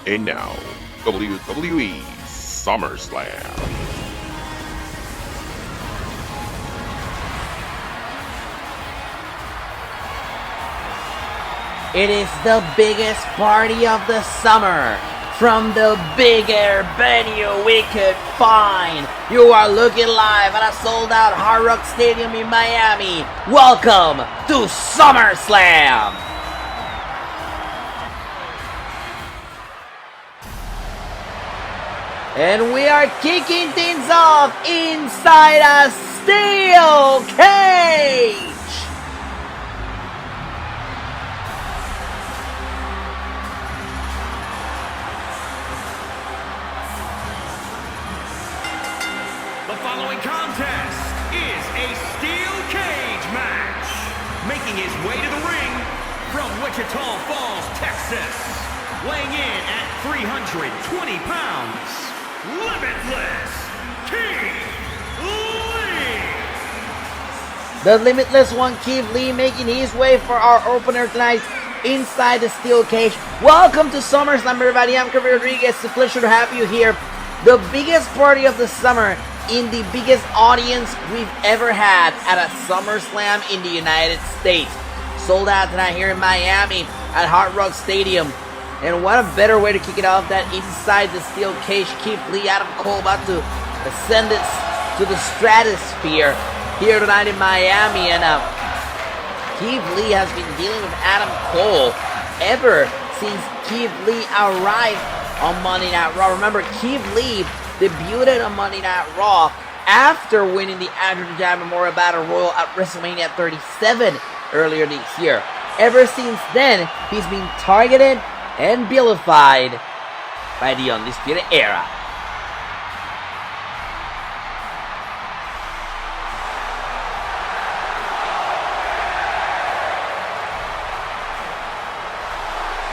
And now, WWE Summerslam. It is the biggest party of the summer. From the bigger venue we could find. You are looking live at a sold-out Hard Rock Stadium in Miami. Welcome to SummerSlam. And we are kicking things off inside a steel cage. The following contest is a steel cage match. Making his way to the ring from Wichita Falls, Texas. Weighing in at 320 pounds. Limitless Keith Lee. The Limitless One, Keith Lee, making his way for our opener tonight inside the steel cage. Welcome to SummerSlam, everybody. I'm Kevin Rodriguez. It's a pleasure to have you here. The biggest party of the summer in the biggest audience we've ever had at a SummerSlam in the United States. Sold out tonight here in Miami at Hard Rock Stadium. And what a better way to kick it off than inside the steel cage. Keith Lee, Adam Cole about to ascend it to the stratosphere here tonight in Miami. And Keith Lee has been dealing with Adam Cole ever since Keith Lee arrived on Monday Night Raw. Remember, Keith Lee debuted on Monday Night Raw after winning the Andrew Memorial Battle Royal at WrestleMania 37 earlier this year. Ever since then, he's been targeted and vilified by the Undisputed Era.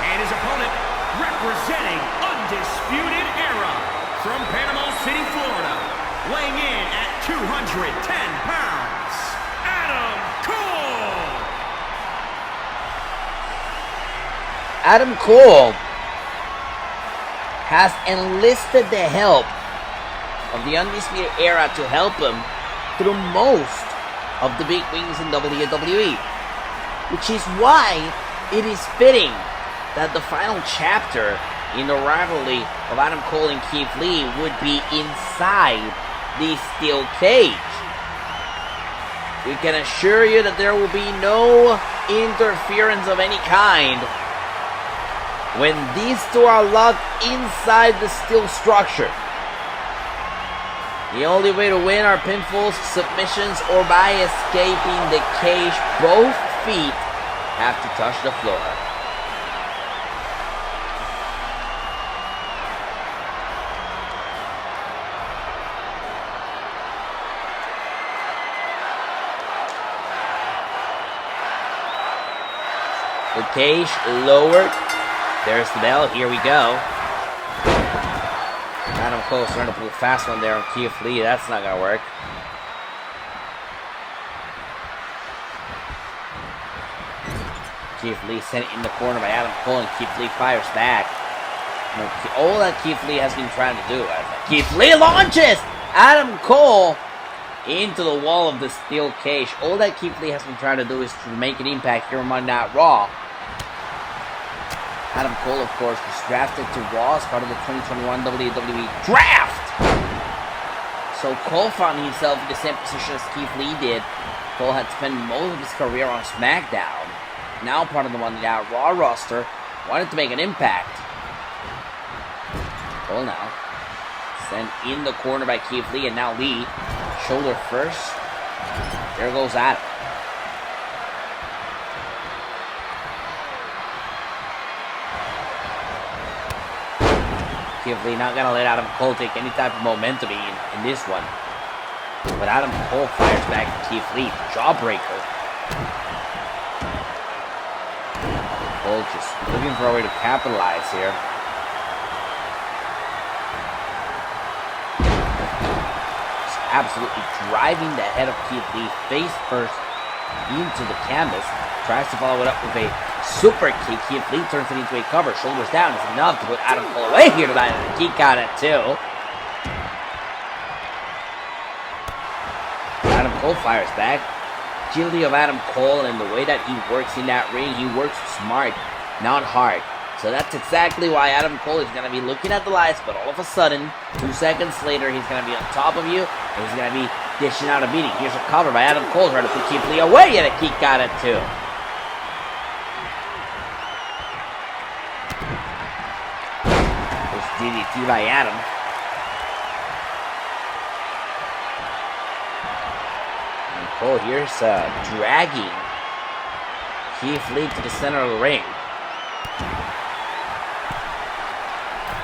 And his opponent, representing Undisputed Era from Panama City, Florida, weighing in at 210 pounds, Adam Cole. Adam Cole has enlisted the help of the Undisputed Era to help him through most of the big wings in WWE, which is why it is fitting that the final chapter in the rivalry of Adam Cole and Keith Lee would be inside the steel cage. We can assure you that there will be no interference of any kind when these two are locked inside the steel structure. The only way to win are pinfalls, submissions, or by escaping the cage. Both feet have to touch the floor. The cage lowered. There's the bell. Here we go. Adam Cole trying to pull a fast one there on Keith Lee. That's not going to work. Keith Lee sent it in the corner by Adam Cole, and Keith Lee fires back. All that Keith Lee has been trying to do. Keith Lee launches Adam Cole into the wall of the steel cage. All that Keith Lee has been trying to do is to make an impact here on Monday Night Raw. Adam Cole, of course, was drafted to Raw as part of the 2021 WWE Draft. So Cole found himself in the same position as Keith Lee did. Cole had spent most of his career on Smackdown. Now part of the Monday Night Raw roster, wanted to make an impact. Cole now sent in the corner by Keith Lee, and now Lee, shoulder first. There goes Adam. Keith Lee not gonna let Adam Cole take any type of momentum in this one. But Adam Cole fires back to Keith Lee. Jawbreaker. Cole just looking for a way to capitalize here. Just absolutely driving the head of Keith Lee face first into the canvas. Tries to follow it up with a super kick. Keith Lee turns it into a cover. Shoulders down is enough to put Adam Cole away here tonight. And the kick out at 2. Adam Cole fires back. Agility of Adam Cole and the way that he works in that ring, he works smart, not hard. So that's exactly why Adam Cole is going to be looking at the lights, but all of a sudden, 2 seconds later, he's going to be on top of you, and he's going to be dishing out a beating. Here's a cover by Adam Cole, trying to put Keith Lee away, and a kick out at 2. There's DDT by Adam. And Cole here's dragging Keith Lee to the center of the ring.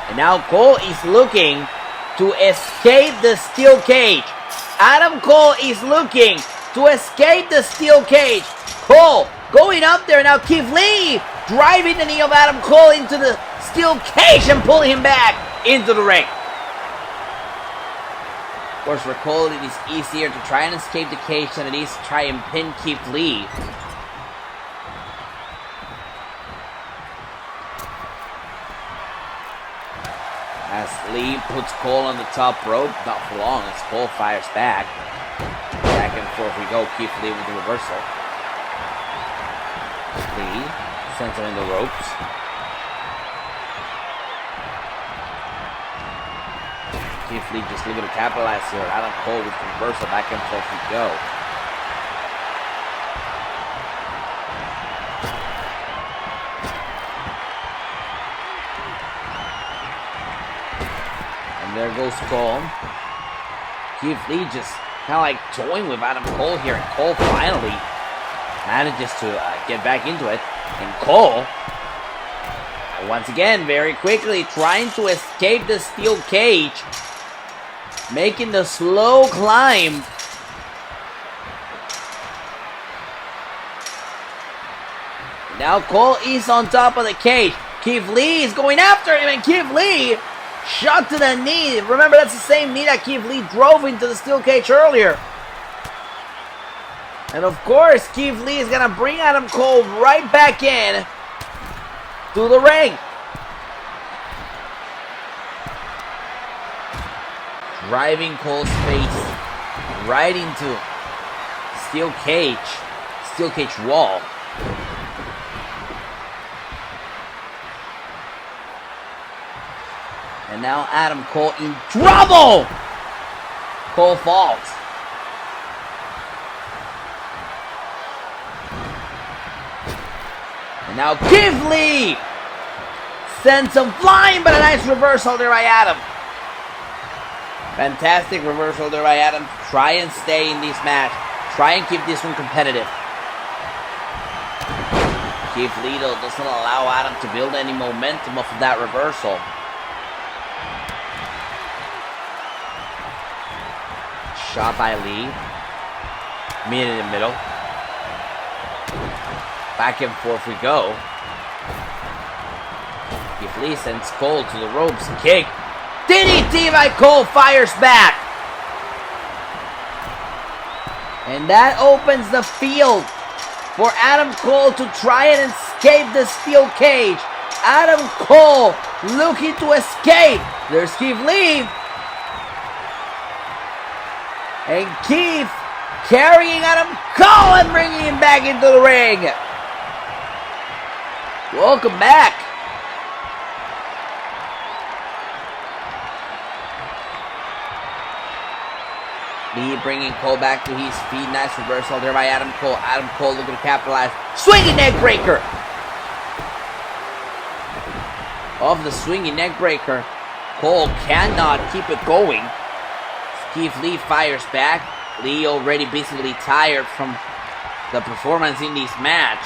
And now Cole is looking to escape the steel cage. Adam Cole is looking to escape the steel cage. Cole going up there. Now Keith Lee driving the knee of Adam Cole into the steel cage and pulling him back into the ring. Of course, for Cole, it is easier to try and escape the cage than it is to try and pin Keith Lee. As Lee puts Cole on the top rope, not for long as Cole fires back. Back and forth we go, Keith Lee with the reversal. Lee sends him in the ropes. Keith Lee just looking to capitalize here. Adam Cole with the reversal, back and forth we go. There goes Cole. Keith Lee just kind of like toying with Adam Cole here. And Cole finally manages to get back into it. And Cole, once again, very quickly trying to escape the steel cage. Making the slow climb. Now Cole is on top of the cage. Keith Lee is going after him. And Keith Lee... shot to the knee. Remember, that's the same knee that Keith Lee drove into the steel cage earlier. And of course, Keith Lee is going to bring Adam Cole right back in to the ring. Driving Cole's face right into steel cage wall. And now Adam Cole in trouble! Cole falls. And now Keith Lee sends him flying, but a nice reversal there by Adam. Fantastic reversal there by Adam. Try and stay in this match. Try and keep this one competitive. Keith Lee though doesn't allow Adam to build any momentum off of that reversal. Shot by Lee. Meet in the middle. Back and forth we go. Keith Lee sends Cole to the ropes. Kick. DDT by Cole, fires back. And that opens the field for Adam Cole to try and escape the steel cage. Adam Cole looking to escape. There's Keith Lee. And Keith carrying Adam Cole and bringing him back into the ring. Welcome back. Lee bringing Cole back to his feet. Nice reversal there by Adam Cole. Adam Cole looking to capitalize. Swinging neck breaker. Off the swinging neck breaker. Cole cannot keep it going. Keith Lee fires back. Lee already basically tired from the performance in this match.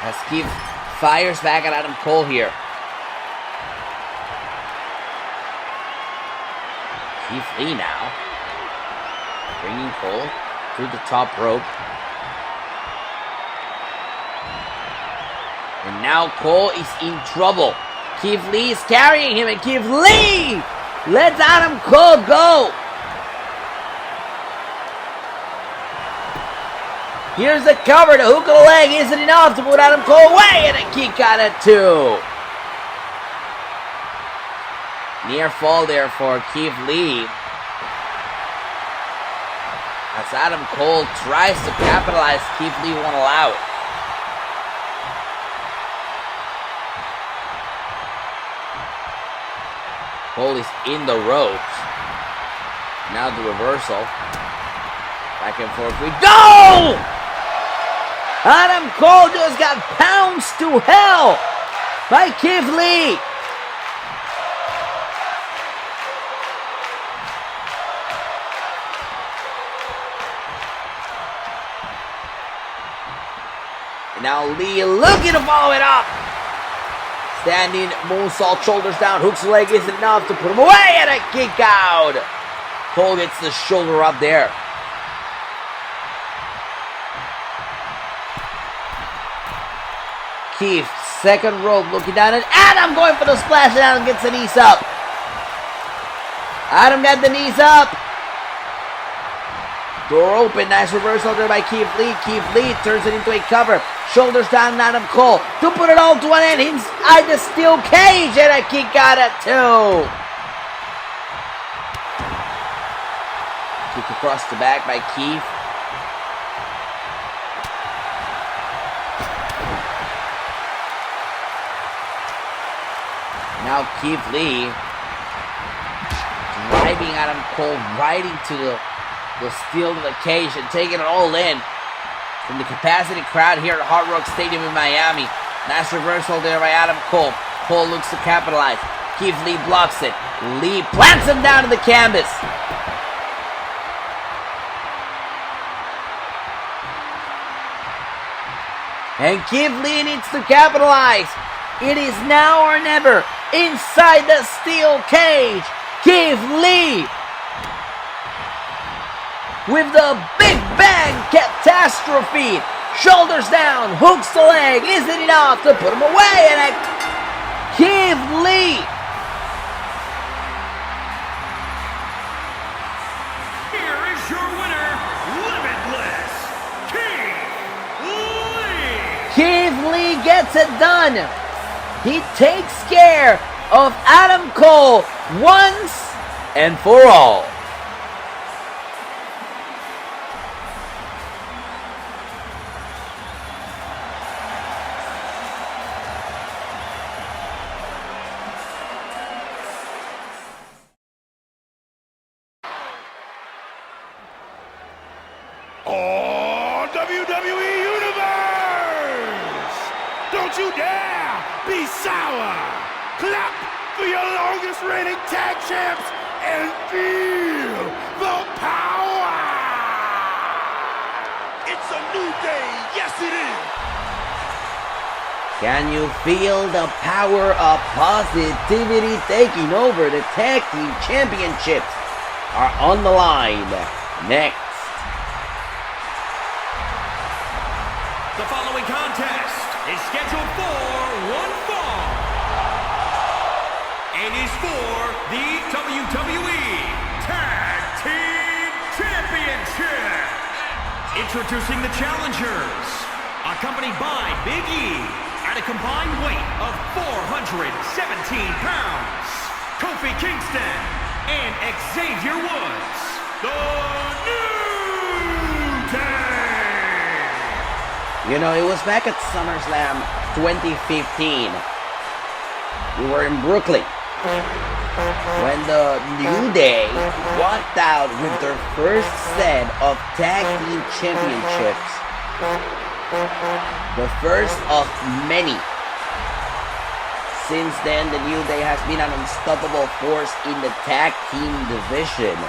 As Keith fires back at Adam Cole here. Keith Lee now. Bringing Cole through the top rope. And now Cole is in trouble. Keith Lee is carrying him, and Keith Lee lets Adam Cole go. Here's the cover. The hook of the leg isn't enough to put Adam Cole away, and a kick out at 2. Near fall there for Keith Lee. As Adam Cole tries to capitalize, Keith Lee won't allow it. Cole is in the ropes. Now the reversal. Back and forth we go! Adam Cole just got pounced to hell by Keith Lee. And now Lee looking to follow it up. Standing moonsault, shoulders down, hooks the leg isn't enough to put him away, and a kick out. Cole gets the shoulder up there. Keith, second rope, looking down, and Adam going for the splash, and Adam gets the knees up. Adam got the knees up. Door open, nice reversal there by Keith Lee. Keith Lee turns it into a cover. Shoulders down, Adam Cole to put it all to an end. Inside the steel cage, and a kick out at 2. Kick across the back by Keith. Now Keith Lee driving Adam Cole right into the steel of the cage and taking it all in from the capacity crowd here at Hard Rock Stadium in Miami. Nice reversal there by Adam Cole. Cole looks to capitalize. Keith Lee blocks it. Lee plants him down to the canvas. And Keith Lee needs to capitalize. It is now or never. Inside the steel cage, Keith Lee with the Big Bang Catastrophe. Shoulders down, hooks the leg, isn't enough to put him away, and Keith Lee. Here is your winner, Limitless, Keith Lee. Keith Lee gets it done. He takes care of Adam Cole once and for all. Oh, WWE Universe! Don't you dare be sour! Clap for your longest reigning tag champs and feel the power! It's a new day, yes it is! Can you feel the power of positivity taking over? The Tag Team Championships are on the line next. The following contest is scheduled for one fall and is for the WWE Tag Team Championship. Introducing the challengers, accompanied by Big E at a combined weight of 417 pounds, Kofi Kingston and Xavier Woods, the New Day. You know, it was back at Summerslam 2015. We were in Brooklyn when the New Day walked out with their first set of Tag Team Championships. The first of many. Since then, the New Day has been an unstoppable force in the tag team division.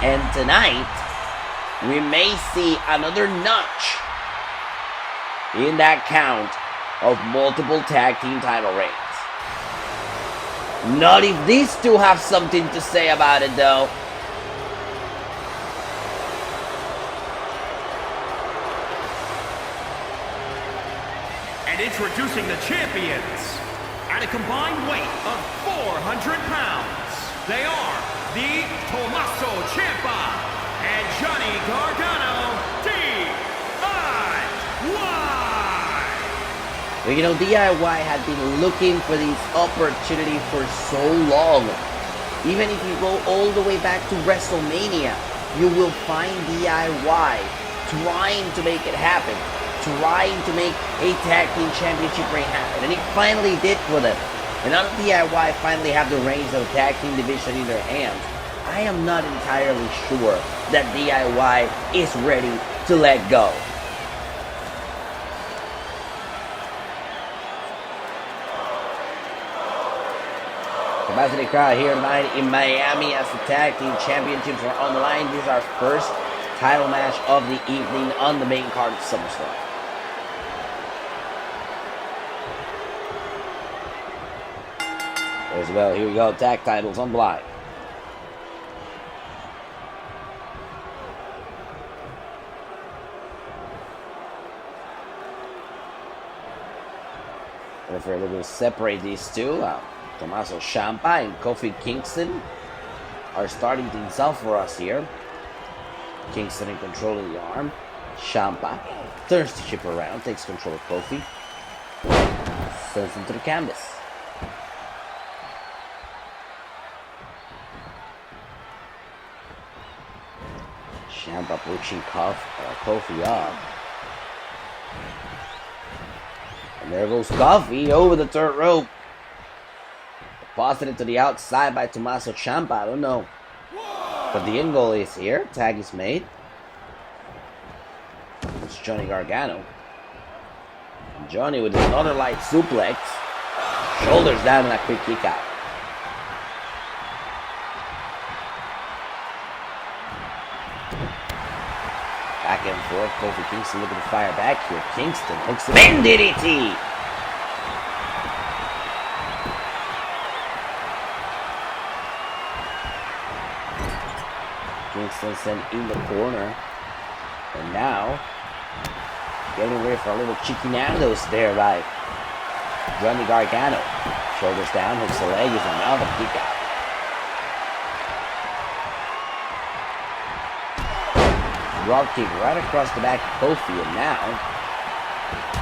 And tonight, we may see another notch in that count of multiple tag team title reigns. Not if these two have something to say about it, though. And introducing the champions, at a combined weight of 400 pounds, they are the Tommaso Ciampa and Johnny Gargano DiMaggio. But you know, DIY had been looking for this opportunity for so long. Even if you go all the way back to WrestleMania, you will find DIY trying to make it happen. Trying to make a tag team championship reign happen. And it finally did for them. And now that DIY finally have the reins of the tag team division in their hands, I am not entirely sure that DIY is ready to let go. Capacity crowd here tonight in Miami as the tag team championships are on the line. This is our first title match of the evening on the main card of Summerslam. As well, here we go, tag titles on the line. And if we're looking to separate these two, Tommaso Ciampa and Kofi Kingston are starting things off for us here. Kingston in control of the arm. Ciampa turns the ship around, takes control of Kofi, sends him to the canvas. Ciampa pushing Kofi off. And there goes Kofi over the third rope. Deposited to the outside by Tommaso Ciampa. I don't know. But the end goal is here. Tag is made. It's Johnny Gargano. And Johnny with another light suplex. Shoulders down and a quick kick out. Back and forth. Kofi Kingston looking to fire back here. Kingston hooks him in. DDT. Kingston sent in the corner. And now, getting ready for a little cheeky Nando's there by Johnny Gargano. Shoulders down, hooks the leg, is another kick out. Drop kick right across the back of Kofi, and now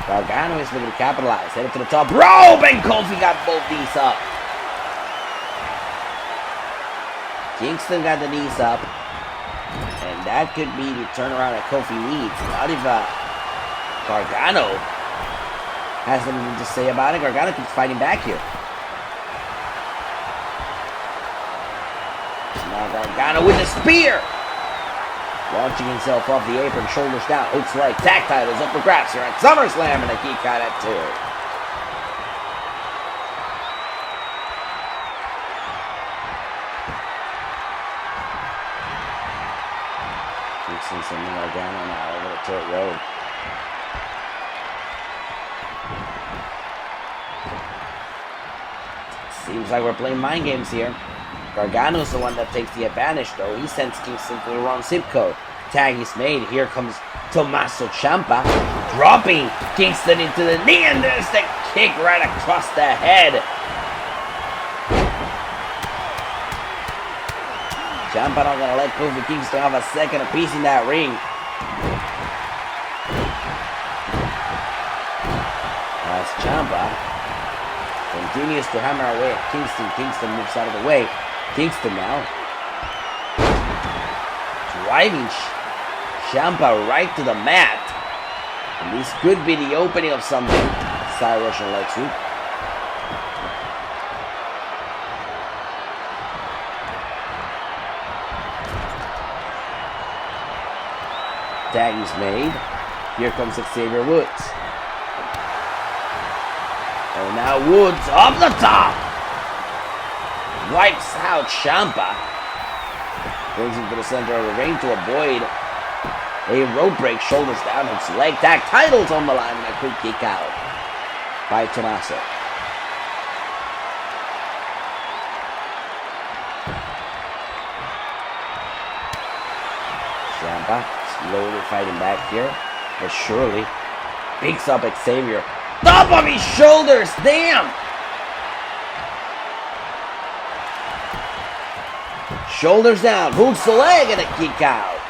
Gargano is looking to capitalize. Headed to the top rope, and Kofi got both knees up. Kingston got the knees up, and that could be the turnaround that Kofi needs. Not if Gargano has anything to say about it. Gargano keeps fighting back here. Now Gargano with the spear. Launching himself off the apron, shoulders down, hooks leg, tag titles up for grabs here at SummerSlam, and a kick out at 2. Kingston sending Gargano now over the third rope. Seems like we're playing mind games here. Gargano's the one that takes the advantage, though. He sends Kingston to the wrong zip code. Tag is made. Here comes Tommaso Ciampa, dropping Kingston into the knee, and there's the kick right across the head. Ciampa not gonna let Kofi Kingston have a second apiece in that ring. As Ciampa continues to hammer away at Kingston. Kingston moves out of the way. Kingston now driving Ciampa right to the mat. And this could be the opening of something. Side Russian leg sweep. Tag is made. Here comes Xavier Woods. And now Woods off the top. Wipes out Ciampa. Brings him to the center of the ring to avoid a rope break. Shoulders down, hooks leg, tag titles on the line, and a quick kick out by Tommaso. Ciampa slowly fighting back here, but surely picks up Xavier. Top of his shoulders, damn! Shoulders down, hooks the leg, and a kick out.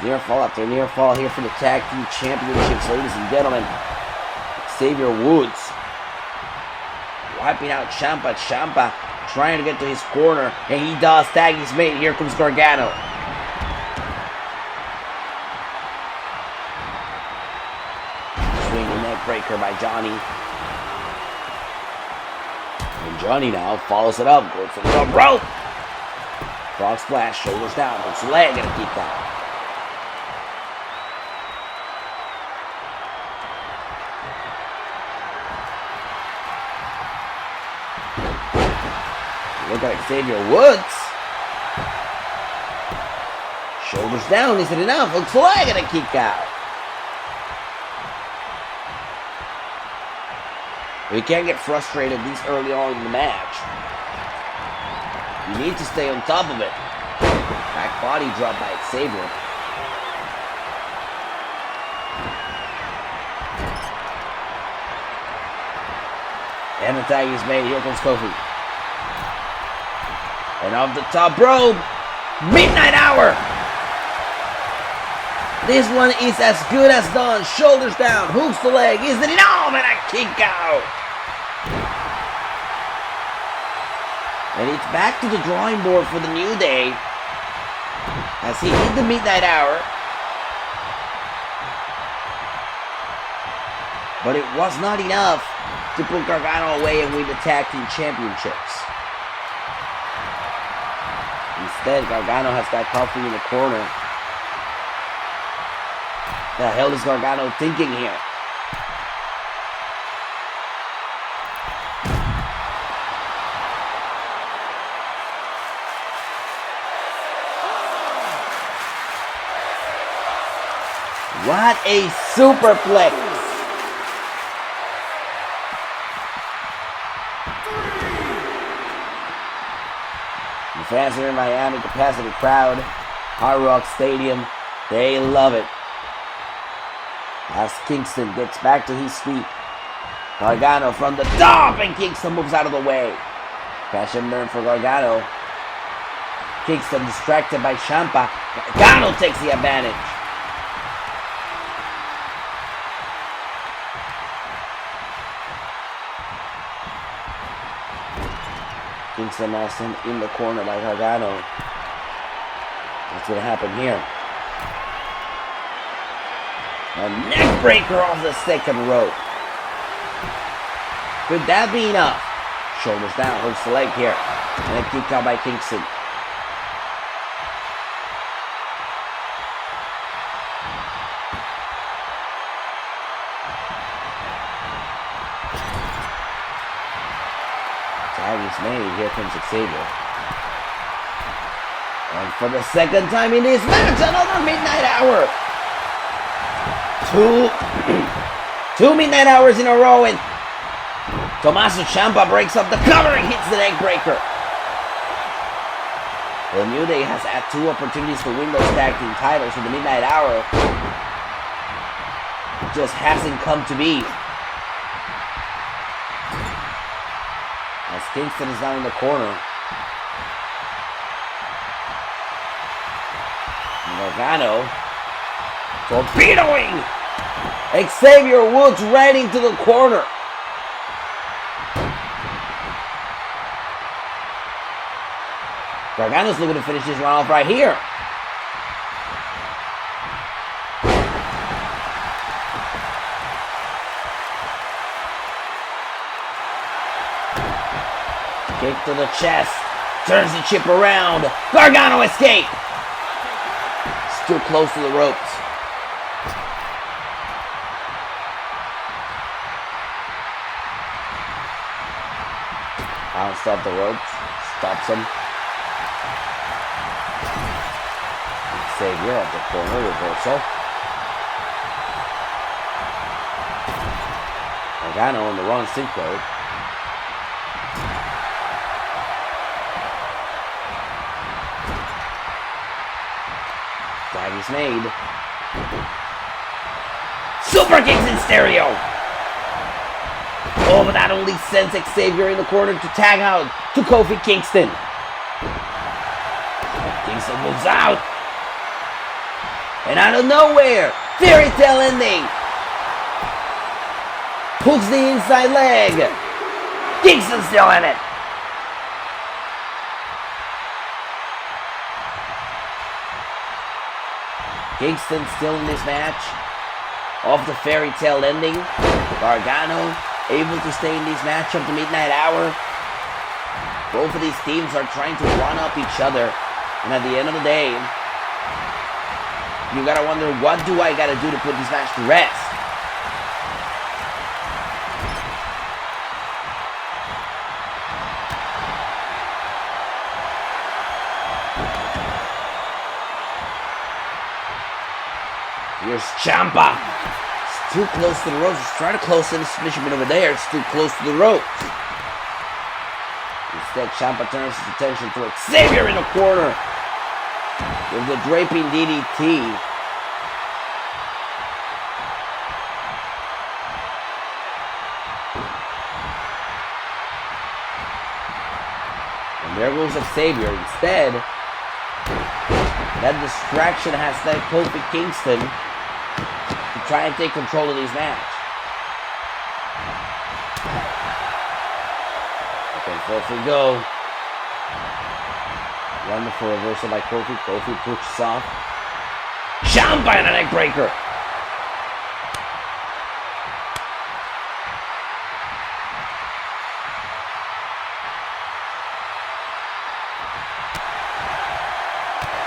Near fall after near fall here for the Tag Team Championships, ladies and gentlemen. Xavier Woods wiping out Ciampa. Ciampa trying to get to his corner, and he does tag his mate. Here comes Gargano. Swinging neck breaker by Johnny. And Johnny now follows it up, goes to the top rope. Frog splash, shoulders down, hooks the leg, and a kick out. Look at Xavier Woods. Shoulders down, is it enough? Hooks the leg, and a kick out. We can't get frustrated this early on in the match. You need to stay on top of it. Back body drop by Xavier. And the tag is made. Here comes Kofi. And off the top rope, Midnight Hour. This one is as good as done. Shoulders down, hooks the leg. Is it enough? And a kick out. And it's back to the drawing board for the New Day as he hit the Midnight Hour. But it was not enough to put Gargano away and win the Tag Team Championships. Instead, Gargano has got Kofi in the corner. The hell is Gargano thinking here? What a superplex! The fans are in Miami, capacity crowd, Hard Rock Stadium, they love it. As Kingston gets back to his feet, Gargano from the top, and Kingston moves out of the way. Cash and burn for Gargano. Kingston distracted by Ciampa. Gargano takes the advantage. Kingston now sent in the corner by Gargano. What's going to happen here? A neck breaker off the second rope. Could that be enough? Shoulders down, hooks the leg here. And a kick out by Kingston. Tag is made. Here comes Xavier. And for the second time in this match, another Midnight Hour. Two Midnight Hours in a row, and Tommaso Ciampa breaks up the cover and hits the neck breaker. The New Day has had 2 opportunities to win those tag team titles in the Midnight Hour. It just hasn't come to be. As Kingston is down in the corner. Gargano torpedoing Xavier Woods right into the corner. Gargano's looking to finish this one off right here. Kick to the chest. Turns the chip around. Gargano escape. Still close to the ropes. Bounced off the ropes. Stops him. Xavier at the corner. Reversal. Gargano on the wrong synchro. Tag is made. Super kicks in stereo. Oh, but that only sends Xavier in the corner to tag out to Kofi Kingston. Kingston moves out. And out of nowhere, fairy tale ending. Hooks the inside leg. Kingston still in it. Kingston still in this match. Off the fairy tale ending. Gargano able to stay in this match up to midnight hour. Both of these teams are trying to one up each other. And at the end of the day, you gotta wonder, what do I gotta do to put this match to rest? Here's Ciampa. It's too close to the ropes. He's trying to close in the submission, but over there, it's too close to the ropes. Instead, Ciampa turns his attention to Xavier in the corner with the draping DDT. And there goes Xavier. Instead, that distraction has led Kofi Kingston to try and take control of this match. Okay, forth we go. Wonderful reversal by Kofi. Kofi pushes off. Ciampa and a neck breaker.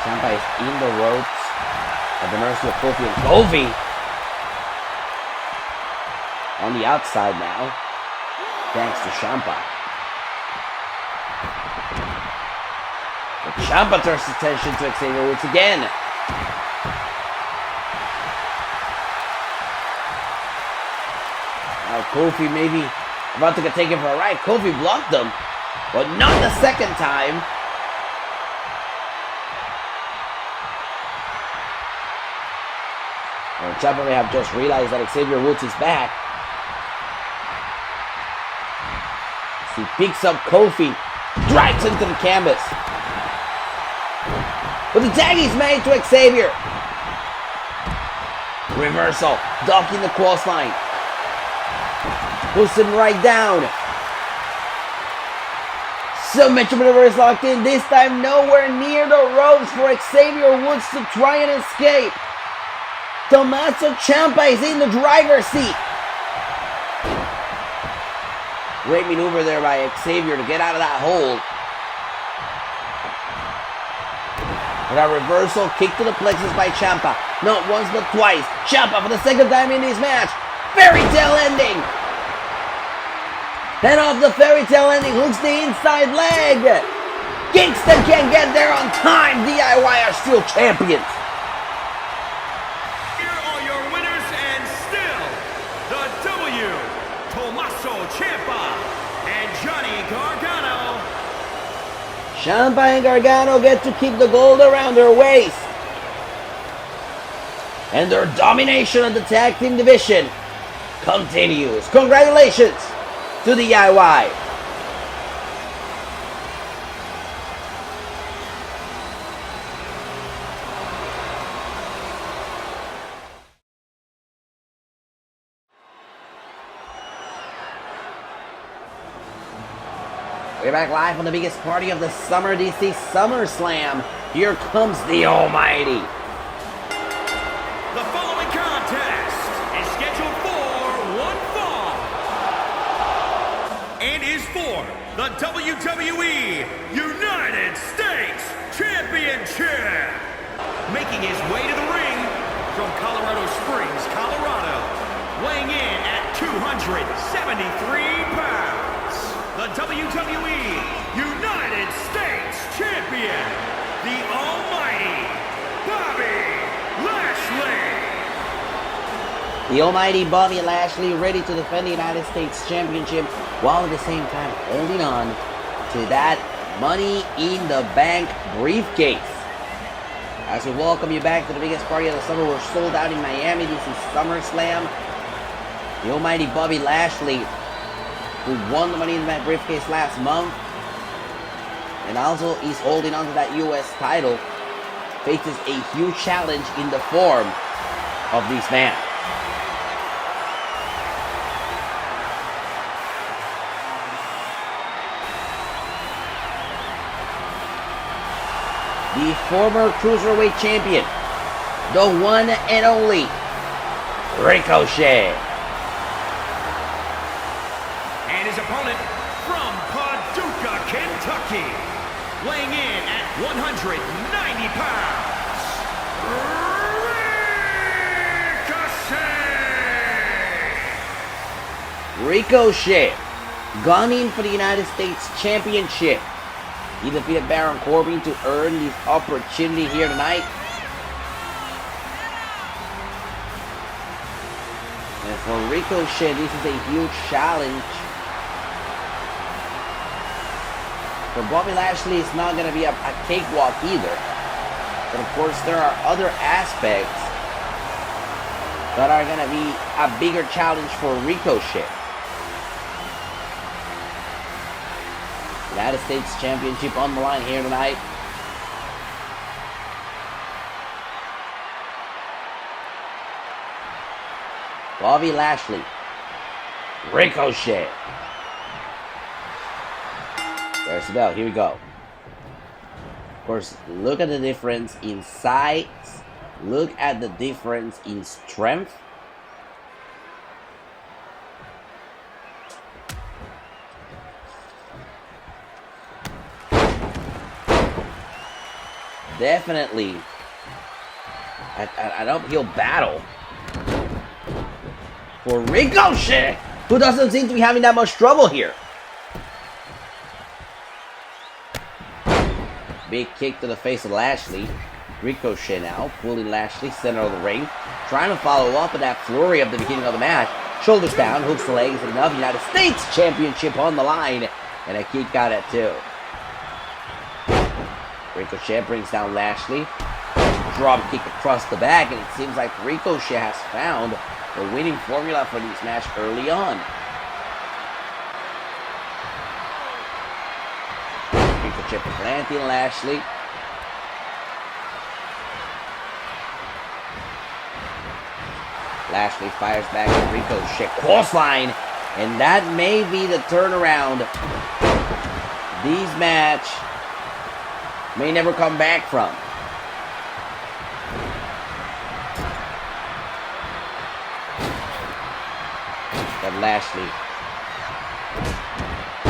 Ciampa is in the ropes at the mercy of Kofi, and Kofi on the outside now, thanks to Ciampa. But Ciampa turns his attention to Xavier Woods again. Now Kofi maybe about to get taken for a ride. Kofi blocked him, but not the second time. Well, Ciampa may have just realized that Xavier Woods is back. He picks up Kofi, drags him to the canvas. But the tag is made to Xavier. Reversal, docking the cross line. Puts him right down. Submission maneuver is locked in. This time nowhere near the ropes for Xavier Woods to try and escape. Tommaso Ciampa is in the driver's seat. Great maneuver there by Xavier to get out of that hole. And a reversal kick to the plexus by Ciampa. Not once but twice. Ciampa for the second time in this match. Fairy tale ending. Then off the fairy tale ending, hooks the inside leg. Kingston can't get there on time. DIY are still champions. Here are your winners and still the W, Tommaso Ciampa and Johnny Gargano. Ciampa and Gargano get to keep the gold around their waist. And their domination of the tag team division continues. Congratulations to the DIY. We're back live on the biggest party of the summer, DC Summerslam. Here comes the Almighty. The following contest is scheduled for one fall and is for the WWE United States Championship. Making his way to the ring from Colorado Springs, Colorado, weighing in at 273 pounds, the WWE United States Champion, the Almighty Bobby Lashley. The Almighty Bobby Lashley ready to defend the United States Championship while at the same time holding on to that Money in the Bank briefcase. As we welcome you back to the biggest party of the summer, we're sold out in Miami. This is SummerSlam. The Almighty Bobby Lashley, who won the Money in the Bank briefcase last month, and also he's holding on to that U.S. title faces a huge challenge in the form of this man. The former Cruiserweight Champion, the one and only Ricochet. And his opponent from Paducah, Kentucky, weighing in at 190 pounds, Ricochet, gone in for the United States Championship. He defeated Baron Corbin to earn this opportunity here tonight. And for Ricochet, this is a huge challenge. For Bobby Lashley, it's not going to be a cakewalk either. But of course, there are other aspects that are going to be a bigger challenge for Ricochet. United States Championship on the line here tonight. Bobby Lashley. Ricochet. There's the bell. Here we go. Of course, look at the difference in size. Look at the difference in strength. Definitely an uphill battle for Ricochet, who doesn't seem to be having that much trouble here. Big kick to the face of Lashley. Ricochet now pulling Lashley center of the ring, trying to follow up with that flurry of the beginning of the match. Shoulders down, hooks the legs, and enough. United States Championship on the line, and a kick out at 2. Ricochet brings down Lashley. Drop kick across the back, and it seems like Ricochet has found the winning formula for this match early on. Ricochet planting Lashley. Lashley fires back at Ricochet. Crossline, and that may be the turnaround these match may never come back from. But Lashley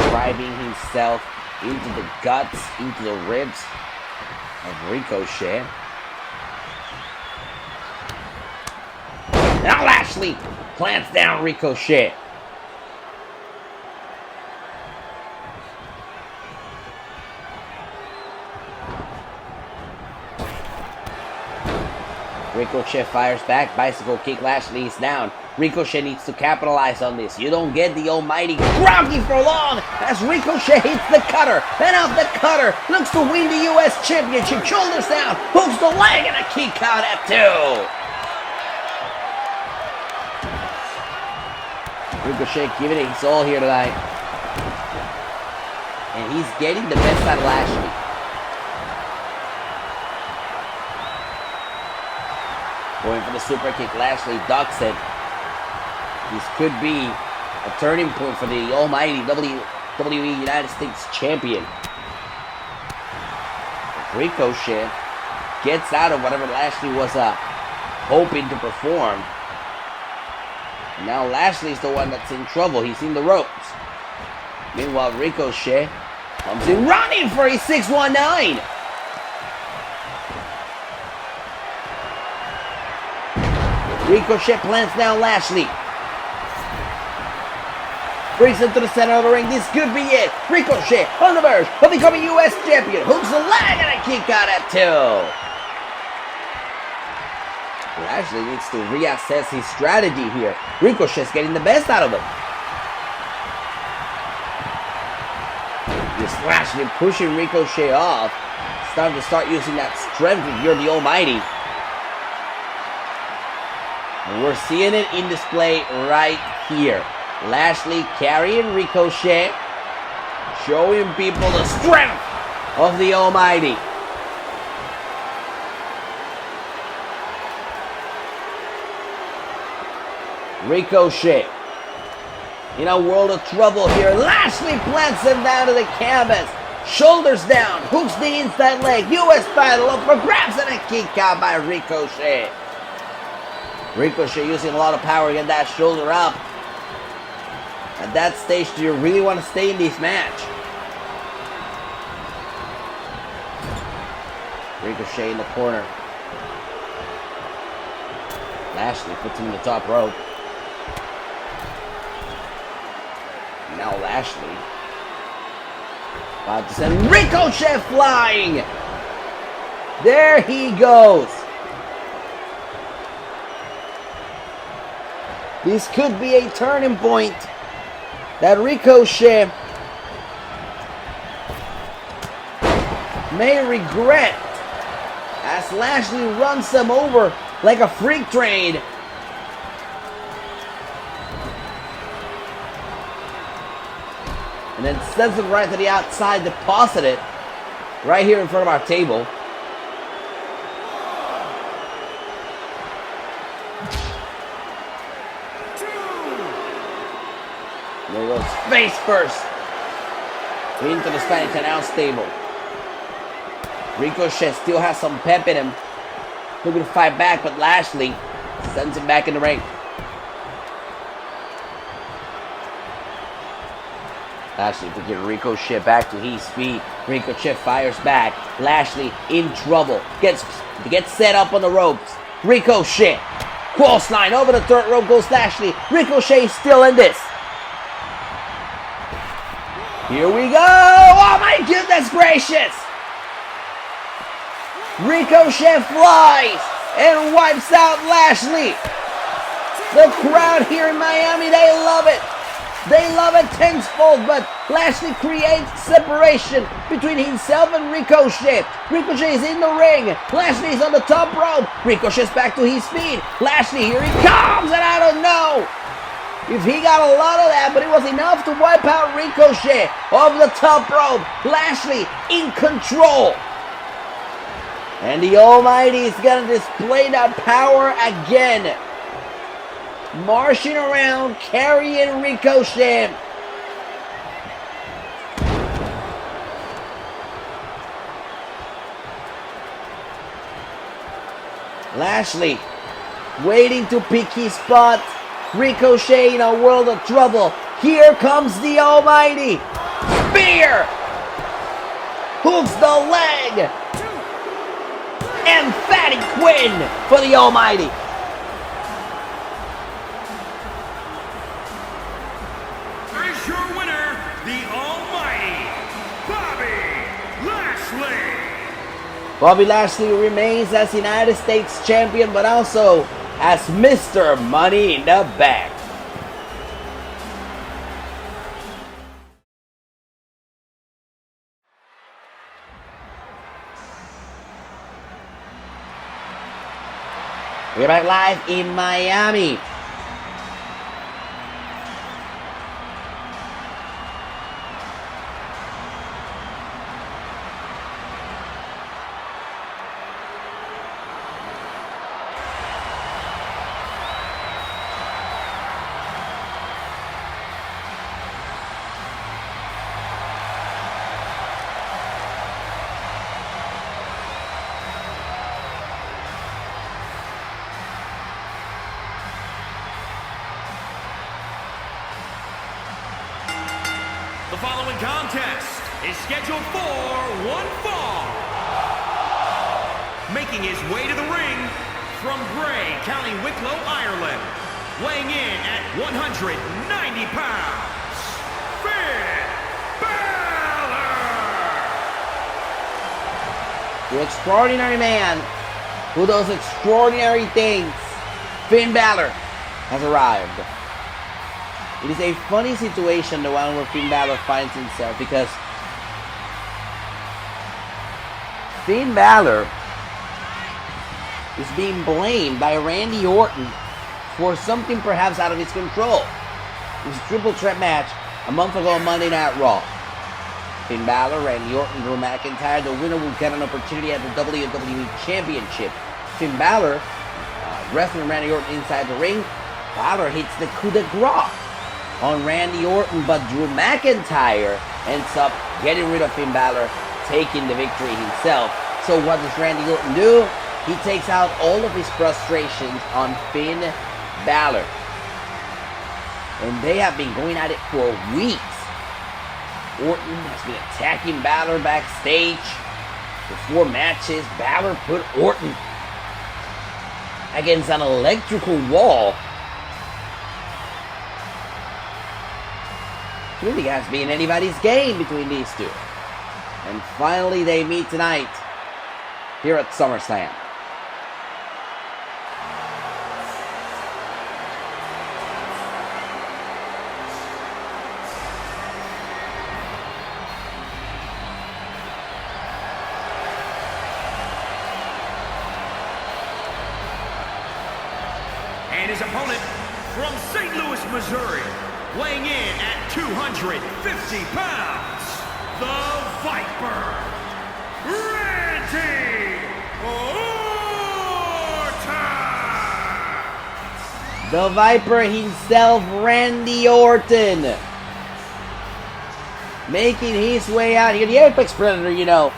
driving himself into the guts, into the ribs of Ricochet. Now Lashley plants down Ricochet. Ricochet fires back, bicycle kick, Lashley is down. Ricochet needs to capitalize on this. You don't get the almighty grounding for long as Ricochet hits the cutter. And off the cutter, looks to win the U.S. Championship. Shoulders down, hooks the leg, and a kick out at 2. Ricochet giving it his all here tonight. And he's getting the best out of Lashley. Going for the super kick, Lashley ducks it. This could be a turning point for the almighty WWE United States Champion. Ricochet gets out of whatever Lashley was hoping to perform. Now Lashley's the one that's in trouble. He's in the ropes. Meanwhile, Ricochet comes in running for a 619. Ricochet plants down Lashley. Brings him to the center of the ring. This could be it. Ricochet on the verge of becoming U.S. Champion. Hooks the leg and a kick out at 2. Lashley needs to reassess his strategy here. Ricochet's getting the best out of him. This Lashley pushing Ricochet off. It's time to start using that strength if you're the almighty. And we're seeing it in display right here. Lashley carrying Ricochet, showing people the strength of the almighty. Ricochet in a world of trouble here. Lashley plants him down to the canvas. Shoulders down. Hooks the inside leg. U.S. title up for grabs and a kick out by Ricochet. Ricochet using a lot of power to get that shoulder up. At that stage, do you really want to stay in this match? Ricochet in the corner. Lashley puts him in the top rope. Now Lashley about to send Ricochet flying. There he goes. This could be a turning point that Ricochet may regret as Lashley runs him over like a freak train. And then sends it right to the outside, deposit it right here in front of our table. There he goes, face first into the Spanish announce table. Ricochet still has some pep in him, looking to fight back, but Lashley sends him back in the ring. Lashley to get Ricochet back to his feet. Ricochet fires back. Lashley in trouble. Gets set up on the ropes. Ricochet. Crossline over the third rope goes Lashley. Ricochet still in this. Here we go. Oh my goodness gracious. Ricochet flies and wipes out Lashley. The crowd here in Miami, they love it. They love it tenfold, but Lashley creates separation between himself and Ricochet. Ricochet is in the ring. Lashley is on the top rope. Ricochet's back to his feet. Lashley, here he comes, and I don't know if he got a lot of that, but it was enough to wipe out Ricochet off the top rope. Lashley in control. And the Almighty is going to display that power again. Marching around, carrying Ricochet. Lashley waiting to pick his spot. Ricochet in a world of trouble. Here comes the Almighty. Spear. Hooks the leg. Emphatic win for the Almighty. Is your winner, the Almighty, Bobby Lashley. Bobby Lashley remains as United States Champion, but also as Mr. Money in the Bank. We're back live in Miami. The following contest is scheduled for one fall. Making his way to the ring from Bray, County Wicklow, Ireland. Weighing in at 190 pounds, Finn Balor! The extraordinary man who does extraordinary things, Finn Balor, has arrived. It is a funny situation, the one where Finn Balor finds himself, because Finn Balor is being blamed by Randy Orton for something perhaps out of his control. It was a triple threat match a month ago on Monday Night Raw. Finn Balor, Randy Orton, Drew McIntyre. The winner will get an opportunity at the WWE Championship. Finn Balor wrestling Randy Orton inside the ring. Balor hits the coup de grace on Randy Orton, but Drew McIntyre ends up getting rid of Finn Balor, taking the victory himself. So what does Randy Orton do? He takes out all of his frustrations on Finn Balor. And they have been going at it for weeks. Orton has been attacking Balor backstage. Before matches, Balor put Orton against an electrical wall. Really has been anybody's game between these two. And finally they meet tonight here at Summerslam. And his opponent from St. Louis, Missouri, weighing in at 250 pounds, the Viper, Randy Orton! The Viper himself, Randy Orton, making his way out here. The Apex Predator, you know.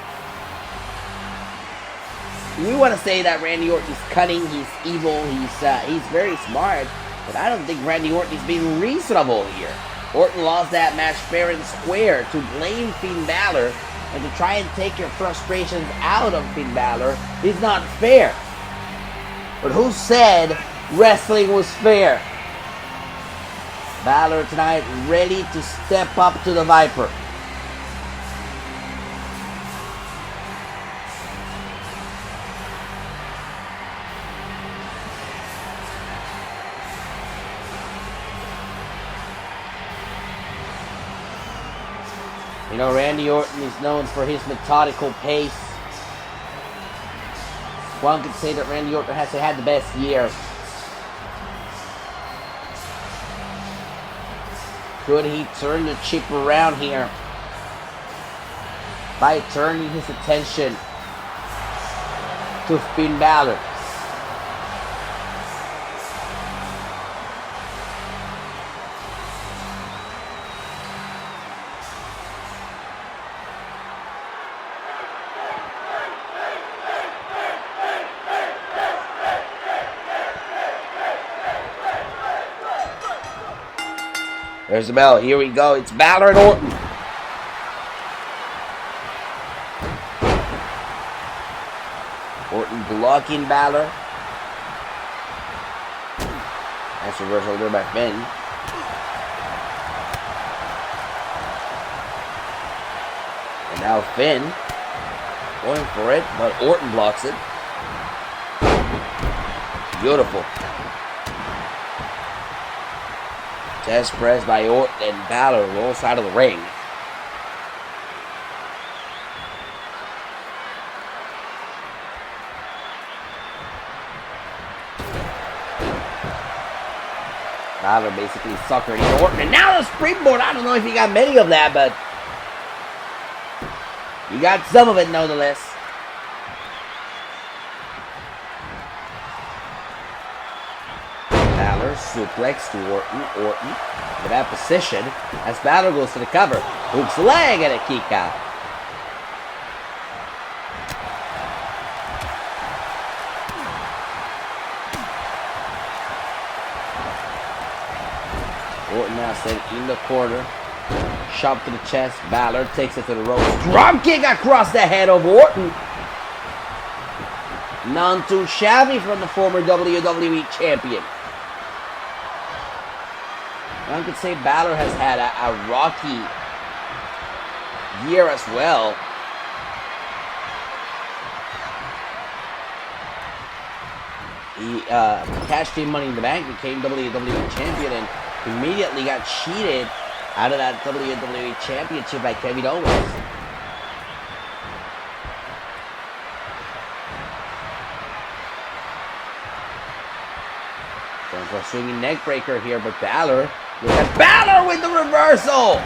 We want to say that Randy Orton is cunning, he's evil, he's very smart, but I don't think Randy Orton is being reasonable here. Orton lost that match fair and square. To blame Finn Balor and to try and take your frustrations out of Finn Balor is not fair. But who said wrestling was fair? Balor tonight ready to step up to the Viper. You know, Randy Orton is known for his methodical pace. One could say that Randy Orton has had the best year. Could he turn the chip around here by turning his attention to Finn Balor? There's the bell. Here we go. It's Balor and Orton. Orton blocking Balor. Nice reversal there by Finn. And now Finn going for it, but Orton blocks it. Beautiful. Chest press by Orton, and Balor rolls out of the ring. Balor basically suckering Orton, and now the springboard. I don't know if he got many of that, but he got some of it nonetheless. Balor suplex to Orton. Orton for that position as Balor goes to the cover. Hooks the leg and a kick out. Orton now set in the corner. Shot to the chest. Balor takes it to the ropes. Drop kick across the head of Orton. None too shabby from the former WWE champion. One could say Balor has had a rocky year as well. He cashed in Money in the Bank, became WWE champion, and immediately got cheated out of that WWE championship by Kevin Owens. Going for a swinging neck breaker here, but Balor. Look at Balor with the reversal!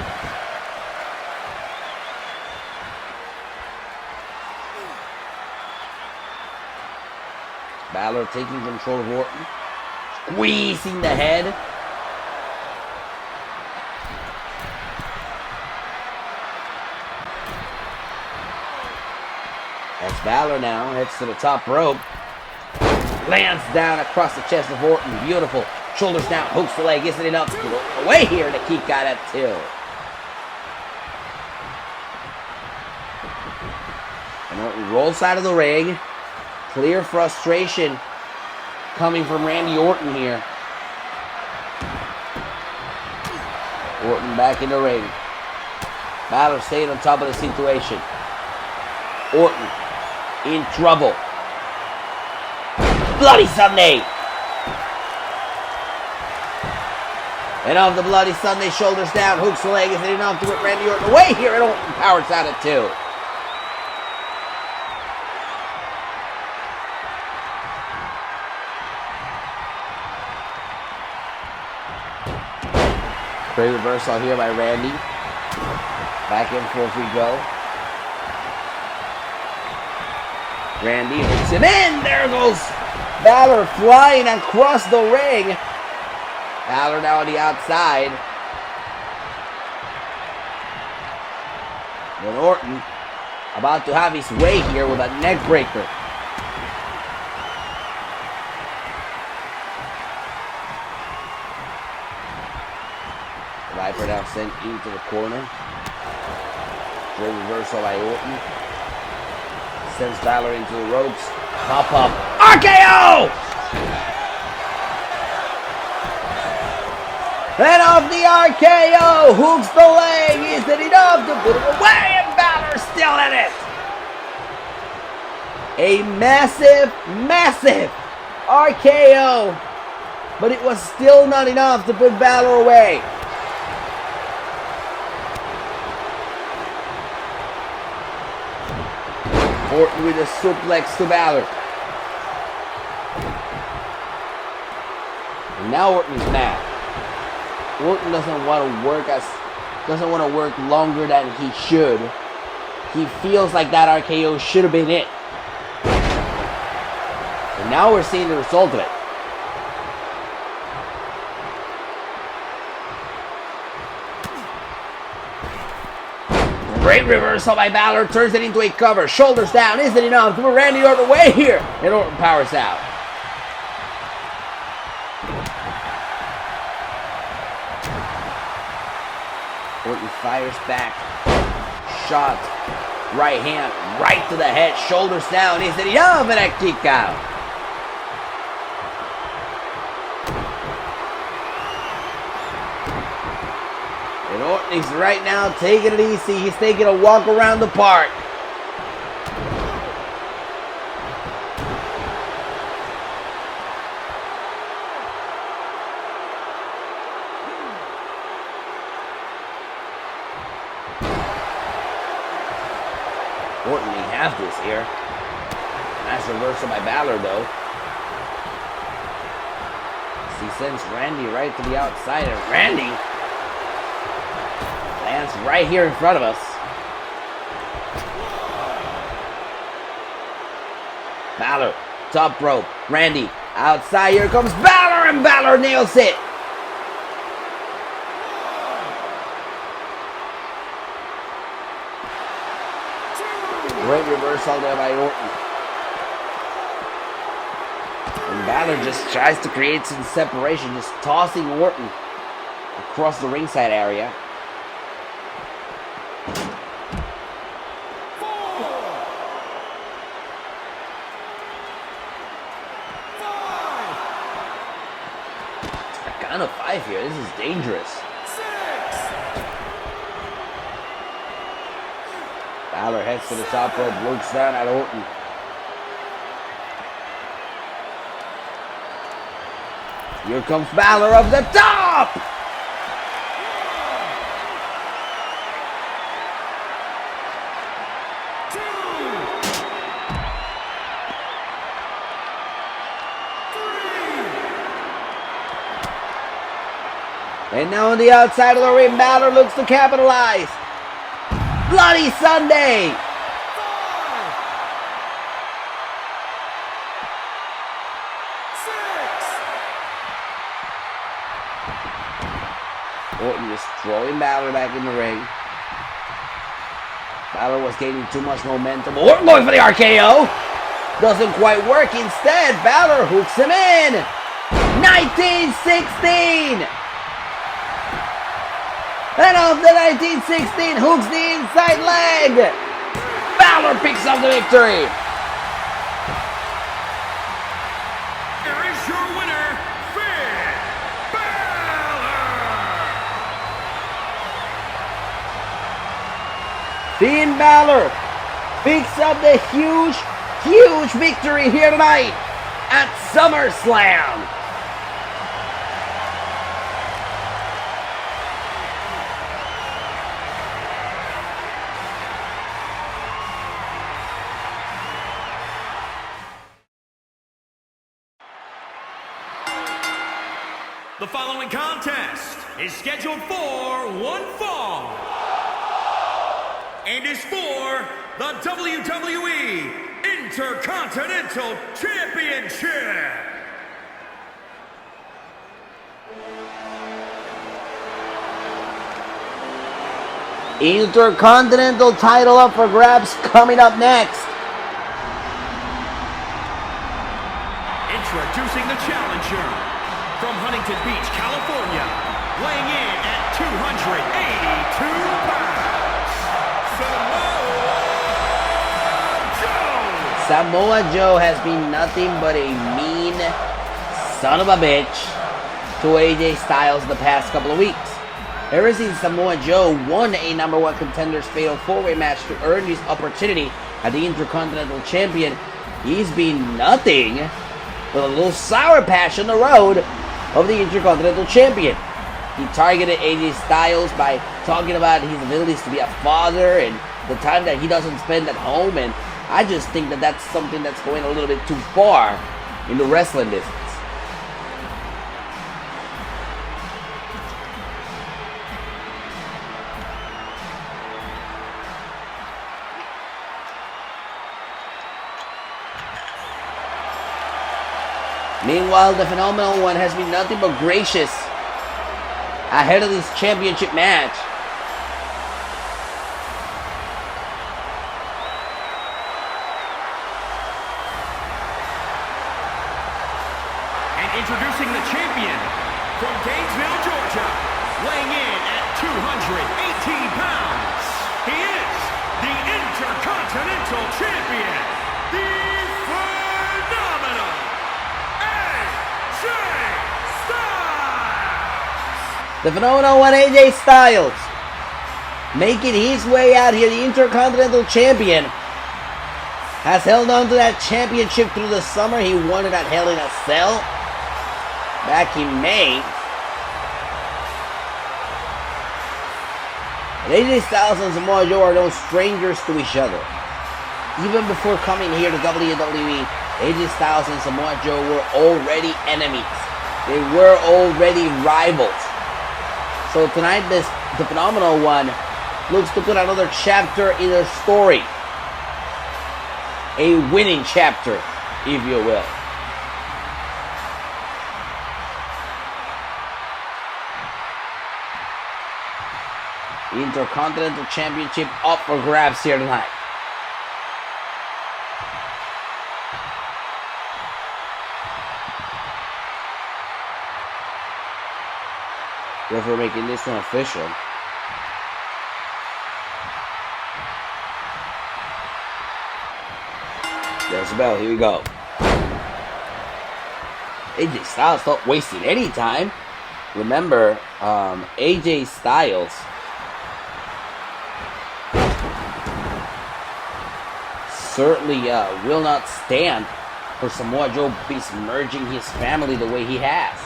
Balor taking control of Orton. squeezing the head. That's Balor now, heads to the top rope. Lands down across the chest of Orton. Beautiful. Shoulders down, hooks the leg. Isn't enough to go away here to keep got at 2. And Orton rolls out of the ring. Clear frustration coming from Randy Orton here. Orton back in the ring. Balor staying on top of the situation. Orton in trouble. Bloody Sunday. And off the Bloody Sunday, shoulders down, hooks the leg. Is it enough to put Randy Orton away here? And Orton powers out at 2. Great reversal here by Randy. Back and forth we go. Randy hooks him in. There goes Balor flying across the ring. Balor now on the outside. And Orton about to have his way here with a neck breaker. Viper now sent into the corner. Great reversal by Orton. Sends Balor into the ropes. Pop up. RKO! And off the RKO, hooks the leg. Is it enough to put it away? And Balor still in it. A massive, massive RKO. But it was still not enough to put Balor away. Orton with a suplex to Balor. And now Orton's mad. Orton doesn't want to work longer than he should. He feels like that RKO should have been it. And now we're seeing the result of it. Great reversal by Balor, turns it into a cover. Shoulders down, isn't enough to put Randy Orton away here. And Orton powers out. Orton fires back. Shot. Right hand, right to the head. Shoulders down, isn't enough? And a kick out. And Orton is right now taking it easy. He's taking a walk around the park. Orton may have this here. Nice reversal by Balor though. He sends Randy right to the outside, and Randy lands right here in front of us. Balor, top rope. Randy, outside. Here comes Balor, and Balor nails it. Great reversal there by Orton. And Balor just tries to create some separation, just tossing Orton across the ringside area. Count of 5 here. This is dangerous. Balor heads to the top rope, looks down at Orton. Here comes Balor up the top! And now on the outside of the ring, Balor looks to capitalize. Bloody Sunday! Orton just throwing Balor back in the ring. Balor was gaining too much momentum. Orton going for the RKO. Doesn't quite work. Instead, Balor hooks him in. 1916. And off the 1916, hooks the inside leg. Balor picks up the victory. Here is your winner, Finn Balor. Finn Balor picks up the huge victory here tonight at SummerSlam. The following contest is scheduled for one fall and is for the WWE Intercontinental Championship. Intercontinental title up for grabs coming up next. Introducing the challenger from Huntington Beach, California, weighing in at 282 pounds, Samoa Joe. Samoa Joe has been nothing but a mean son of a bitch to AJ Styles the past couple of weeks. Ever since Samoa Joe won a number one contenders fatal 4-way match to earn his opportunity at the Intercontinental Champion, he's been nothing but a little sour patch on the road of the Intercontinental Champion. He targeted AJ Styles by talking about his abilities to be a father and the time that he doesn't spend at home, and I just think that that's something that's going a little bit too far in the wrestling business. Meanwhile, the Phenomenal One has been nothing but gracious ahead of this championship match. And introducing the champion from Gainesville, Georgia, weighing in at 218 pounds, he is the Intercontinental Champion, the Phenomenal AJ Styles. The Phenomenal One, AJ Styles, making his way out here, the Intercontinental Champion, has held on to that championship through the summer. He won it at Hell in a Cell back in May. And AJ Styles and Samoa Joe are no strangers to each other. Even before coming here to WWE, AJ Styles and Samoa Joe were already enemies. They were already rivals. So tonight, the Phenomenal One looks to put another chapter in their story. A winning chapter, if you will. Intercontinental Championship up for grabs here tonight. Guess we're making this one official. There's the bell, here we go. AJ Styles not wasting any time. Remember, AJ Styles certainly will not stand for Samoa Joe besmirching his family the way he has.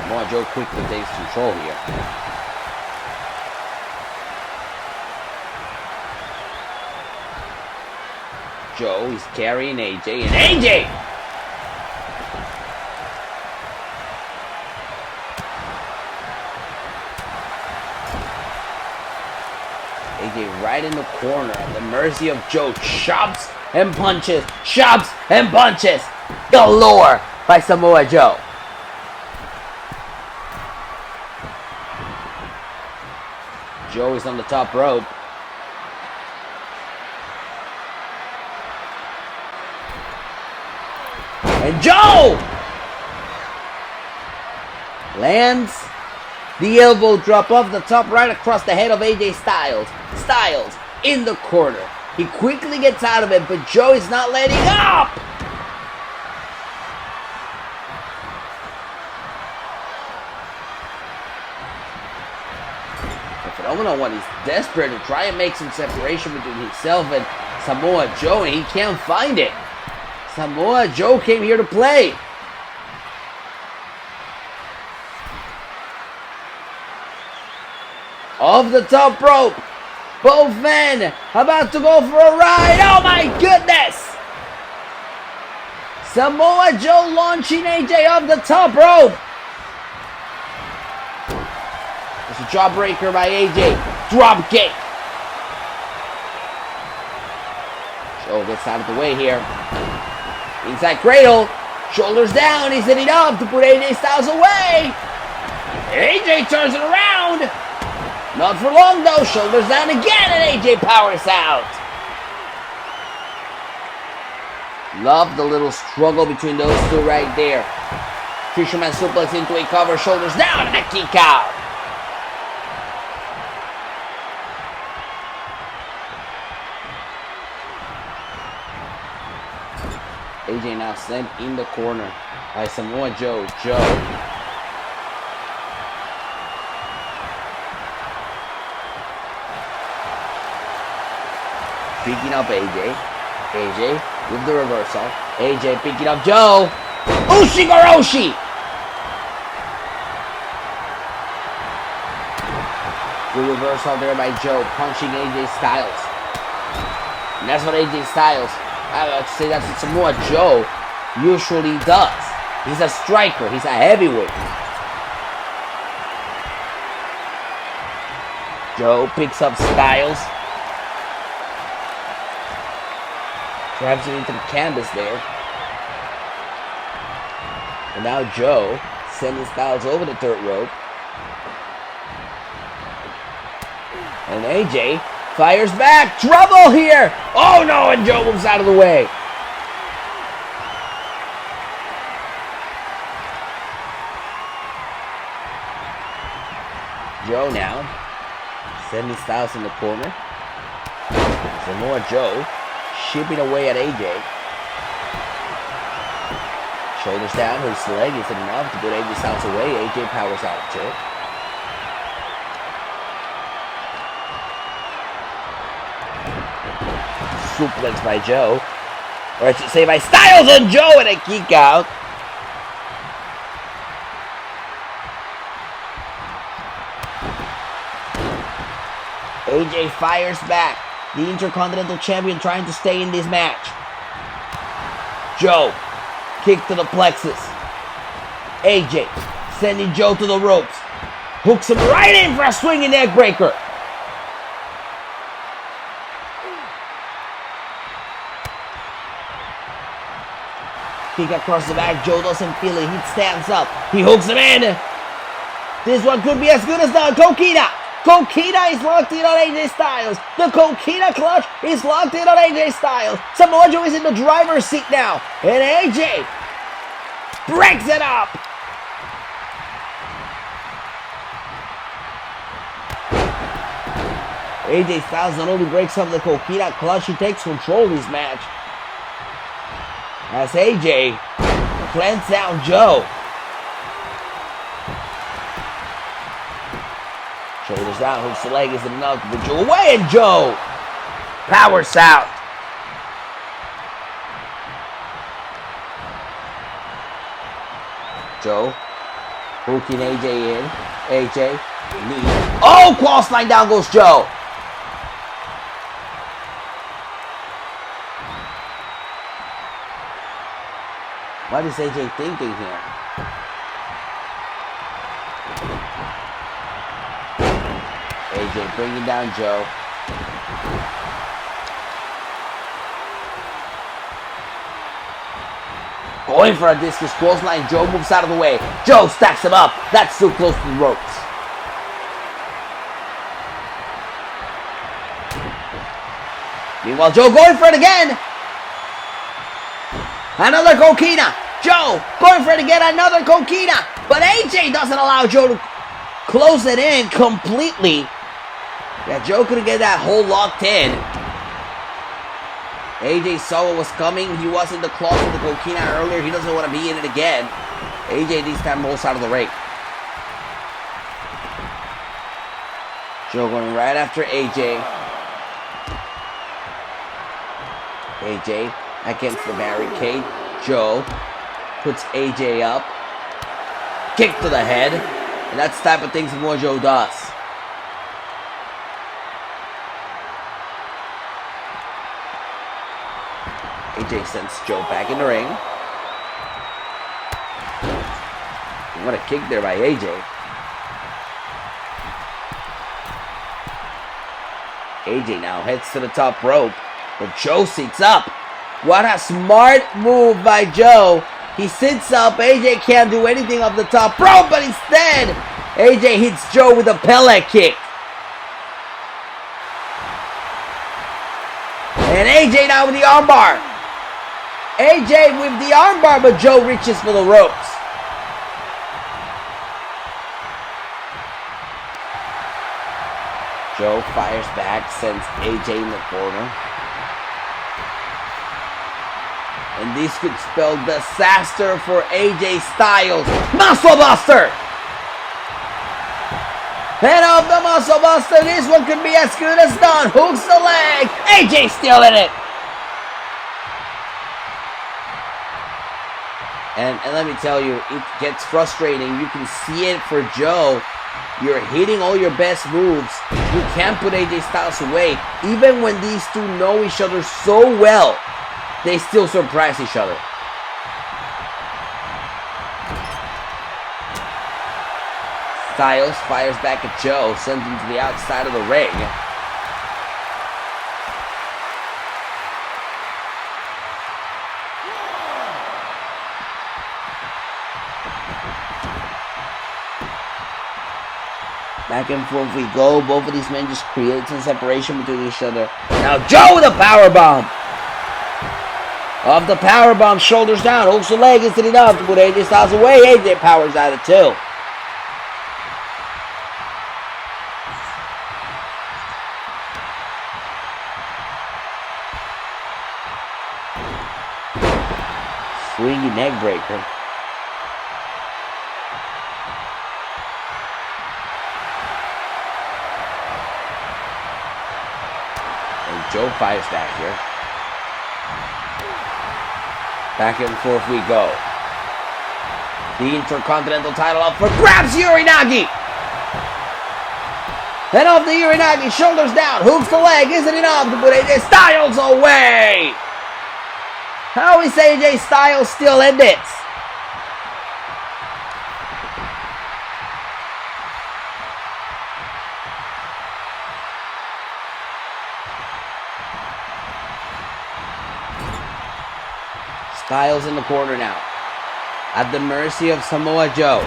Samoa Joe quickly takes control here. Joe is carrying AJ, and AJ! AJ right in the corner at the mercy of Joe. Chops and punches. Chops and punches. Galore by Samoa Joe. Joe is on the top rope. And Joe lands the elbow drop off the top right across the head of AJ Styles. Styles in the corner. He quickly gets out of it, but Joe is not letting up. The Phenomenal One is desperate to try and make some separation between himself and Samoa Joe, and he can't find it. Samoa Joe came here to play. Off the top rope. Both men about to go for a ride. Oh my goodness! Samoa Joe launching AJ off the top rope. It's a jawbreaker by AJ. Drop kick. Joe gets out of the way here. Inside cradle. Shoulders down. He's hitting up to put AJ Styles away. AJ turns it around. Not for long though. Shoulders down again and AJ powers out. Love the little struggle between those two right there. Fisherman suplex into a cover. Shoulders down and a kick out. AJ now sent in the corner by Samoa Joe. Joe. Picking up AJ. AJ with the reversal. AJ picking up Joe. Ushigoroshi! The reversal there by Joe, punching AJ Styles. And that's what AJ Styles, I would say that's what Samoa Joe usually does. He's a striker. He's a heavyweight. Joe picks up Styles. Grabs it into the canvas there. And now Joe sending Styles over the third rope. And AJ fires back. Trouble here. Oh no, and Joe moves out of the way. Joe now sending Styles in the corner. Samoa Joe shipping away at AJ. Shoulders down, his leg isn't enough to put AJ Styles away. AJ powers out too. Suplex by Joe. Or I should say by Styles on Joe, and a kick out. AJ fires back. The Intercontinental Champion trying to stay in this match. Joe, kick to the plexus. AJ sending Joe to the ropes. Hooks him right in for a swinging neck breaker. Kick across the back. Joe doesn't feel it. He stands up. He hooks him in. This one could be as good as the Coquina. Coquina is locked in on AJ Styles. The Coquina clutch is locked in on AJ Styles. Samoa Joe is in the driver's seat now. And AJ breaks it up. AJ Styles not only breaks up the Coquina clutch, he takes control of this match. As AJ plants down Joe. Shoulders down, hooks the leg, isn't enough to put Joe away, and Joe powers out. Joe hooking AJ in. AJ, knee. Oh, cross line down goes Joe. What is AJ thinking here? AJ bringing down Joe. Going for a discus clothesline. Joe moves out of the way. Joe stacks him up. That's too close to the ropes. Meanwhile, Joe going for it again. Another coquina. Joe going for it again. Another coquina. But AJ doesn't allow Joe to close it in completely. Yeah, Joe couldn't get that hole locked in. AJ saw what was coming. He was in the claws of the coquina earlier. He doesn't want to be in it again. AJ this time rolls out of the ring. Joe going right after AJ. AJ against the barricade. Joe puts AJ up. Kick to the head. And that's the type of things Samoa Joe does. AJ sends Joe back in the ring. What a kick there by AJ. AJ now heads to the top rope. But Joe sits up. What a smart move by Joe. He sits up. AJ can't do anything off the top rope, but instead, AJ hits Joe with a Pele kick. And AJ now with the armbar. AJ with the armbar, but Joe reaches for the ropes. Joe fires back, sends AJ in the corner. And this could spell disaster for AJ Styles. Muscle Buster! Head off the Muscle Buster. This one could be as good as done. Hooks the leg. AJ still in it. And let me tell you, it gets frustrating. You can see it for Joe. You're hitting all your best moves. You can't put AJ Styles away. Even when these two know each other so well, they still surprise each other. Styles fires back at Joe, sends him to the outside of the ring. Back and forth we go. Both of these men just create some separation between each other. Now Joe with a powerbomb. Off the powerbomb, shoulders down, hooks the leg, isn't enough to put AJ Styles away. AJ powers out of two. Swinging neck breaker. And Joe fires back here. Back and forth we go. The Intercontinental title up for grabs. Uranagi. Head off the Uranagi, shoulders down, hooks the leg, isn't enough to put AJ Styles away. How is AJ Styles still in this? Styles in the corner now, at the mercy of Samoa Joe.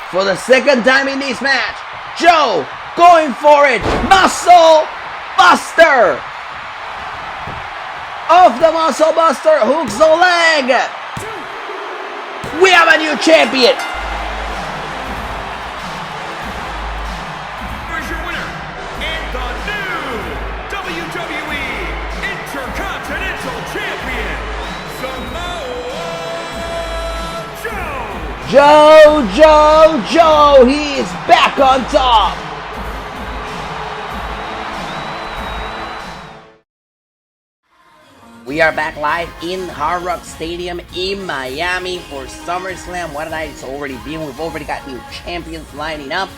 For the second time in this match, Joe going for it. Muscle Buster. Off the Muscle Buster, hooks the leg. We have a new champion. Here's your winner, and the new WWE Intercontinental Champion, Samoa Joe. Joe, he is back on top. We are back live in Hard Rock Stadium in Miami for SummerSlam. What a night it's already been. We've already got new champions lining up.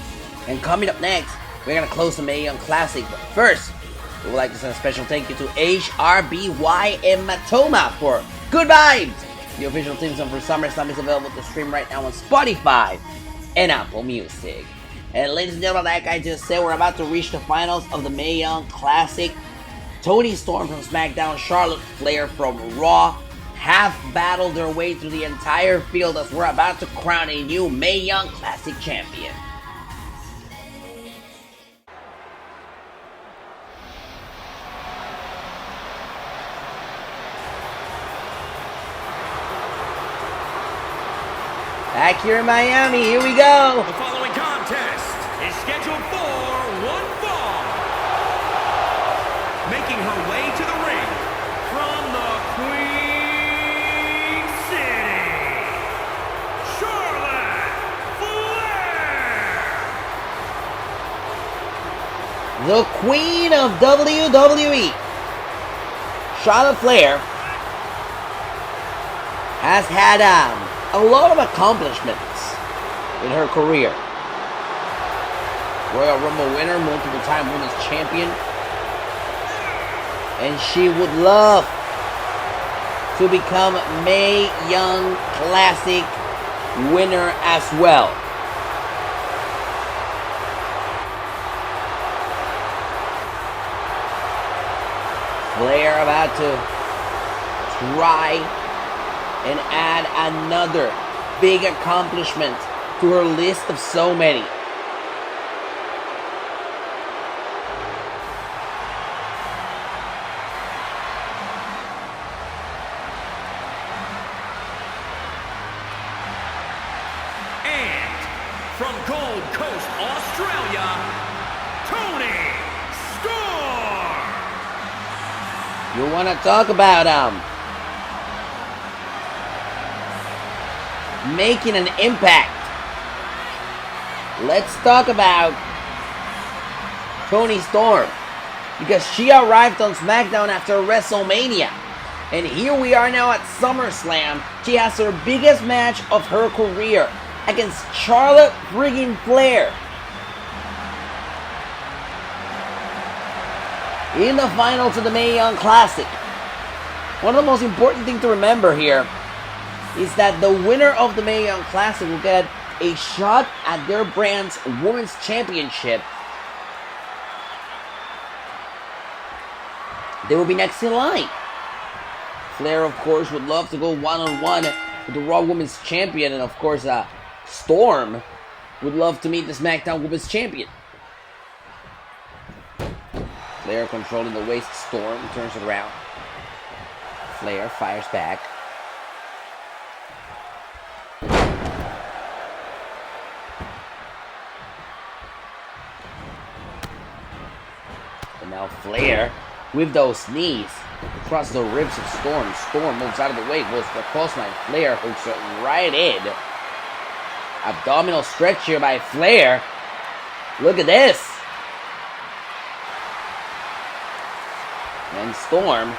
And coming up next, we're going to close the Mae Young Classic. But first, we would like to send a special thank you to HRBY and Matoma for Good Vibes. The official theme song for SummerSlam is available to stream right now on Spotify and Apple Music. And ladies and gentlemen, like I just said, we're about to reach the finals of the Mae Young Classic. Toni Storm from SmackDown, Charlotte Flair from Raw have battled their way through the entire field as we're about to crown a new Mae Young Classic champion. Back here in Miami, here we go. The following contest is scheduled for one fall. Making her way to the ring from the Queen City, Charlotte Flair. The Queen of WWE, Charlotte Flair, has had a lot of accomplishments in her career. Royal Rumble winner, multiple-time women's champion. And she would love to become Mae Young Classic winner as well. Flair about to try and add another big accomplishment to her list of so many. And from Gold Coast, Australia, Toni Storm. You want to talk about making an impact? Let's talk about Toni Storm, because she arrived on SmackDown after WrestleMania, and here we are now at SummerSlam. She has her biggest match of her career against Charlotte friggin' Flair in the finals of the Mae Young Classic. One of the most important things to remember here is that the winner of the Mae Young Classic will get a shot at their brand's Women's Championship. They will be next in line. Flair, of course, would love to go one-on-one with the Raw Women's Champion, and of course, Storm would love to meet the SmackDown Women's Champion. Flair controlling the waist, Storm turns it around. Flair fires back. And now Flair, with those knees, across the ribs of Storm. Storm moves out of the way, goes for a clothesline. Flair hooks it right in. Abdominal stretch here by Flair. Look at this. And Storm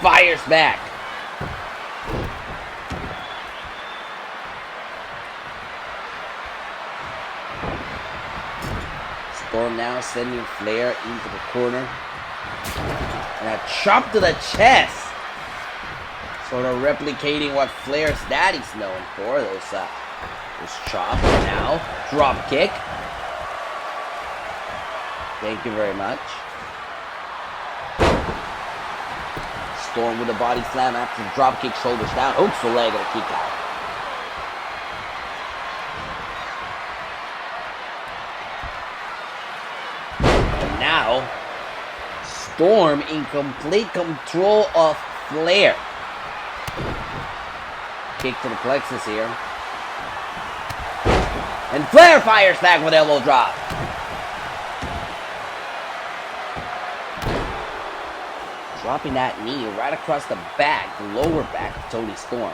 fires back. Storm now sending Flair into the corner. And a chop to the chest. Sort of replicating what Flair's daddy's known for. Those chops. Now, drop kick. Thank you very much. Storm with a body slam after the drop kick, shoulders down. Hooks the leg and a kick out. And now, Storm in complete control of Flair. Kick to the plexus here. And Flair fires back with elbow drop. Dropping that knee right across the back, the lower back of Toni Storm.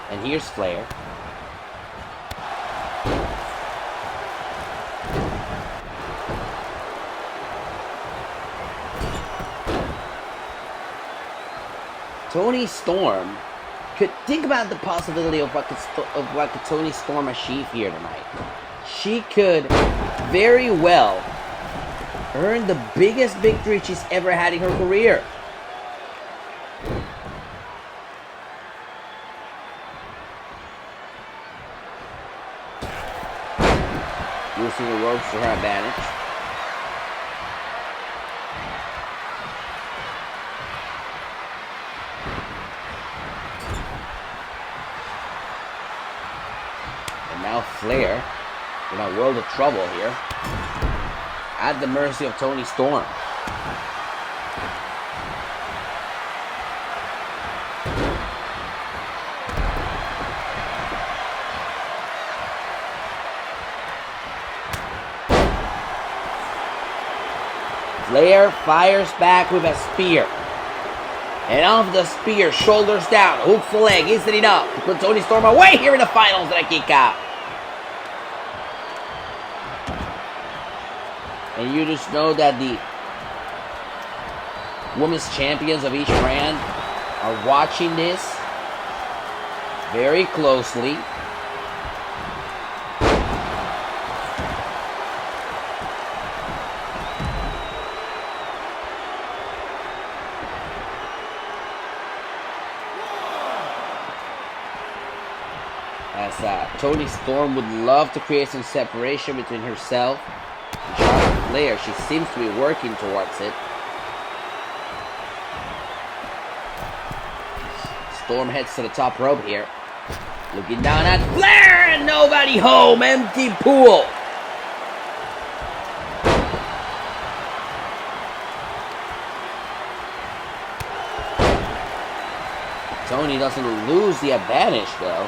And here's Flair. Toni Storm could think about the possibility of what could Toni Storm achieve here tonight. She could very well earn the biggest victory she's ever had in her career. Using the ropes to her advantage. And now Flair in a world of trouble here. At the mercy of Toni Storm. Flair fires back with a spear. And off the spear, shoulders down, hooks the leg, isn't enough to put Toni Storm away here in the finals and a kick out. And you just know that the women's champions of each brand are watching this very closely. As Toni Storm would love to create some separation between herself and Charlotte Flair. She seems to be working towards it. Storm heads to the top rope here. Looking down at Flair and nobody home. Empty pool. Toni doesn't lose the advantage though.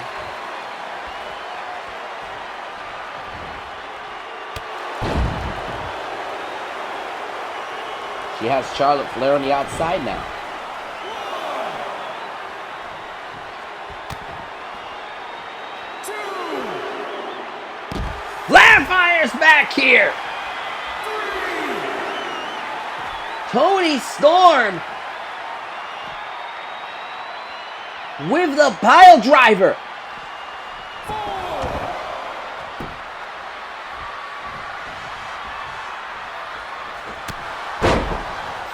She has Charlotte Flair on the outside now. Flair fires back here. Toni Storm with the pile driver.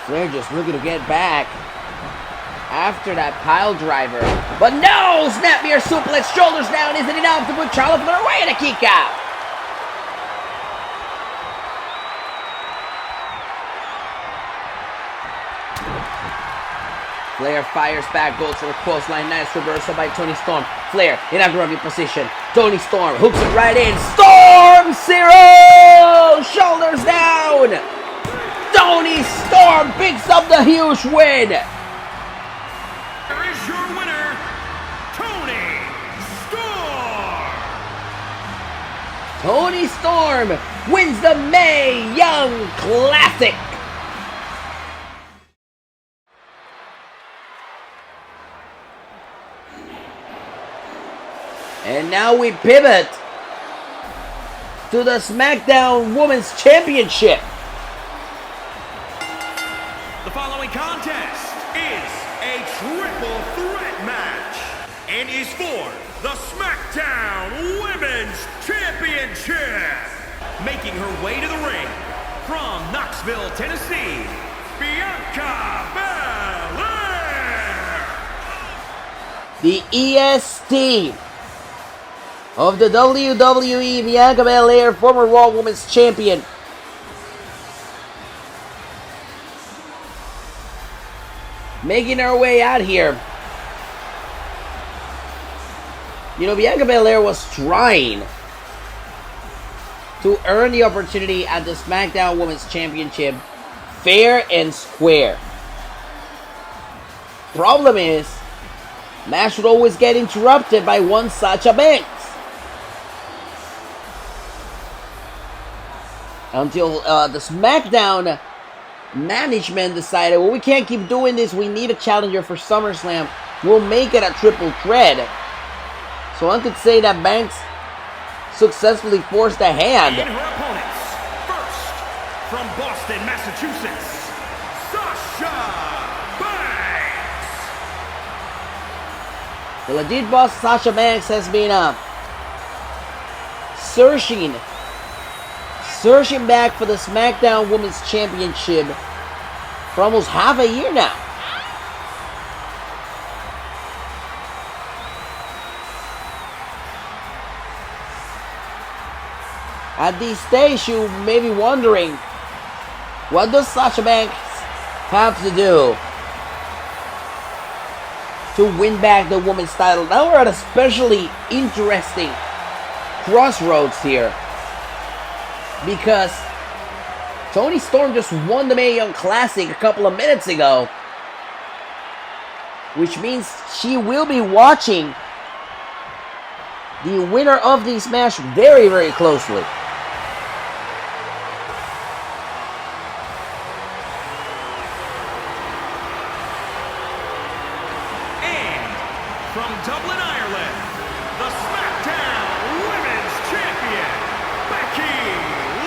Flair just looking to get back after that pile driver. But no! Snapmare suplex, shoulders down, isn't enough to put Charlotte Flair away and a kick out. Flair fires back, goes for a clothesline. Nice reversal by Toni Storm. Flair in a grumpy position. Toni Storm hooks it right in. Storm Zero! Shoulders down! Toni Storm picks up the huge win! Here is your winner, Toni Storm! Toni Storm wins the Mae Young Classic! And now we pivot to the Smackdown Women's Championship. The following contest is a triple threat match and is for the Smackdown Women's Championship. Making her way to the ring from Knoxville, Tennessee, Bianca Belair. The EST of the WWE, Bianca Belair, former Raw Women's Champion. Making her way out here. You know, Bianca Belair was trying to earn the opportunity at the SmackDown Women's Championship fair and square. Problem is, match would always get interrupted by one Sasha Banks. Until the SmackDown management decided, well, we can't keep doing this. We need a challenger for SummerSlam. We'll make it a triple threat. So one could say that Banks successfully forced a hand. And her opponents, first, from Boston, Massachusetts, Sasha Banks. The legit boss Sasha Banks has been searching back for the SmackDown Women's Championship for almost half a year now. At this stage, you may be wondering, what does Sasha Banks have to do to win back the women's title? Now we're at a especially interesting crossroads here, because Toni Storm just won the Mae Young Classic a couple of minutes ago, which means she will be watching the winner of this match very, very closely. And from Dublin, Ireland, the Smackdown Women's Champion, Becky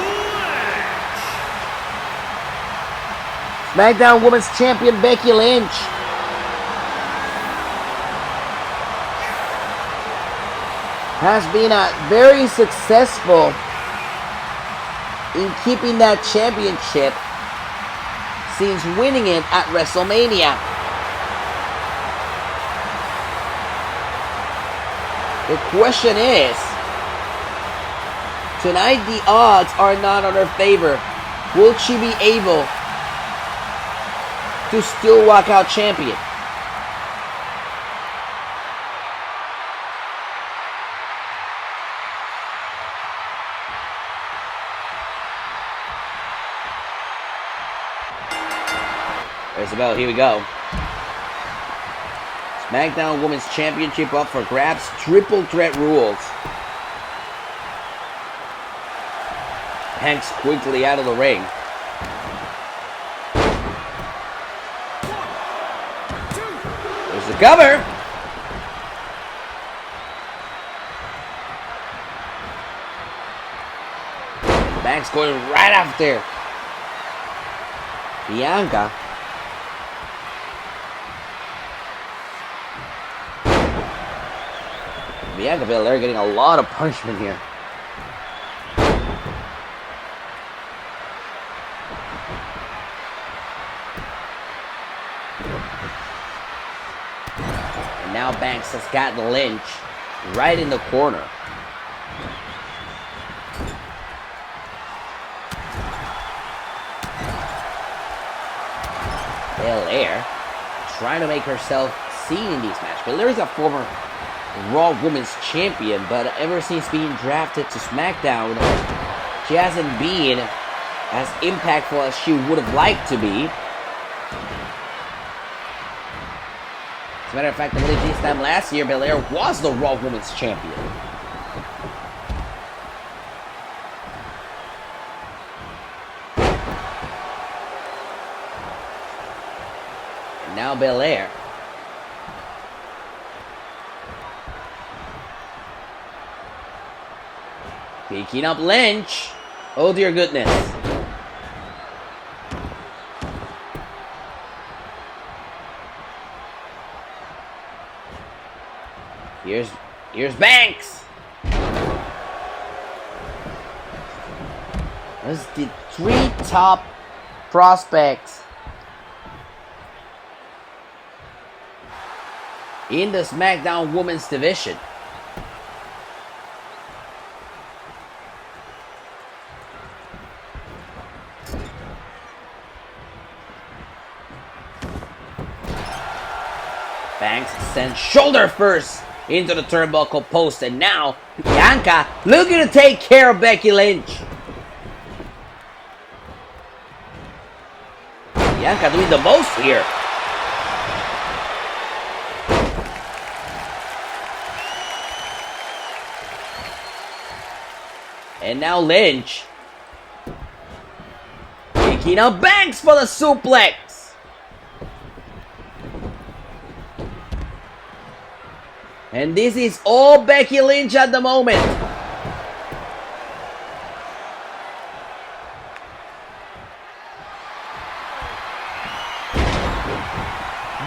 Lynch. SmackDown Women's Champion Becky Lynch has been very successful in keeping that championship since winning it at WrestleMania. The question is, tonight the odds are not on her favor. Will she be able to still walk out champion? There's the bell, here we go. SmackDown Women's Championship up for grabs, triple threat rules. Banks quickly out of the ring. There's the cover. Banks going right after Bianca. Bianca Belair getting a lot of punishment here. And now Banks has got Lynch right in the corner. Belair trying to make herself seen in these matches. Belair is a former Raw Women's Champion, but ever since being drafted to SmackDown, she hasn't been as impactful as she would have liked to be. As a matter of fact, I believe this time last year, Belair was the Raw Women's Champion. And now Belair. Picking up Lynch. Oh dear goodness. Here's Banks. That's the three top prospects in the SmackDown Women's division. Banks sends shoulder first into the turnbuckle post, and now Bianca looking to take care of Becky Lynch. Bianca doing the most here. And now Lynch picking up Banks for the suplex. And this is all Becky Lynch at the moment.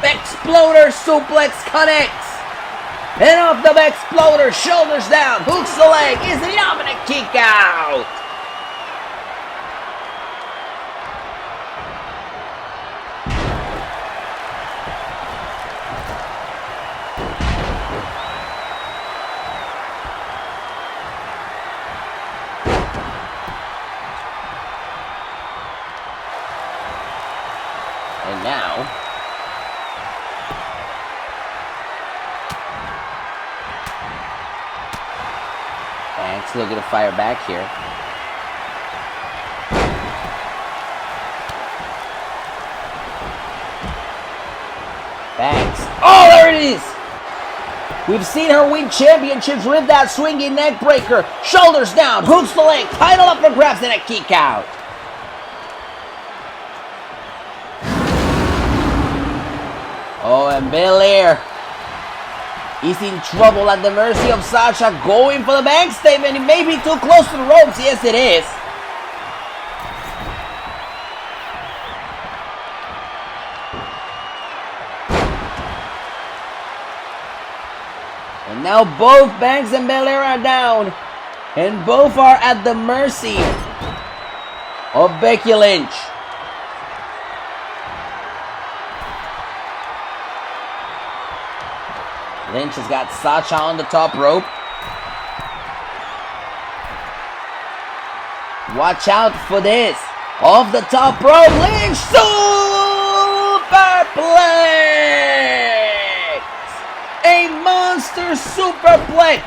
Exploder suplex connects. And off the Exploder, shoulders down, hooks the leg, is enough and a kick out. now. Banks looking to fire back here. Banks. Oh, there it is! We've seen her win championships with that swinging neck breaker. Shoulders down, hooks the leg, title up for grabs, and a kick out. Oh, and Belair is in trouble at the mercy of Sasha, going for the bank statement. It may be too close to the ropes. Yes, it is. And now both Banks and Belair are down, and both are at the mercy of Becky Lynch. Lynch has got Sasha on the top rope. Watch out for this. Off the top rope, Lynch superplex! A monster superplex!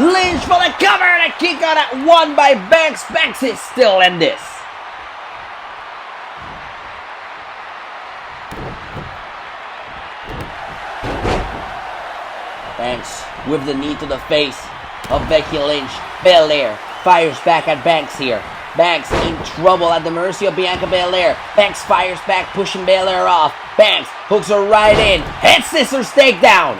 Lynch for the cover and a kick out at one by Banks. Banks is still in this. Banks with the knee to the face of Becky Lynch. Belair fires back at Banks here. Banks in trouble at the mercy of Bianca Belair. Banks fires back, pushing Belair off. Banks hooks her right in. Head scissors takedown.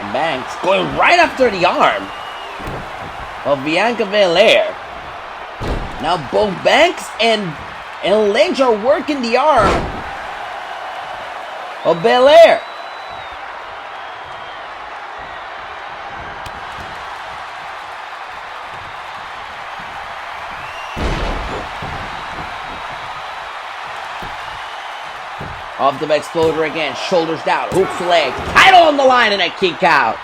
And Banks going right after the arm of Bianca Belair. Now both Banks and Lynch are working the arm of Belair. Off the exploder again, shoulders down, hooks leg, title on the line, and a kick out.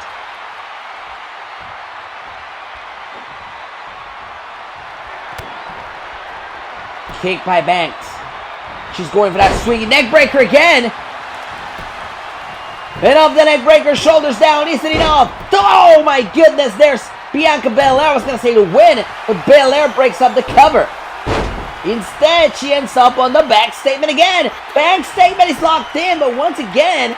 Kick by Banks. She's going for that swinging neck breaker again. And off the neck breaker, shoulders down, isn't enough. Oh my goodness, there's Bianca Belair. I was going to say to win, but Belair breaks up the cover. Instead, she ends up on the back statement again. Back statement is locked in, but once again,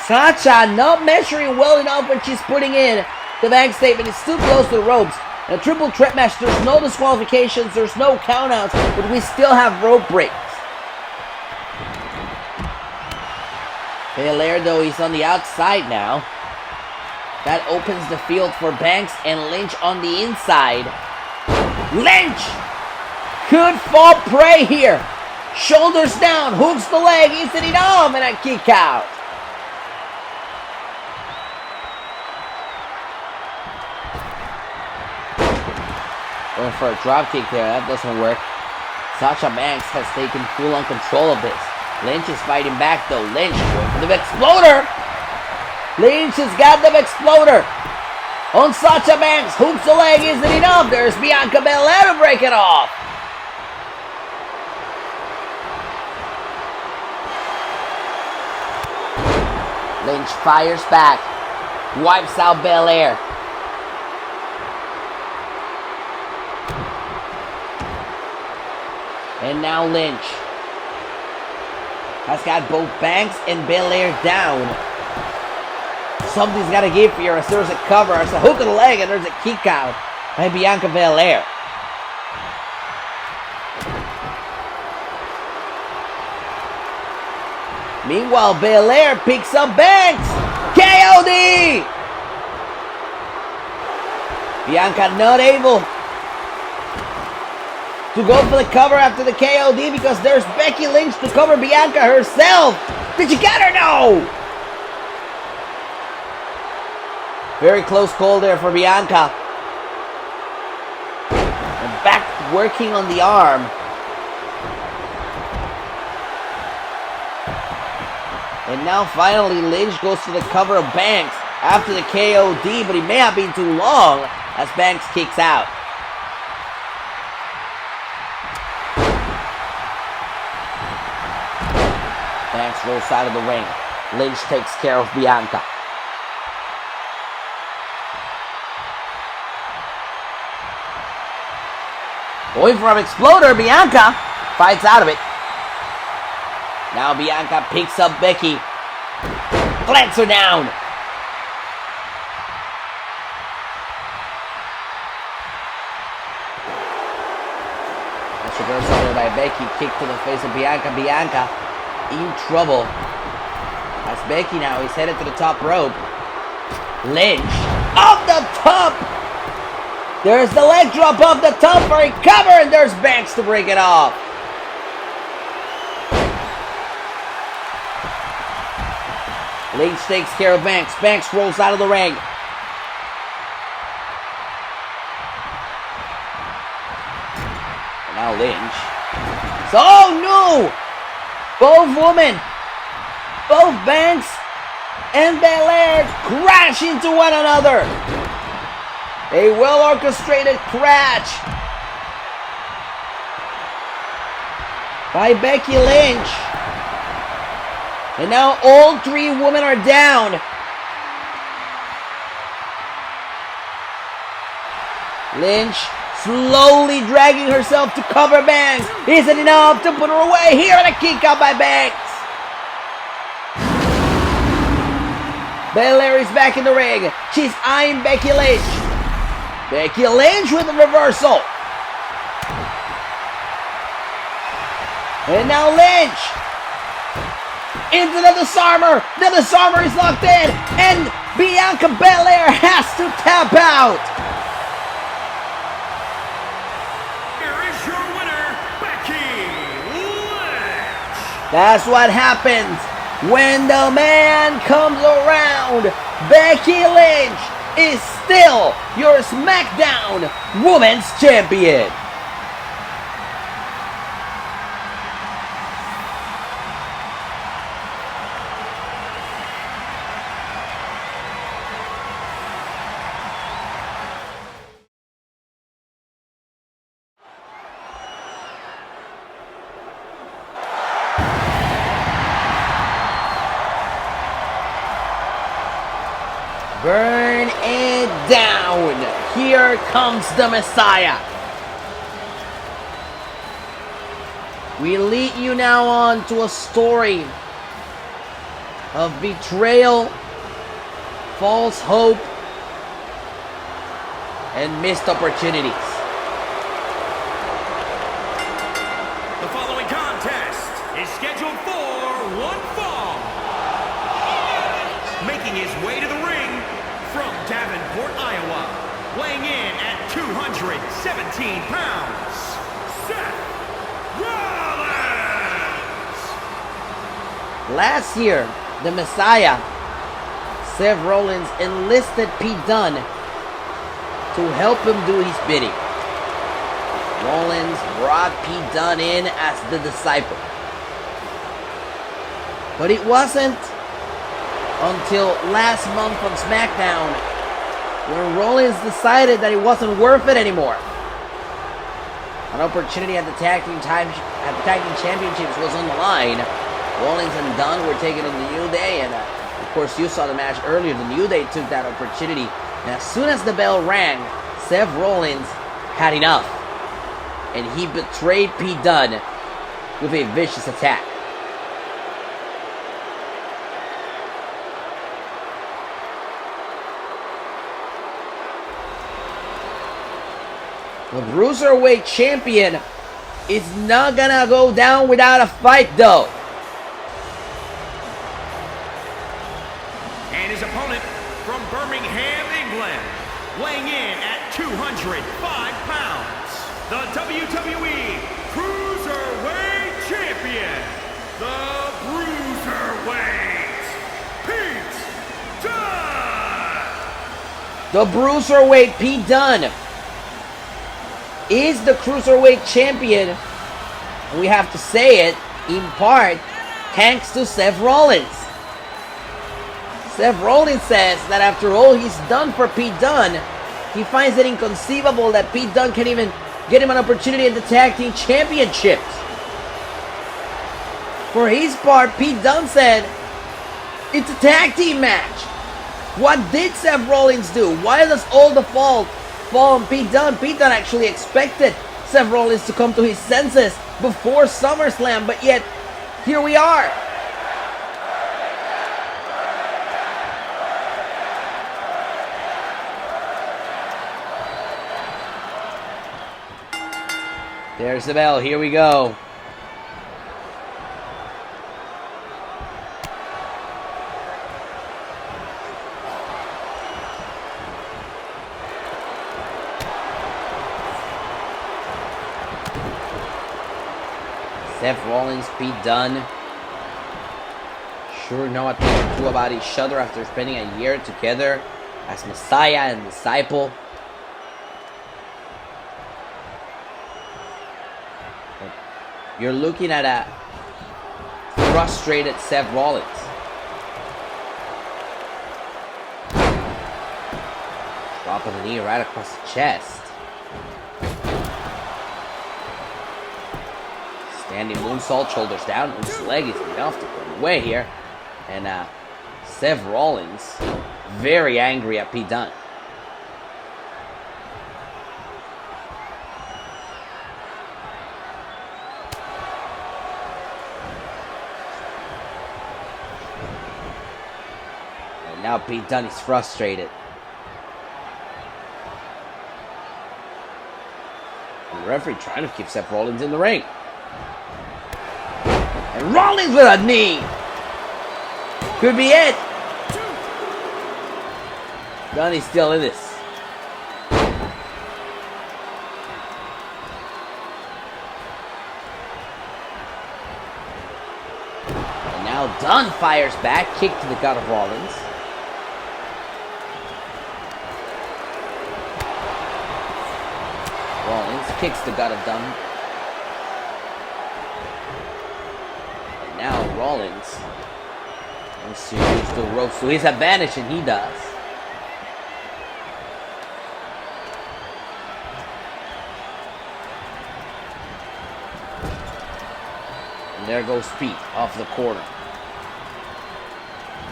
Sasha not measuring well enough when she's putting in the back statement. It's too close to the ropes. In a triple threat match, there's no disqualifications, there's no countouts, but we still have rope breaks. Belair, though, he's on the outside now. That opens the field for Banks and Lynch on the inside. Lynch could fall prey here. Shoulders down, hooks the leg, isn't enough, and a kick out. Going for a drop kick there, that doesn't work. Sasha Banks has taken full-on control of this. Lynch is fighting back though. Lynch going for the exploder. Lynch has got the exploder on Sasha Banks. Hooks the leg, isn't enough. There's Bianca Belair to break it off. Lynch fires back, wipes out Belair. And now Lynch has got both Banks and Belair down. Something's got to give here as there's a cover, as a hook of the leg, and there's a kick out by Bianca Belair. Meanwhile, Belair picks up Banks. KOD! Bianca not able to go for the cover after the KOD because there's Becky Lynch to cover Bianca herself. Did you get her? No! Very close call there for Bianca. And back working on the arm. And now finally Lynch goes to the cover of Banks after the KOD, but he may have been too long as Banks kicks out. Banks rolls out of the ring. Lynch takes care of Bianca. Going for an exploder, Bianca fights out of it. Now Bianca picks up Becky. Glance her down. That's reversal there by Becky. Kick to the face of Bianca. Bianca in trouble. As Becky now is headed to the top rope. Lynch off the top. There's the leg drop off the top for a cover, and there's Banks to break it off. Lynch takes care of Banks. Banks rolls out of the ring. And now Lynch. Oh no! Both women, both Banks and Belair crash into one another. A well-orchestrated crash by Becky Lynch. And now all three women are down. Lynch slowly dragging herself to cover Banks. Is it enough to put her away? Here and a kick out by Banks. Belair is back in the ring. She's eyeing Becky Lynch. Becky Lynch with a reversal. And now Lynch into the disarmer. The disarmer is locked in. And Bianca Belair has to tap out. Here is your winner, Becky Lynch. That's what happens when the man comes around. Becky Lynch is still your SmackDown Women's Champion. Burn it down. Here comes the Messiah. We lead you now on to a story of betrayal, false hope, and missed opportunities. The following contest is scheduled for one fall. Making his way to the ring from Davenport, Iowa, weighing in at 217 pounds, Seth Rollins! Last year, the Messiah, Seth Rollins, enlisted Pete Dunne to help him do his bidding. Rollins brought Pete Dunne in as the disciple. But it wasn't until last month on Smackdown when Rollins decided that it wasn't worth it anymore. An opportunity at the Tag Team Championships was on the line. Rollins and Dunne were taking on the New Day, and of course you saw the match earlier. The New Day took that opportunity, and as soon as the bell rang, Seth Rollins had enough, and he betrayed Pete Dunne with a vicious attack. The Cruiserweight Champion is not gonna go down without a fight, though. And his opponent from Birmingham, England, weighing in at 205 pounds, the WWE Cruiserweight Champion, the Cruiserweight, Pete Dunne! The Cruiserweight Pete Dunne is the Cruiserweight Champion, and we have to say it, in part, thanks to Seth Rollins. Seth Rollins says that after all he's done for Pete Dunne, he finds it inconceivable that Pete Dunne can even get him an opportunity in the Tag Team Championships. For his part, Pete Dunne said, it's a tag team match. What did Seth Rollins do? Why does all the fault fall on Pete Dunne? Pete Dunne actually expected Seth Rollins to come to his senses before SummerSlam, but yet, here we are. There's the bell, here we go. Seth Rollins, Pete Dunne sure know what to do about each other after spending a year together as Messiah and Disciple. But you're looking at a frustrated Seth Rollins. Dropping the knee right across the chest. Standing moonsault, shoulders down, whose leg is enough to put away here. And Seth Rollins, very angry at Pete Dunne. And now Pete Dunne is frustrated. And the referee trying to keep Seth Rollins in the ring. And Rollins with a knee. Could be it. Dunne is still in this. And now Dunne fires back. Kick to the gut of Rollins. Rollins kicks the gut of Dunne. Now Rollins wants to use the ropes to his advantage, and he does. And there goes Pete off the corner.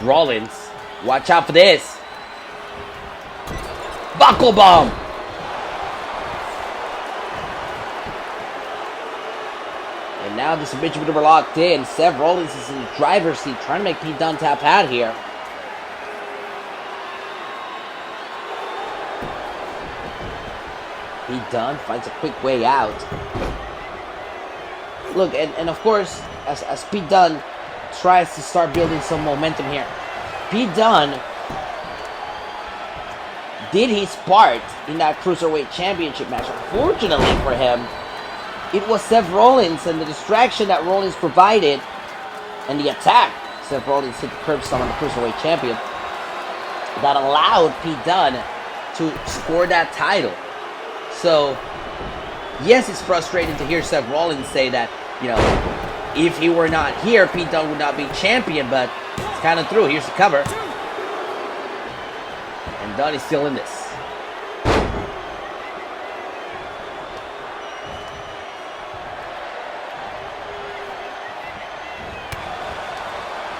Rollins, watch out for this. Buckle bomb. And now the submission maneuver locked in. Seth Rollins is in the driver's seat, trying to make Pete Dunne tap out here. Pete Dunne finds a quick way out. Look, and of course, as Pete Dunne tries to start building some momentum here, Pete Dunne did his part in that Cruiserweight Championship match. Unfortunately for him, it was Seth Rollins and the distraction that Rollins provided and the attack Seth Rollins hit the curb stomp on the Cruiserweight Champion that allowed Pete Dunne to score that title. So, yes, it's frustrating to hear Seth Rollins say that, you know, if he were not here, Pete Dunne would not be champion, but it's kind of true. Here's the cover. And Dunne is still in this.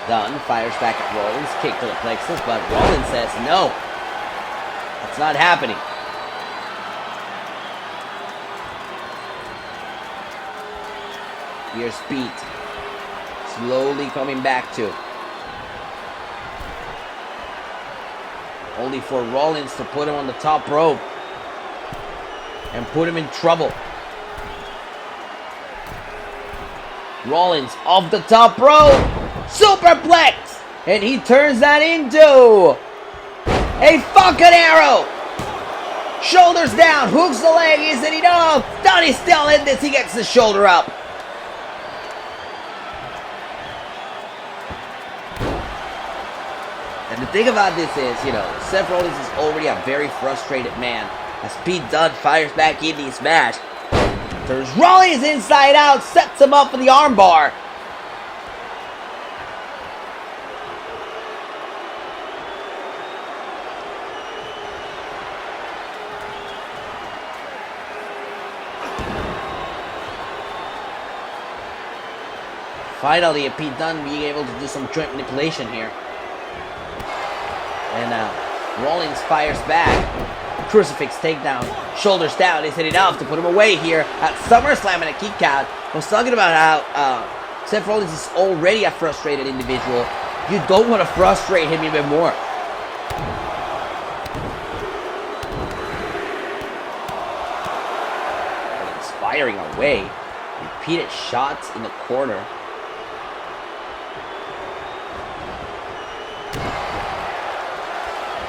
Dunne fires back at Rollins, kick to the plexus, but Rollins says no. That's not happening. Here's Pete, slowly coming back to. Only for Rollins to put him on the top rope and put him in trouble. Rollins off the top rope. Superplex! And he turns that into a fucking arrow! Shoulders down, hooks the leg, isn't enough! Dunne is still in this, he gets the shoulder up. And the thing about this is, you know, Seth Rollins is already a very frustrated man as Pete Dunne fires back into his match. Turns Rollins inside out, sets him up for the armbar. Finally, Pete Dunne being able to do some joint manipulation here. And Rollins fires back. Crucifix takedown. Shoulders down. Is it enough to put him away here at SummerSlam and a kick out? I was talking about how Seth Rollins is already a frustrated individual. You don't want to frustrate him even more. Rollins firing away. Repeated shots in the corner.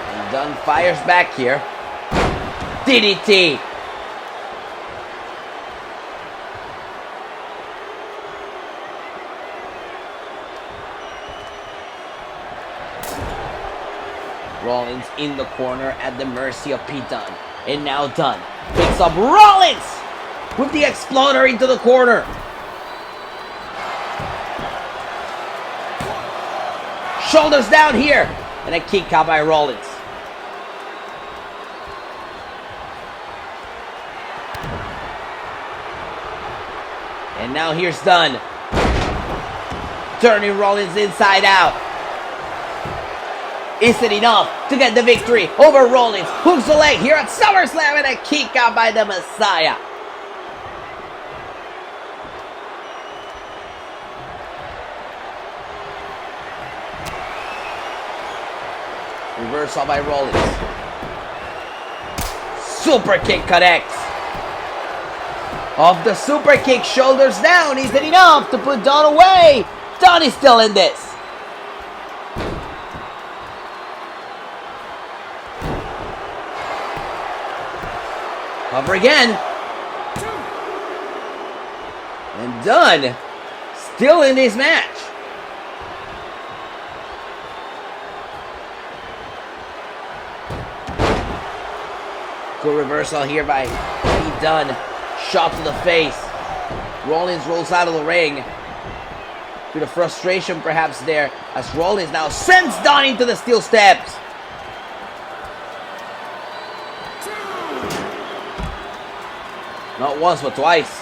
And Dunne fires back here. DDT. Rollins in the corner at the mercy of Pete Dunne. And now Dunne picks up Rollins with the exploder into the corner. Shoulders down here. And a kick out by Rollins. And now here's Dunne. Turning Rollins inside out. Is it enough to get the victory over Rollins? Hooks the leg here at SummerSlam and a kick out by the Messiah. Reversal by Rollins. Super kick connects. Off the super kick, shoulders down. Is it enough to put Dunne away? Dunne is still in this. Cover again. And Dunne still in this match. Good reversal here by Pete Dunne. Shot to the face. Rollins rolls out of the ring. Bit of frustration perhaps there as Rollins now sends Dunne into the steel steps. Not once but twice.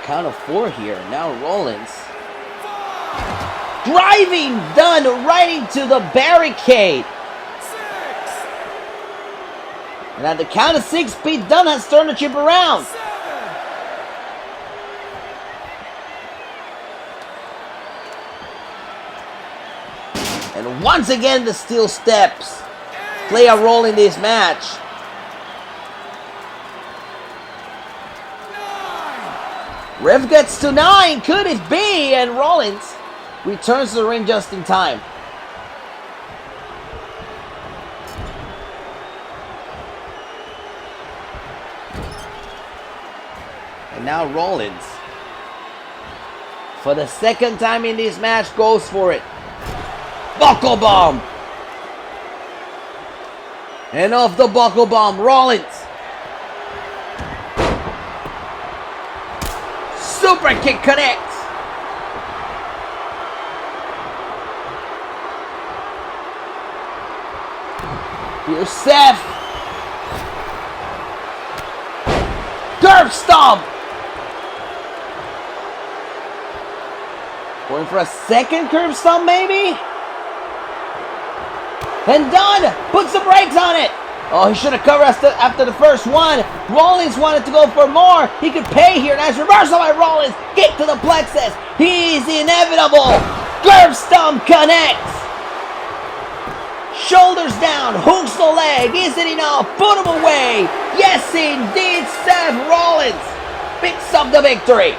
Count of 4 here. Now Rollins driving Dunne right into the barricade. 6. And at the count of 6, Pete Dunne has turned the ship around. 7. And once again, the steel steps play a role in this match. 9. Ref gets to 9. Could it be? And Rollins returns to the ring just in time. And now Rollins, for the second time in this match, goes for it. Buckle bomb. And off the buckle bomb, Rollins. Super kick connects. Here's Seth. Curb stomp. Going for a second curb stomp, maybe? And Dunne puts the brakes on it. Oh, he should have covered after the first one. Rollins wanted to go for more. He could pay here. Nice reversal by Rollins. Kick to the plexus. He's inevitable. Curb stomp connects. Shoulders down. Hooks the leg. Is it enough? Put him away. Yes, indeed. Seth Rollins picks up the victory.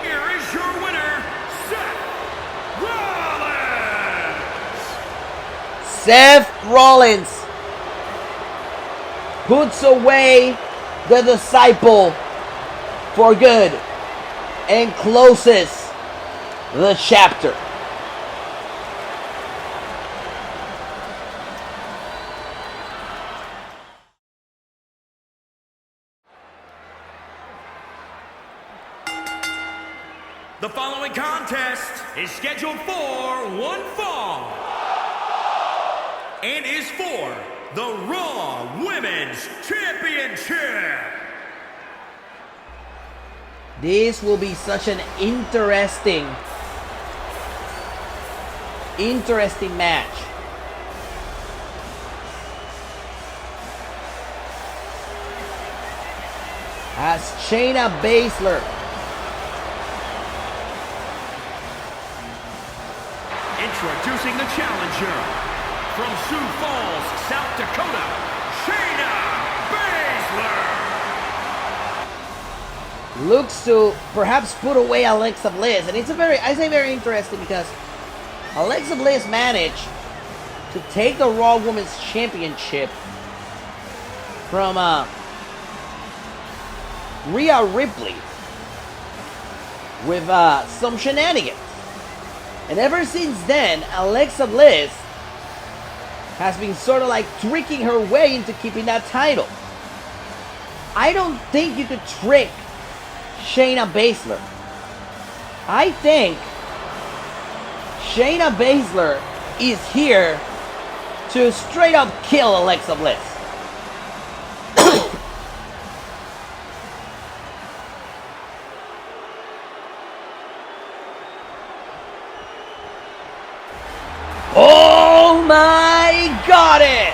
Here is your winner, Seth Rollins. Seth Rollins puts away the disciple for good and closes the chapter. The following contest is scheduled for one fall and is for the Raw Women's Championship. This will be such an interesting match. As Shayna Baszler introducing the challenger from Sioux Falls, South Dakota, Shayna Baszler. Looks to perhaps put away Alexa Bliss, and it's I say very interesting because Alexa Bliss managed to take the Raw Women's Championship from Rhea Ripley with some shenanigans. And ever since then, Alexa Bliss has been sort of like tricking her way into keeping that title. I don't think you could trick Shayna Baszler. I think Shayna Baszler is here to straight up kill Alexa Bliss. Oh my goddess!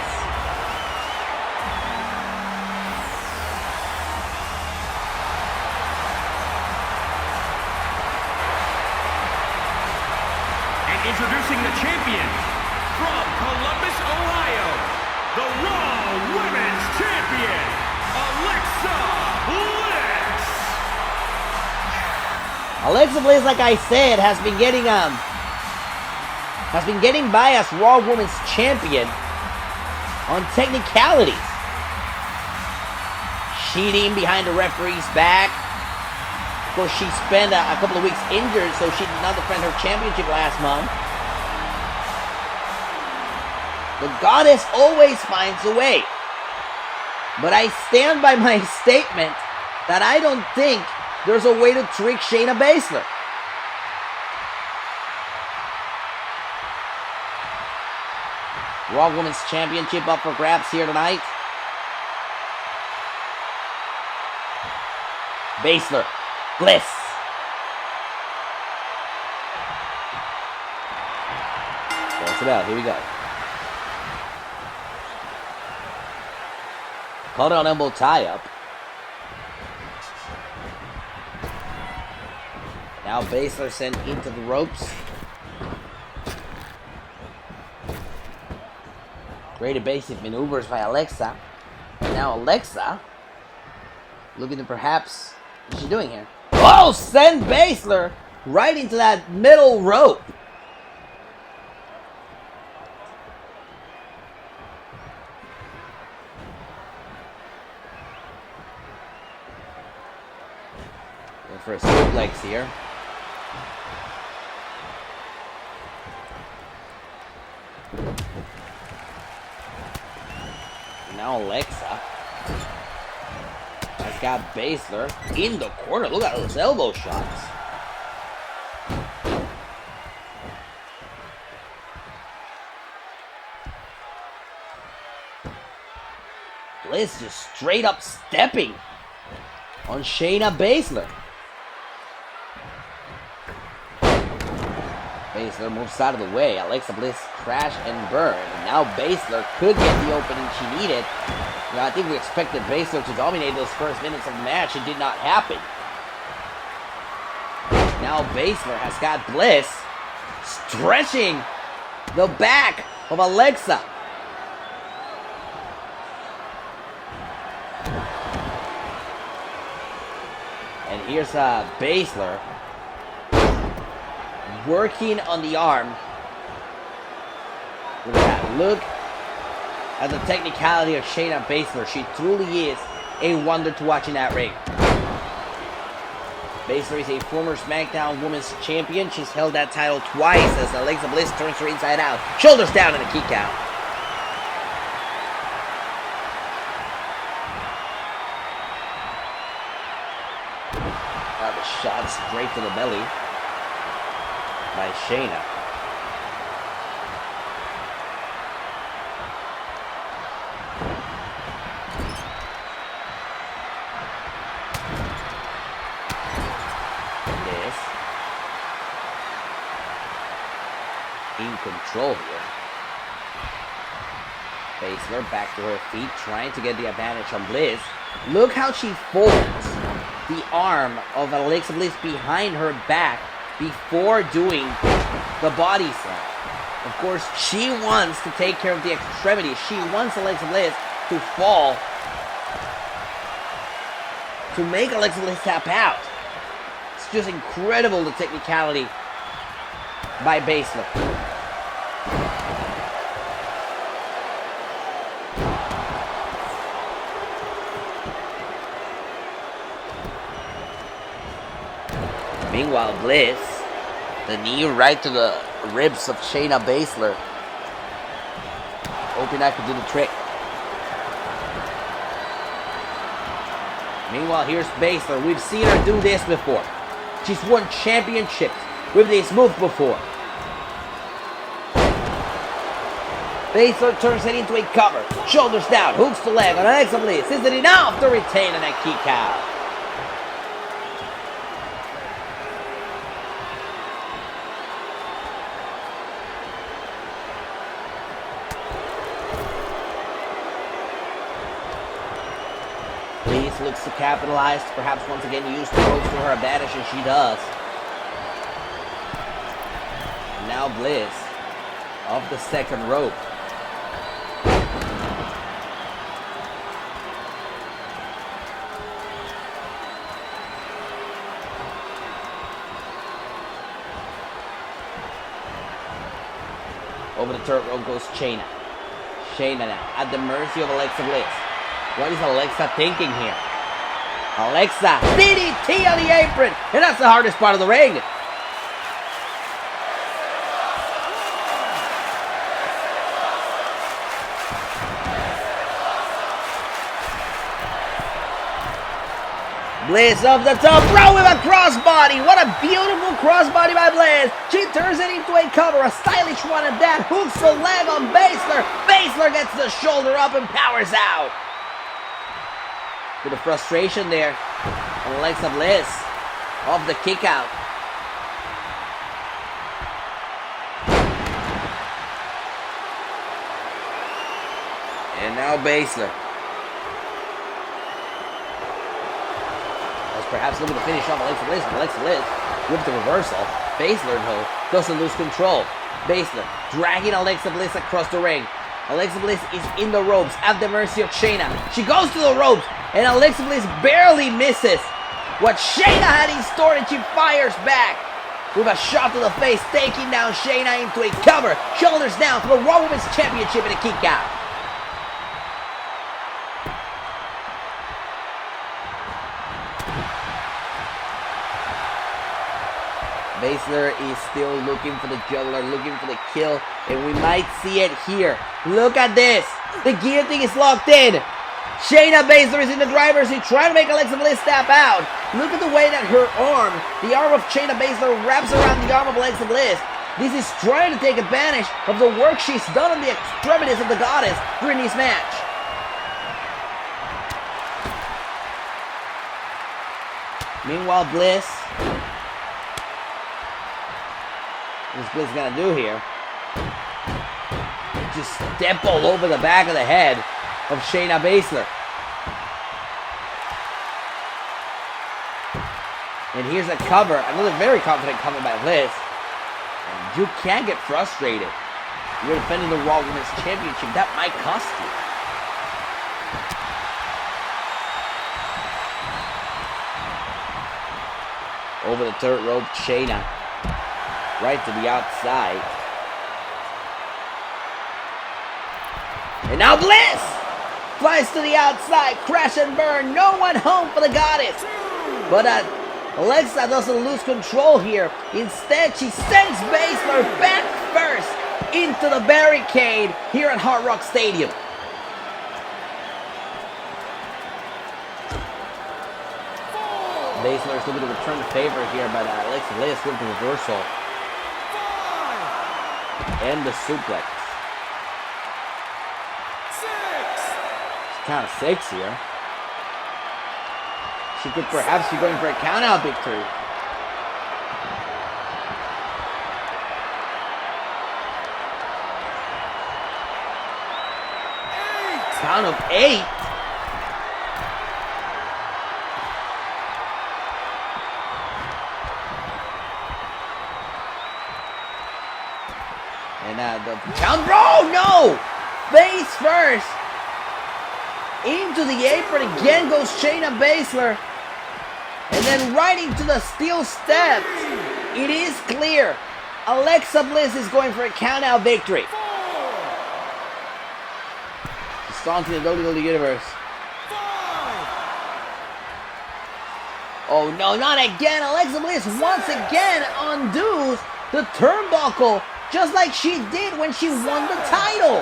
And introducing the champion from Columbus, Ohio, the Raw Women's Champion, Alexa Bliss. Alexa Bliss, like I said, has been getting by as Raw Women's Champion on technicalities. Cheating behind the referee's back. Of course, she spent a couple of weeks injured, so she did not defend her championship last month. The goddess always finds a way. But I stand by my statement that I don't think there's a way to trick Shayna Baszler. Raw Women's Championship up for grabs here tonight. Baszler, Bliss. Close it out, here we go. Caught it on elbow tie-up. Now Baszler sent into the ropes. Great evasive maneuvers by Alexa. And now Alexa looking to perhaps... What's she doing here? Oh! Send Baszler right into that middle rope. Going for a suplex here. Now Alexa has got Baszler in the corner. Look at those elbow shots. Bliss just straight up stepping on Shayna Baszler. Baszler moves out of the way. Alexa Bliss crash and burn. And now Baszler could get the opening she needed. You know, I think we expected Baszler to dominate those first minutes of the match. It did not happen. Now Baszler has got Bliss stretching the back of Alexa. And here's Baszler working on the arm. Look at that. Look at the technicality of Shayna Baszler. She truly is a wonder to watch in that ring. Baszler is a former Smackdown Women's Champion. She's held that title twice as Alexa Bliss turns her inside out. Shoulders down and a kick out. The shot straight to the belly. by Shayna. Bliss in control here. Baszler back to her feet, trying to get the advantage on Bliss. Look how she folds the arm of Alexa Bliss behind her back before doing the body slam. Of course, she wants to take care of the extremities. She wants Alexa Bliss to fall to make Alexa Bliss tap out. It's just incredible, the technicality by Baszler. Meanwhile, Bliss, the knee right to the ribs of Shayna Baszler. Hoping I could do the trick. Meanwhile, here's Baszler. We've seen her do this before. She's won championships with this move before. Baszler turns it into a cover. Shoulders down, hooks the leg on Alexa Bliss. Is it enough to retain and a kick out? Bliss looks to capitalize, perhaps once again use the ropes to her advantage, and she does. Now Bliss off the second rope. Over the third rope goes Shayna. Shayna now at the mercy of Alexa Bliss. What is Alexa thinking here? Alexa, DDT on the apron! And that's the hardest part of the ring. Bliss off the top row with a crossbody. What a beautiful crossbody by Bliss. She turns it into a cover, a stylish one at that. Hooks the leg on Baszler. Baszler gets the shoulder up and powers out. With the frustration there on Alexa Bliss off the kick out. And now Baszler. Was perhaps looking to finish off Alexa Bliss, but Alexa Bliss with the reversal. Baszler, though, doesn't lose control. Baszler dragging Alexa Bliss across the ring. Alexa Bliss is in the ropes at the mercy of Shayna. She goes to the ropes, and Alexa Bliss barely misses what Shayna had in store, and she fires back with a shot to the face, taking down Shayna into a cover. Shoulders down for the Raw Women's Championship and a kick out. Baszler is still looking for the juggler, looking for the kill, and we might see it here. Look at this. The guillotine is locked in. Shayna Baszler is in the driver's seat, trying to make Alexa Bliss tap out. Look at the way that her arm, the arm of Shayna Baszler, wraps around the arm of Alexa Bliss. This is trying to take advantage of the work she's done on the extremities of the goddess during this match. Meanwhile, Bliss. What's Bliss gonna do here? Just step all over the back of the head of Shayna Baszler. And here's a cover, another very confident cover by Bliss. And you can't get frustrated. You're defending the Raw Women's Championship. That might cost you. Over the third rope, Shayna. Right to the outside. And now Bliss flies to the outside, crash and burn. No one home for the goddess. But Alexa doesn't lose control here. Instead, she sends Baszler back first into the barricade here at Hard Rock Stadium. Baszler is looking to return the favor here, but Alexa Bliss with the reversal. And the suplex. 6. Count of 6 here. She could perhaps be going for a count-out victory. Count of 8. And the count. Oh no! Face first. Into the apron again goes Shayna Baszler. And then right into the steel steps. It is clear. Alexa Bliss is going for a count-out victory. She's on to the WWE Universe. 5. Oh no, not again. Alexa Bliss once again undoes the turnbuckle, just like she did when she won the title.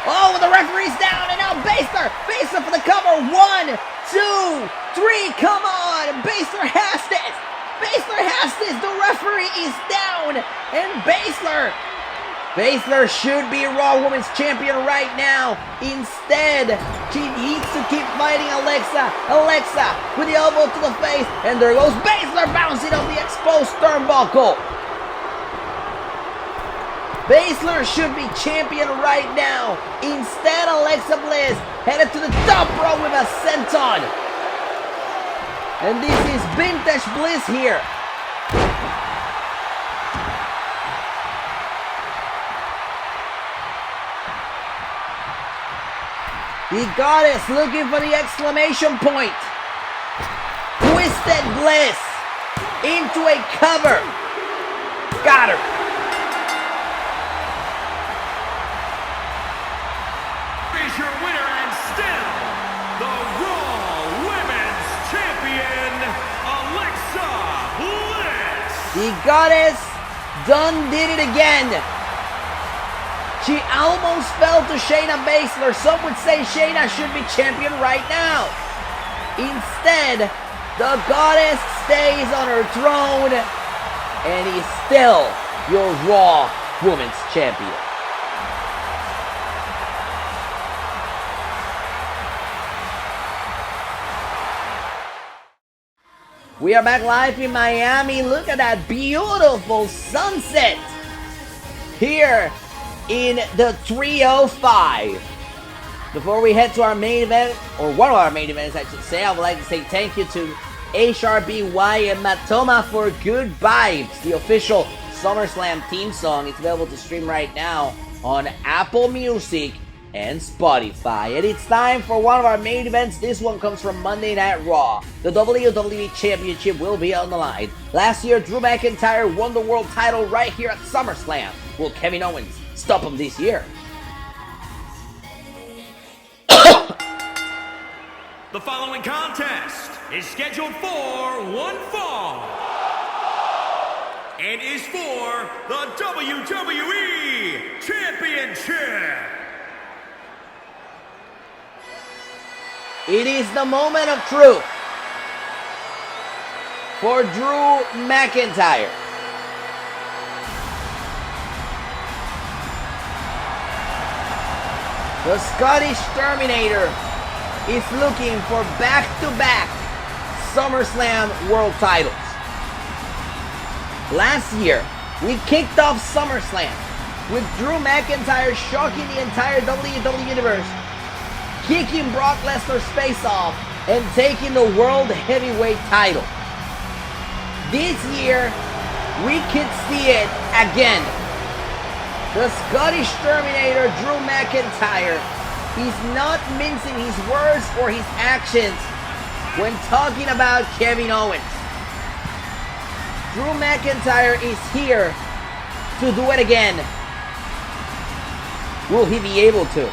Oh, the referee's down, and now Baszler for the cover. 1, 2, 3, come on. Baszler has this. The referee is down, and Baszler should be Raw Women's Champion right now. Instead, she needs to keep fighting Alexa with the elbow to the face, and there goes Baszler bouncing off the exposed turnbuckle. Baszler should be champion right now. Instead, Alexa Bliss headed to the top rope with a senton. And this is vintage Bliss here. The goddess looking for the exclamation point. Twisted Bliss into a cover. Got her. Is your winner and still the Raw Women's Champion, Alexa Bliss. The goddess done did it again. She almost fell to Shayna Baszler. Some would say Shayna should be champion right now. Instead, the goddess stays on her throne and is still your Raw Women's Champion. We are back live in Miami. Look at that beautiful sunset here in the 305. Before we head to our main event, or one of our main events I should say, I would like to say thank you to HRBY and Matoma for Good Vibes, the official SummerSlam theme song. It's available to stream right now on Apple Music and Spotify. And it's time for one of our main events. This one comes from Monday Night Raw. The WWE Championship will be on the line. Last year, Drew McIntyre won the world title right here at SummerSlam. Will Kevin Owens stop him this year? The following contest is scheduled for one fall and is for the WWE Championship. It is the moment of truth for Drew McIntyre. The Scottish Terminator is looking for back-to-back SummerSlam world titles. Last year, we kicked off SummerSlam with Drew McIntyre shocking the entire WWE Universe, kicking Brock Lesnar's face off, and taking the World Heavyweight title. This year, we could see it again. The Scottish Terminator, Drew McIntyre, is not mincing his words or his actions when talking about Kevin Owens. Drew McIntyre is here to do it again. Will he be able to?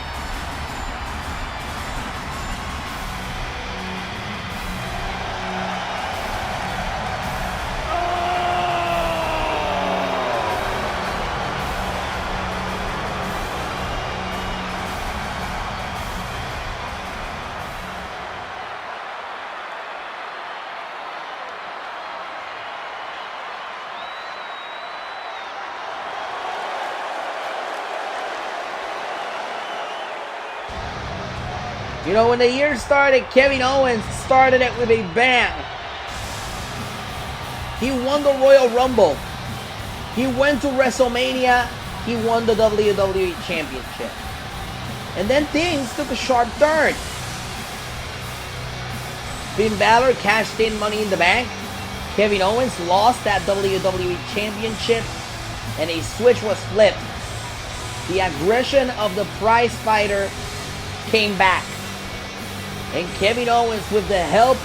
You know, when the year started, Kevin Owens started it with a bang. He won the Royal Rumble. He went to WrestleMania. He won the WWE Championship. And then things took a sharp turn. Finn Balor cashed in Money in the Bank. Kevin Owens lost that WWE Championship. And a switch was flipped. The aggression of the prize fighter came back. And Kevin Owens, with the help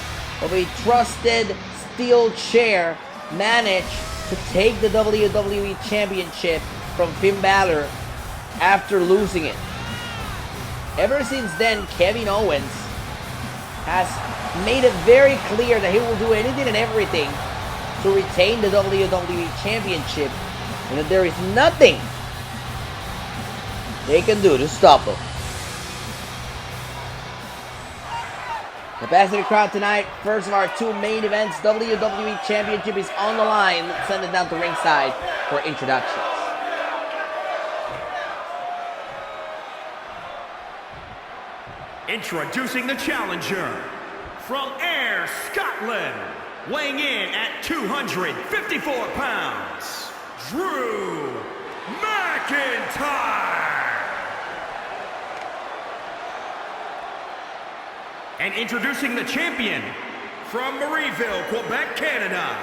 of a trusted steel chair, managed to take the WWE Championship from Finn Balor after losing it. Ever since then, Kevin Owens has made it very clear that he will do anything and everything to retain the WWE Championship, and that there is nothing they can do to stop him. Capacity crowd tonight, first of our two main events. WWE Championship is on the line. Let's send it down to ringside for introductions. Introducing the challenger from Ayr, Scotland, weighing in at 254 pounds, Drew McIntyre. And introducing the champion from Marieville, Quebec, Canada,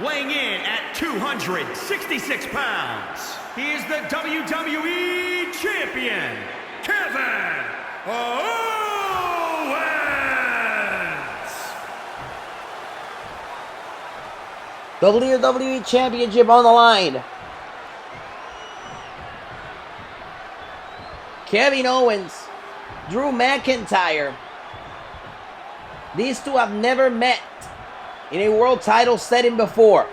weighing in at 266 pounds. He is the WWE Champion, Kevin Owens. WWE Championship on the line. Kevin Owens, Drew McIntyre. These two have never met in a world title setting before.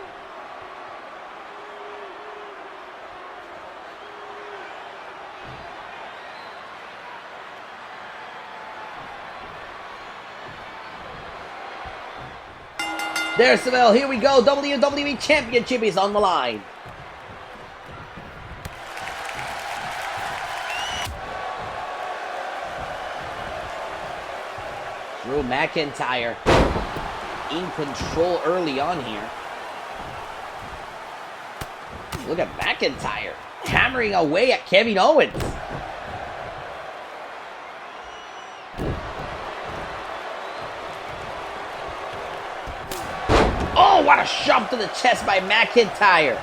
There's the bell. Here we go. WWE Championship is on the line. Drew McIntyre in control early on here. Look at McIntyre hammering away at Kevin Owens. Oh, what a shove to the chest by McIntyre.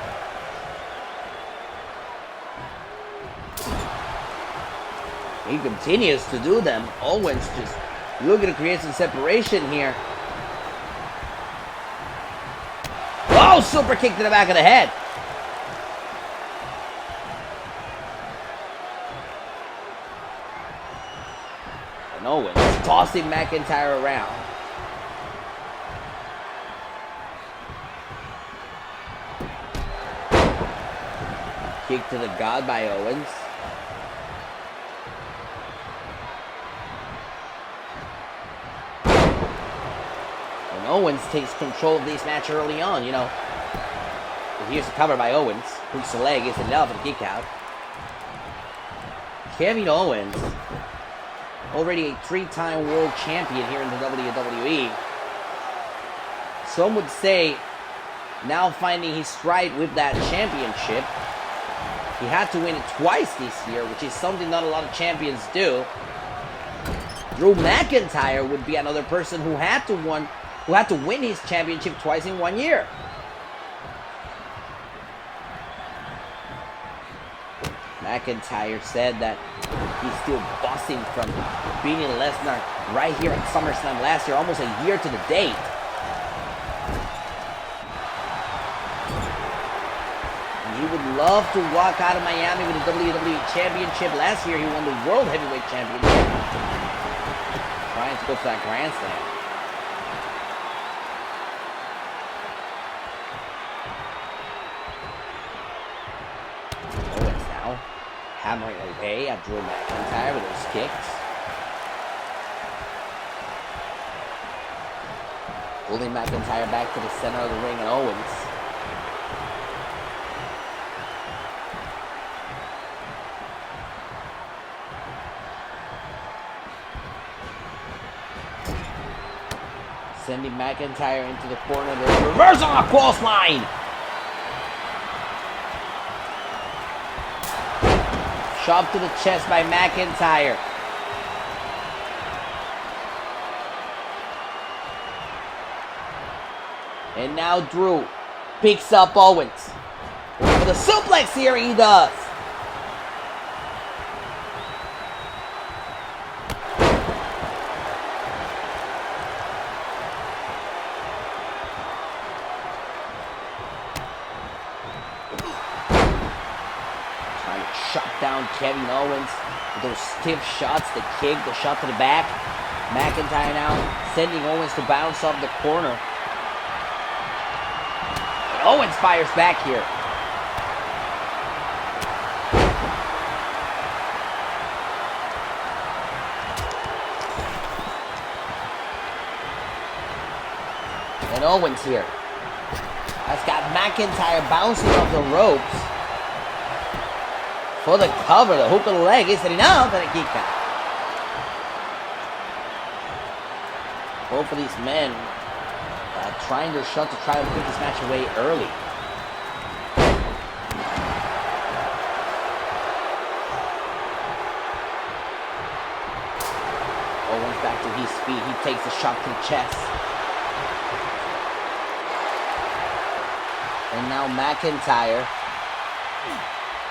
He continues to do them. Owens just looking to create some separation here. Oh, super kick to the back of the head. And Owens tossing McIntyre around. Kick to the God by Owens. And Owens takes control of this match early on, you know. Here's a cover by Owens. Hooks the leg, gets enough for the kick out. Kevin Owens, already a 3-time world champion here in the WWE. Some would say, now finding his stride with that championship. He had to win it twice this year, which is something not a lot of champions do. Drew McIntyre would be another person who had to win his championship twice in 1 year. McIntyre said that he's still buzzing from beating Lesnar right here at Summerslam last year, almost a year to the date. He would love to walk out of Miami with the WWE Championship. Last year, he won the World Heavyweight Championship. Trying to go for that Grand Slam. Owens now hammering away at Drew McIntyre with those kicks. Pulling McIntyre back to the center of the ring, and Owens sending McIntyre into the corner. There's a reversal on a cross line. Shot to the chest by McIntyre. And now Drew picks up Owens. For the suplex here he does. Trying to shut down Kevin Owens with those stiff shots, the kick, the shot to the back. McIntyre now sending Owens to bounce off the corner. And Owens fires back here. And Owens here has got McIntyre bouncing off the ropes for the cover. The hook of the leg isn't enough, and a kick out. Both of these men trying their shot to try to put this match away early. Owens back to his feet. He takes the shot to the chest. And now McIntyre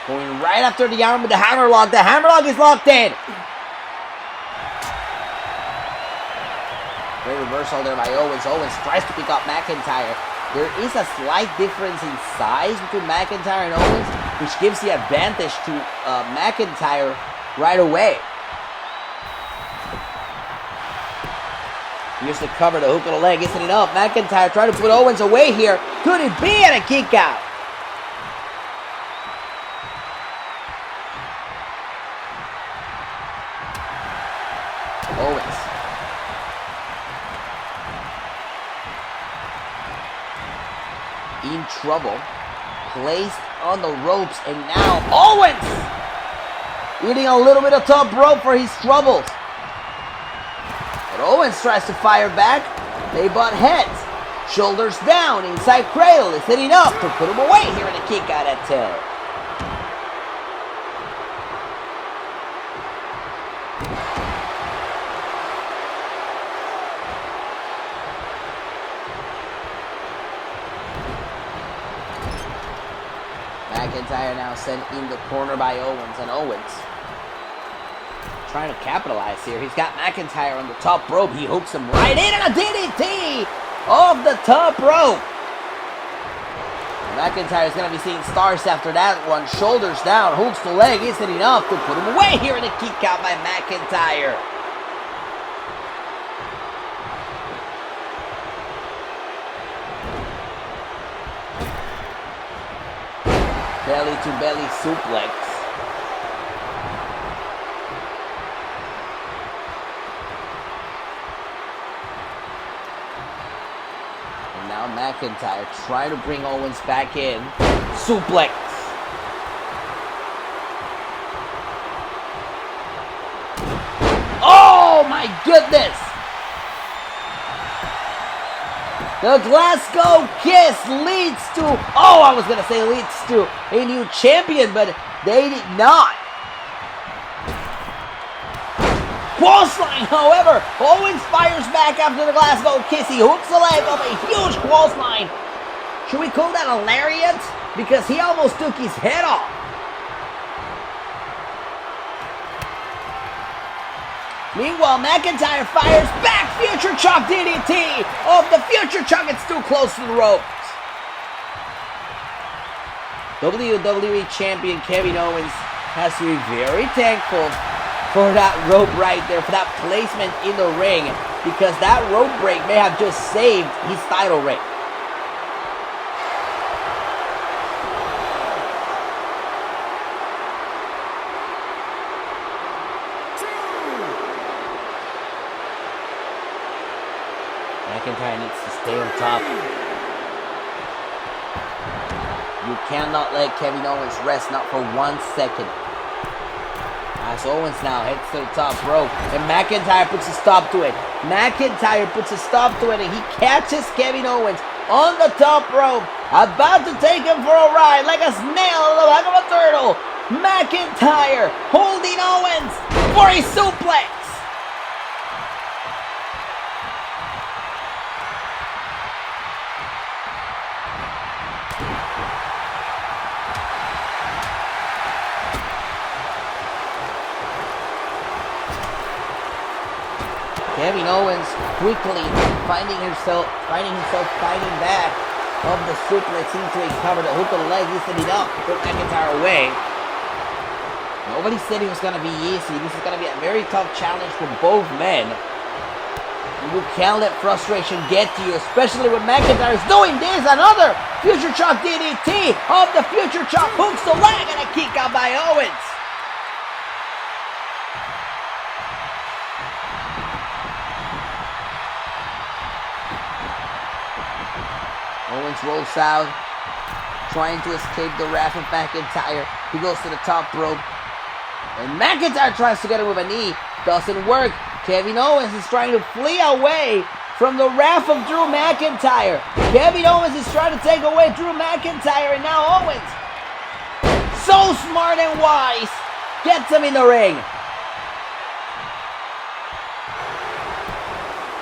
going right after the arm with the hammerlock. The hammerlock is locked in. Great reversal there by Owens. Owens tries to pick up McIntyre. There is a slight difference in size between McIntyre and Owens, which gives the advantage to McIntyre right away. Here's the cover, the hook of the leg isn't enough. McIntyre trying to put Owens away here. Could it be? And a kick out. Owens. In trouble. Placed on the ropes. And now Owens eating a little bit of top rope for his troubles. But Owens tries to fire back. They butt heads. Shoulders down. Inside cradle. Is it enough to put him away here in a kick out at 10. McIntyre now sent in the corner by Owens, and Owens trying to capitalize here. He's got McIntyre on the top rope. He hooks him right in, and a DDT off the top rope. McIntyre is going to be seeing stars after that one. Shoulders down, hooks the leg. Isn't enough to put him away here in a kick out by McIntyre. Belly to belly suplex. And now McIntyre trying to bring Owens back in. Suplex. Oh my goodness! The Glasgow Kiss leads to, leads to a new champion, but they did not. Crossline, however, Owens fires back after the Glasgow Kiss. He hooks the leg of a huge crossline. Should we call that a lariat? Because he almost took his head off. Meanwhile, McIntyre fires back. Future Chuck DDT. Oh, the Future Chuck, it's too close to the ropes. WWE Champion Kevin Owens has to be very thankful for that rope right there, for that placement in the ring, because that rope break may have just saved his title reign. McIntyre needs to stay on top. You cannot let Kevin Owens rest, not for 1 second. As Owens now heads to the top rope, and McIntyre puts a stop to it. McIntyre puts a stop to it, and he catches Kevin Owens on the top rope, about to take him for a ride like a snail on the back of a turtle. McIntyre holding Owens for a suplex. Kevin Owens quickly finding himself fighting back of the suplex into a cover. The hook of the leg lifted it up to put McIntyre away. Nobody said it was going to be easy. This is going to be a very tough challenge for both men. You can't let frustration get to you, especially when McIntyre is doing this. Another Future Shock DDT of the Future Shock, hooks the leg, and a kick out by Owens. Owens rolls out, trying to escape the wrath of McIntyre. He goes to the top rope, and McIntyre tries to get him with a knee. Doesn't work. Kevin Owens is trying to flee away from the wrath of Drew McIntyre. Kevin Owens is trying to take away Drew McIntyre, and now Owens, so smart and wise, gets him in the ring.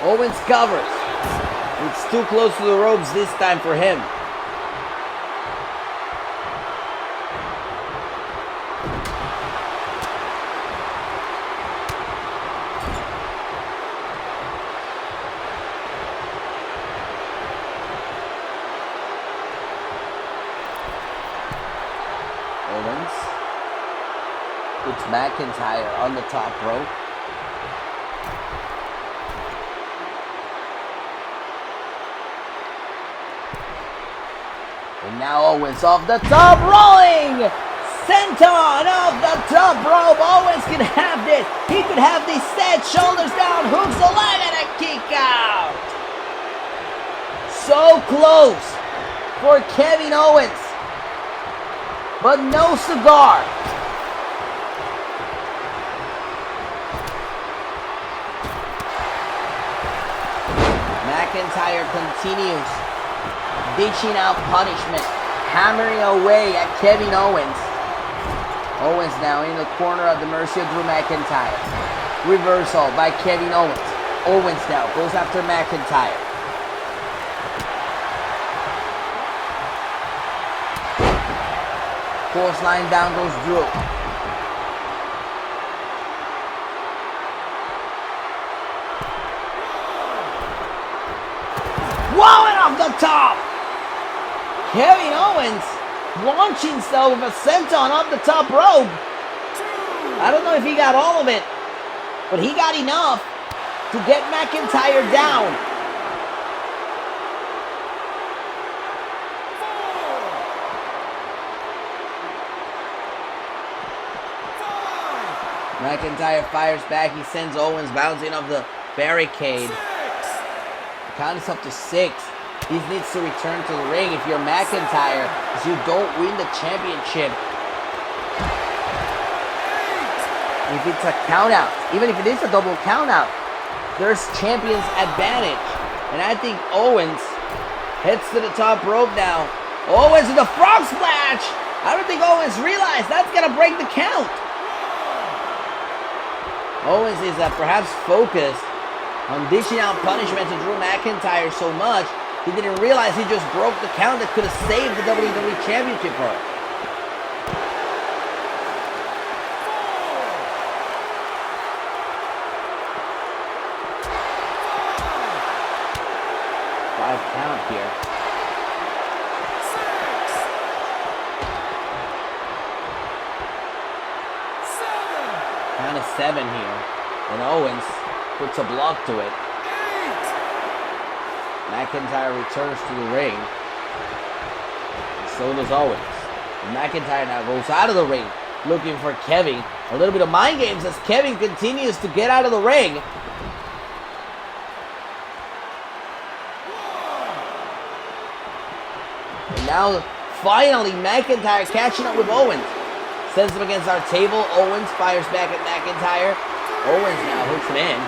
Owens covers. It's too close to the ropes this time for him. Owens puts McIntyre on the top rope. And now Owens off the top, rolling senton off the top rope. Owens can have this. He could have these set, shoulders down, hooks the leg, and a kick out. So close for Kevin Owens, but no cigar. McIntyre continues dishing out punishment, hammering away at Kevin Owens. Owens now in the corner at the mercy of Drew McIntyre. Reversal by Kevin Owens. Owens now goes after McIntyre. Clothesline, down goes Drew. Whoa, and off the top! Kevin Owens launching himself with a senton up the top rope. I don't know if he got all of it, but he got enough to get McIntyre down. McIntyre fires back. He sends Owens bouncing off the barricade. The count is up to 6. He needs to return to the ring if you're McIntyre, because you don't win the championship. If it's a countout, even if it is a double countout, there's champion's advantage. And I think Owens heads to the top rope now. Owens with a frog splash. I don't think Owens realized that's going to break the count. Owens is perhaps focused on dishing out punishment to Drew McIntyre so much, he didn't realize he just broke the count that could have saved the WWE Championship for him. Five count here. 6, 7. Count of 7 here. And Owens puts a block to it. McIntyre returns to the ring. And so does Owens. And McIntyre now goes out of the ring looking for Kevin. A little bit of mind games as Kevin continues to get out of the ring. And now finally McIntyre catching up with Owens. Sends him against our table. Owens fires back at McIntyre. Owens now hooks him in.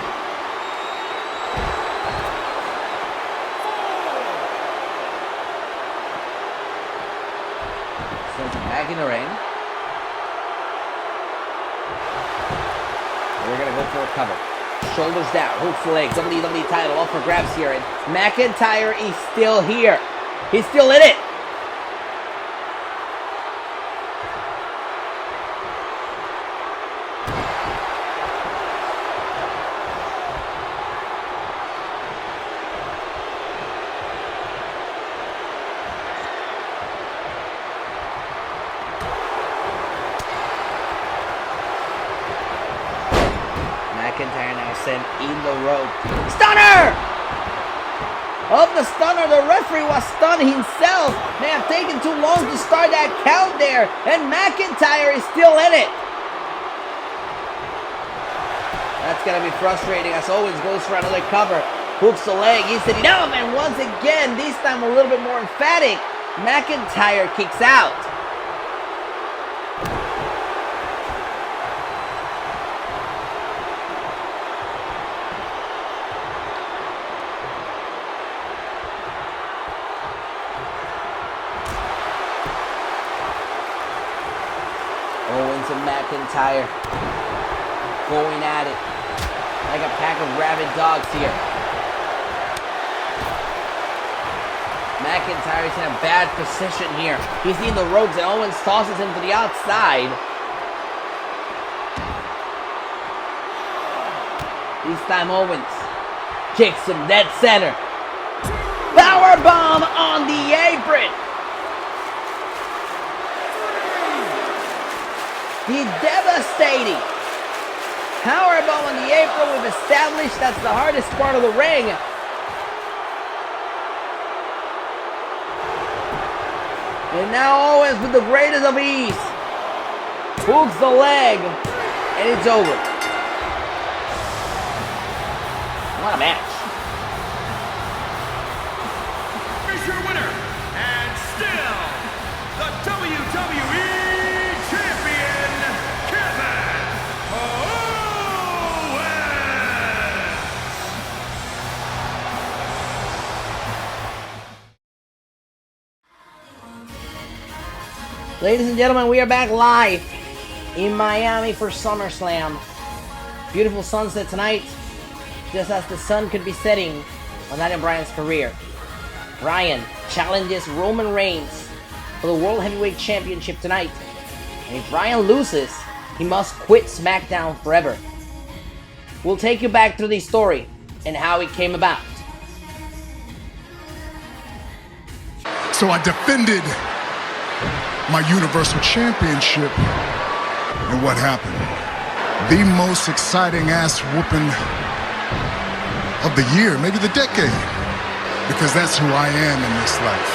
Sends him back in the ring. We're going to go for a cover. Shoulders down, hooks the leg, WWE title up for grabs here, and McIntyre is still here. He's still in it. McIntyre now sent in the rope. Stunner! Of the stunner, the referee was stunned himself. May have taken too long to start that count there, and McIntyre is still in it. That's gonna be frustrating as Owens goes for another cover. Hooks the leg, he's sitting up, and once again, this time a little bit more emphatic, McIntyre kicks out. Owens and McIntyre going at it like a pack of rabid dogs here. McIntyre is in a bad position here. He's in the ropes and Owens tosses him to the outside. This time Owens kicks him dead center. Powerbomb on the apron. The devastating powerbomb on the apron. We've established that's the hardest part of the ring. And now Owens with the greatest of ease hooks the leg, and it's over. What a match. Here's your winner, and still the WWE Champion, Kevin Owens! Ladies and gentlemen, we are back live in Miami for SummerSlam. Beautiful sunset tonight, just as the sun could be setting on Daniel Bryan's career. Bryan challenges Roman Reigns for the World Heavyweight Championship tonight. And if Bryan loses, he must quit Smackdown forever. We'll take you back through the story and how it came about. So I defended my Universal Championship, and what happened? The most exciting ass whooping of the year, maybe the decade, because that's who I am in this life.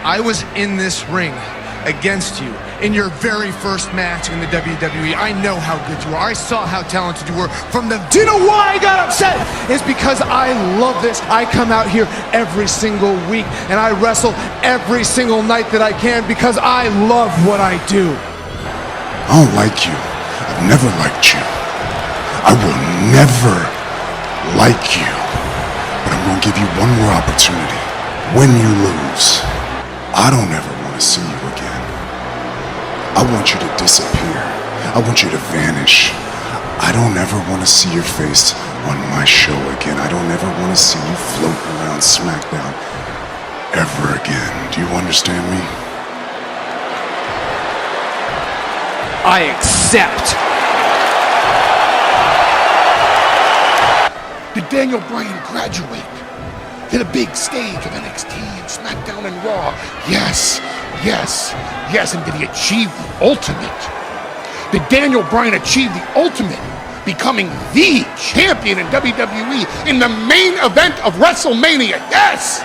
I was in this ring against you in your very first match in the WWE. I know how good you are. I saw how talented you were from the... Do you know why I got upset? It's because I love this. I come out here every single week and I wrestle every single night that I can because I love what I do. I don't like you. I've never liked you. I will never like you. But I'm gonna give you one more opportunity. When you lose, I don't ever want to see you again. I want you to disappear. I want you to vanish. I don't ever want to see your face on my show again. I don't ever want to see you floating around Smackdown ever again. Do you understand me? I accept. Did Daniel Bryan graduate to the big stage of NXT and SmackDown and Raw? Yes, yes, yes. And did he achieve the ultimate? Did Daniel Bryan achieve the ultimate, becoming the champion in WWE in the main event of WrestleMania? Yes!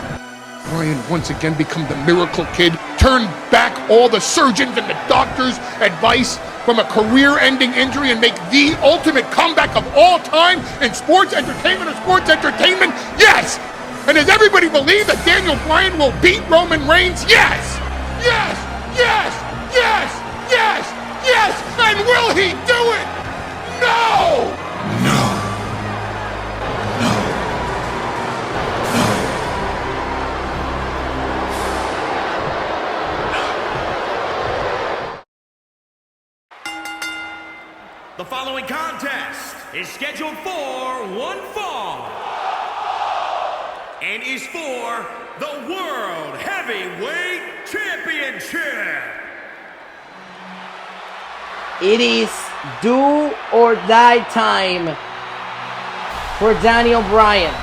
Bryan once again become the Miracle Kid, turned back all the surgeons and the doctors' advice, from a career-ending injury and make the ultimate comeback of all time in sports entertainment or sports entertainment? Yes! And does everybody believe that Daniel Bryan will beat Roman Reigns? Yes! Yes! Yes! Yes! Yes! Yes! And will he do it? No! No. The following contest is scheduled for one fall and is for the World Heavyweight Championship. It is do or die time for Daniel Bryan.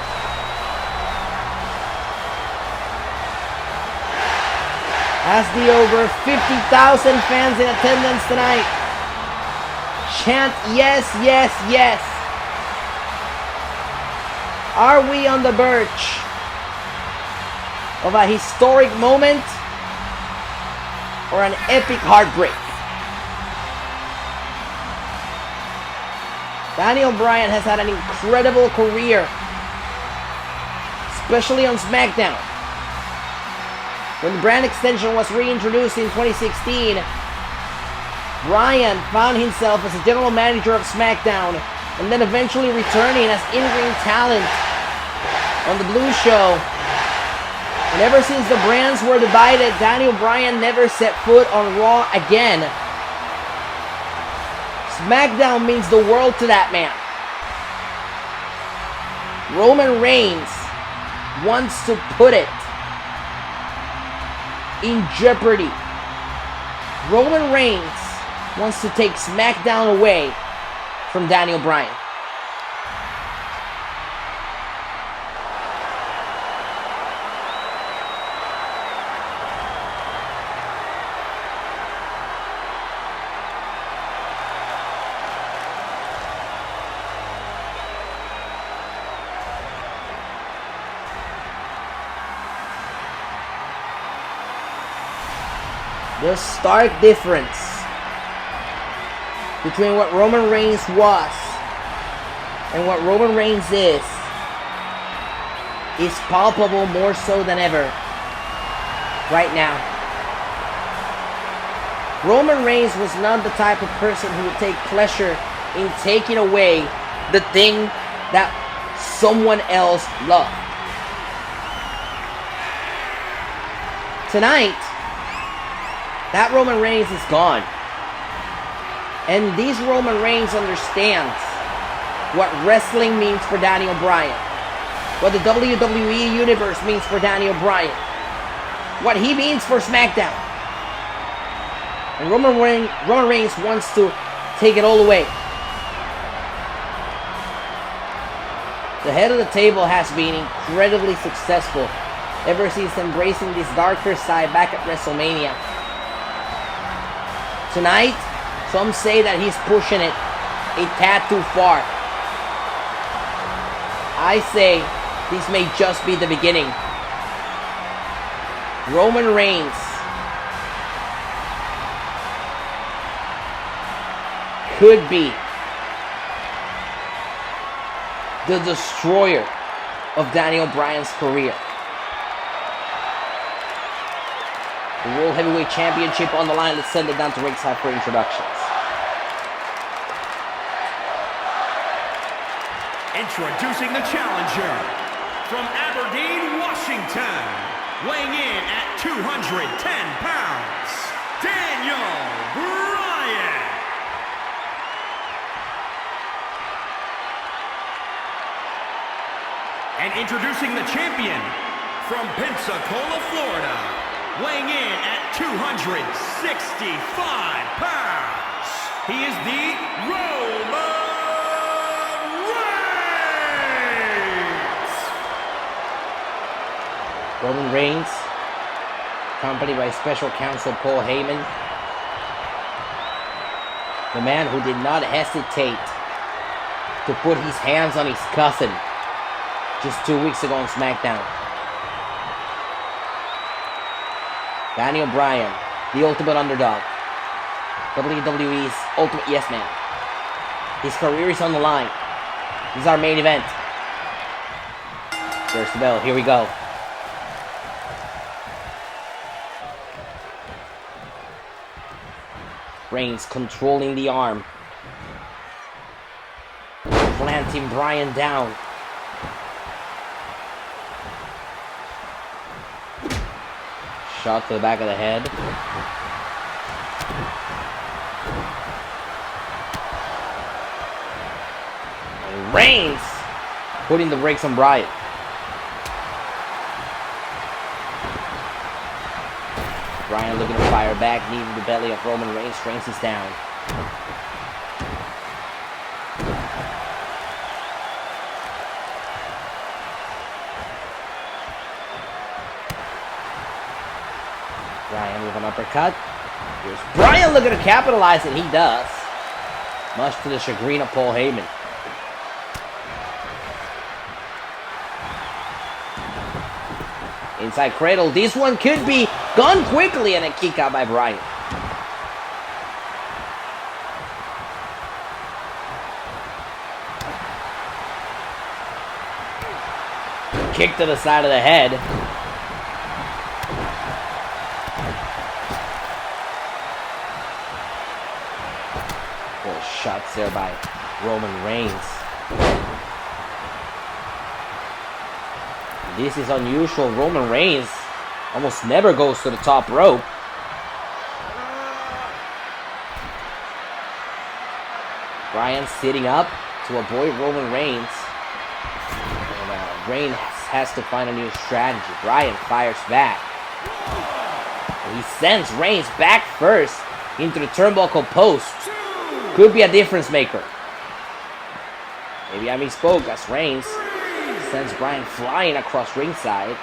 As the over 50,000 fans in attendance tonight chant yes, yes, yes. Are we on the verge of a historic moment or an epic heartbreak? Daniel Bryan has had an incredible career, especially on Smackdown. When the brand extension was reintroduced in 2016, Bryan found himself as a general manager of SmackDown and then eventually returning as in-ring talent on the Blue Show. And ever since the brands were divided, Daniel Bryan never set foot on Raw again. SmackDown means the world to that man. Roman Reigns wants to put it in jeopardy. Roman Reigns wants to take SmackDown away from Daniel Bryan. The stark difference between what Roman Reigns was and what Roman Reigns is palpable more so than ever right now. Roman Reigns was not the type of person who would take pleasure in taking away the thing that someone else loved. Tonight, that Roman Reigns is gone. And this Roman Reigns understands what wrestling means for Daniel Bryan. What the WWE Universe means for Daniel Bryan. What he means for SmackDown. And Roman Reigns wants to take it all away. The head of the table has been incredibly successful ever since embracing this darker side back at WrestleMania. Tonight, some say that he's pushing it a tad too far. I say this may just be the beginning. Roman Reigns could be the destroyer of Daniel Bryan's career. The World Heavyweight Championship on the line. Let's send it down to ringside for introductions. Introducing the challenger from Aberdeen, Washington, weighing in at 210 pounds, Daniel Bryan. And introducing the champion from Pensacola, Florida, weighing in at 265 pounds, he is the Roman Reigns! Roman Reigns, accompanied by special counsel Paul Heyman, the man who did not hesitate to put his hands on his cousin just 2 weeks ago on SmackDown. Daniel Bryan, the ultimate underdog. WWE's Ultimate Yes Man. His career is on the line. This is our main event. There's the bell. Here we go. Reigns controlling the arm. Planting Bryan down. Shot to the back of the head. And Reigns putting the brakes on Bryan. Bryan looking to fire back, needing the belly of Roman Reigns. Reigns is down. Bryan with an uppercut. Here's Bryan looking to capitalize, and he does. Much to the chagrin of Paul Heyman. Inside cradle. This one could be gone quickly, and a kick out by Bryan. Kick to the side of the head. Good shots there by Roman Reigns. This is unusual. Roman Reigns almost never goes to the top rope. Bryan sitting up to avoid Roman Reigns. And Reigns has to find a new strategy. Bryan fires back. And he sends Reigns back first into the turnbuckle post. Could be a difference maker. Maybe I misspoke as Reigns sends Bryan flying across ringside.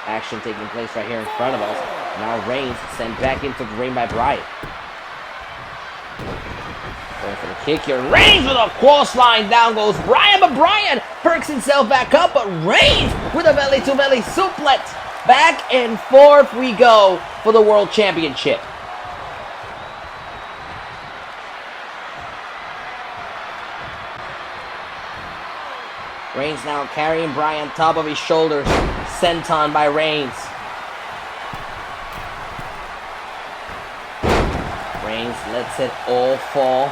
Action taking place right here in front of us. Now Reigns sent back into the ring by Bryan. Going for the kick here. Reigns with a clothesline. Down goes Bryan, but Bryan perks himself back up. But Reigns with a belly-to-belly suplex. Back and forth we go for the World Championship. Reigns now carrying Bryan top of his shoulders. Senton by Reigns. Reigns lets it all fall.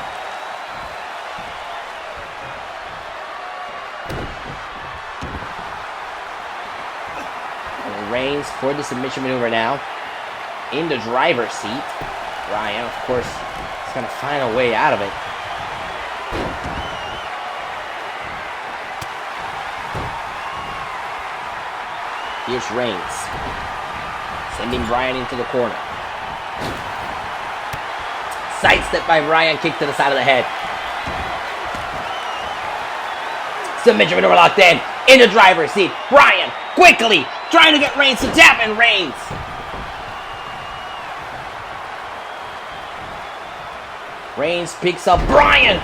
And Reigns for the submission maneuver now. In the driver's seat. Bryan, of course, is going to find a way out of it. Here's Reigns, sending Bryan into the corner. Sidestep by Bryan, kick to the side of the head. Submission maneuver locked in the driver's seat. Bryan quickly trying to get Reigns to tap, and Reigns. Reigns picks up Bryan.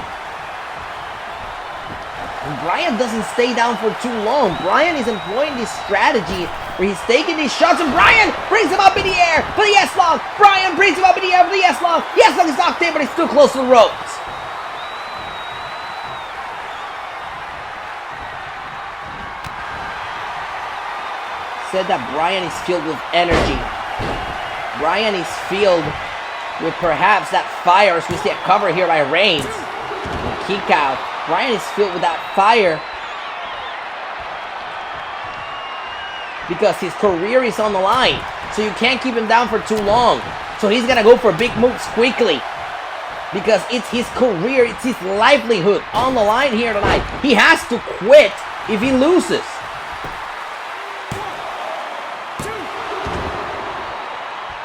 Bryan doesn't stay down for too long. Bryan is employing this strategy where he's taking these shots, and Bryan brings him up in the air for the S-Lock. Bryan brings him up in the air for the S-Lock. Yes-Lock is locked in, but he's too close to the ropes. Said that Bryan is filled with energy. Bryan is filled with perhaps that fire, as we see a cover here by Reigns. And kick out. Bryan is filled with that fire because his career is on the line. So you can't keep him down for too long. So he's going to go for big moves quickly because it's his career, it's his livelihood on the line here tonight. He has to quit if he loses.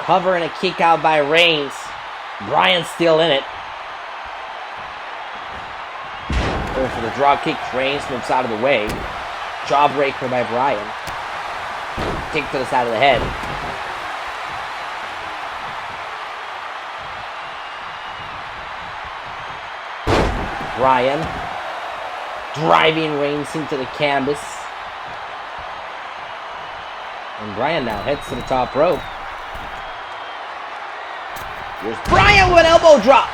Cover and a kick out by Reigns. Bryan's still in it. Going for the draw kick. Reigns moves out of the way. Jawbreaker by Bryan. Kick to the side of the head. Bryan driving Reigns into the canvas. And Bryan now heads to the top rope. Here's Bryan with an elbow drop.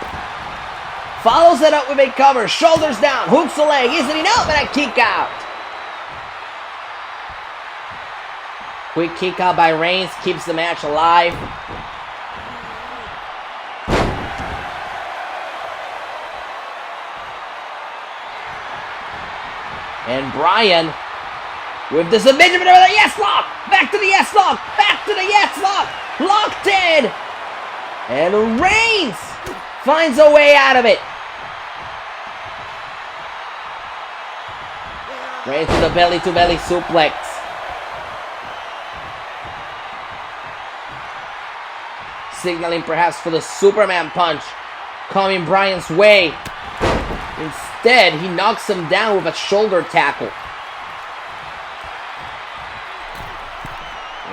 Follows it up with a cover. Shoulders down. Hooks the leg. Isn't enough, and a kick out. Quick kick out by Reigns. Keeps the match alive. And Bryan with the submission over the yes lock. Back to the yes lock. Back to the yes lock. Locked in. And Reigns finds a way out of it. Reigns to the belly-to-belly suplex. Signaling perhaps for the Superman punch coming Bryan's way. Instead, he knocks him down with a shoulder tackle.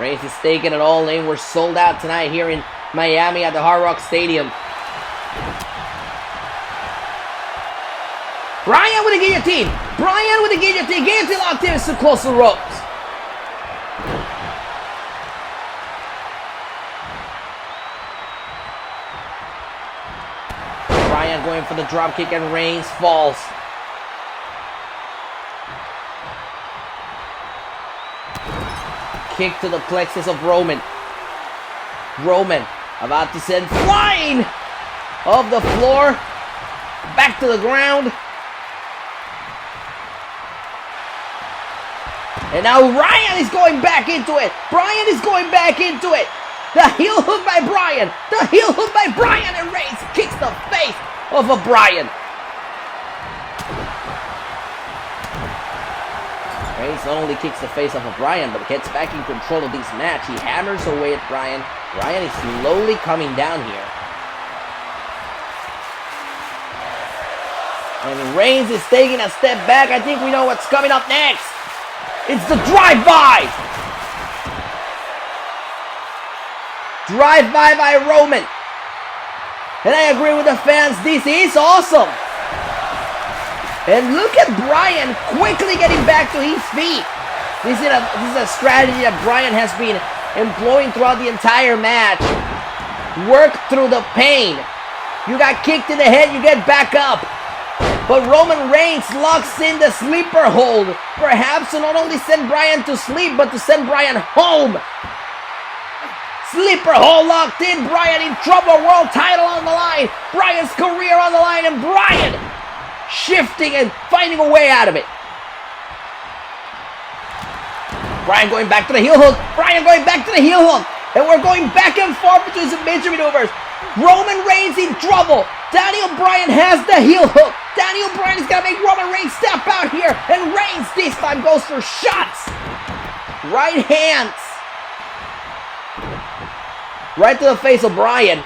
Reigns is taking it all in. We're sold out tonight here in Miami at the Hard Rock Stadium. Bryan with a guillotine. Bryan with a guillotine. Guillotine locked in. It's too close to the ropes. Bryan going for the dropkick and Reigns falls. Kick to the plexus of Roman. Roman about to send flying off the floor. Back to the ground. And now Ryan is going back into it. Bryan is going back into it. The heel hook by Bryan. The heel hook by Bryan, and Reigns kicks the face of a Bryan. Reigns not only kicks the face of a Bryan, but gets back in control of this match. He hammers away at Bryan. Bryan is slowly coming down here. And Reigns is taking a step back. I think we know what's coming up next. It's the drive-by. Drive-by by Roman. And I agree with the fans. This is awesome. And look at Bryan quickly getting back to his feet. This is a strategy that Bryan has been employing throughout the entire match. Work through the pain. You got kicked in the head, you get back up. But Roman Reigns locks in the sleeper hold. Perhaps to not only send Bryan to sleep, but to send Bryan home. Sleeper hold locked in. Bryan in trouble. World title on the line. Bryan's career on the line. And Bryan shifting and finding a way out of it. Bryan going back to the heel hook. Bryan going back to the heel hook. And we're going back and forth between submission maneuvers. Roman Reigns in trouble. Daniel Bryan has the heel hook. Daniel Bryan is going to make Roman Reigns step out here. And Reigns this time goes for shots. Right hands. Right to the face of Bryan.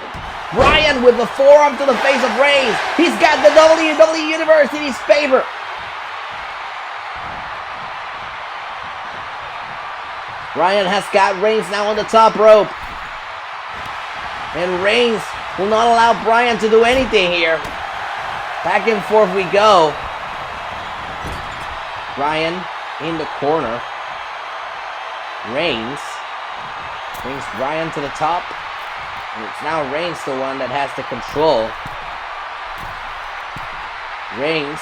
Bryan with the forearm to the face of Reigns. He's got the WWE Universe in his favor. Bryan has got Reigns now on the top rope. And Reigns will not allow Bryan to do anything here. Back and forth we go. Bryan in the corner. Reigns brings Bryan to the top. And it's now Reigns the one that has the control. Reigns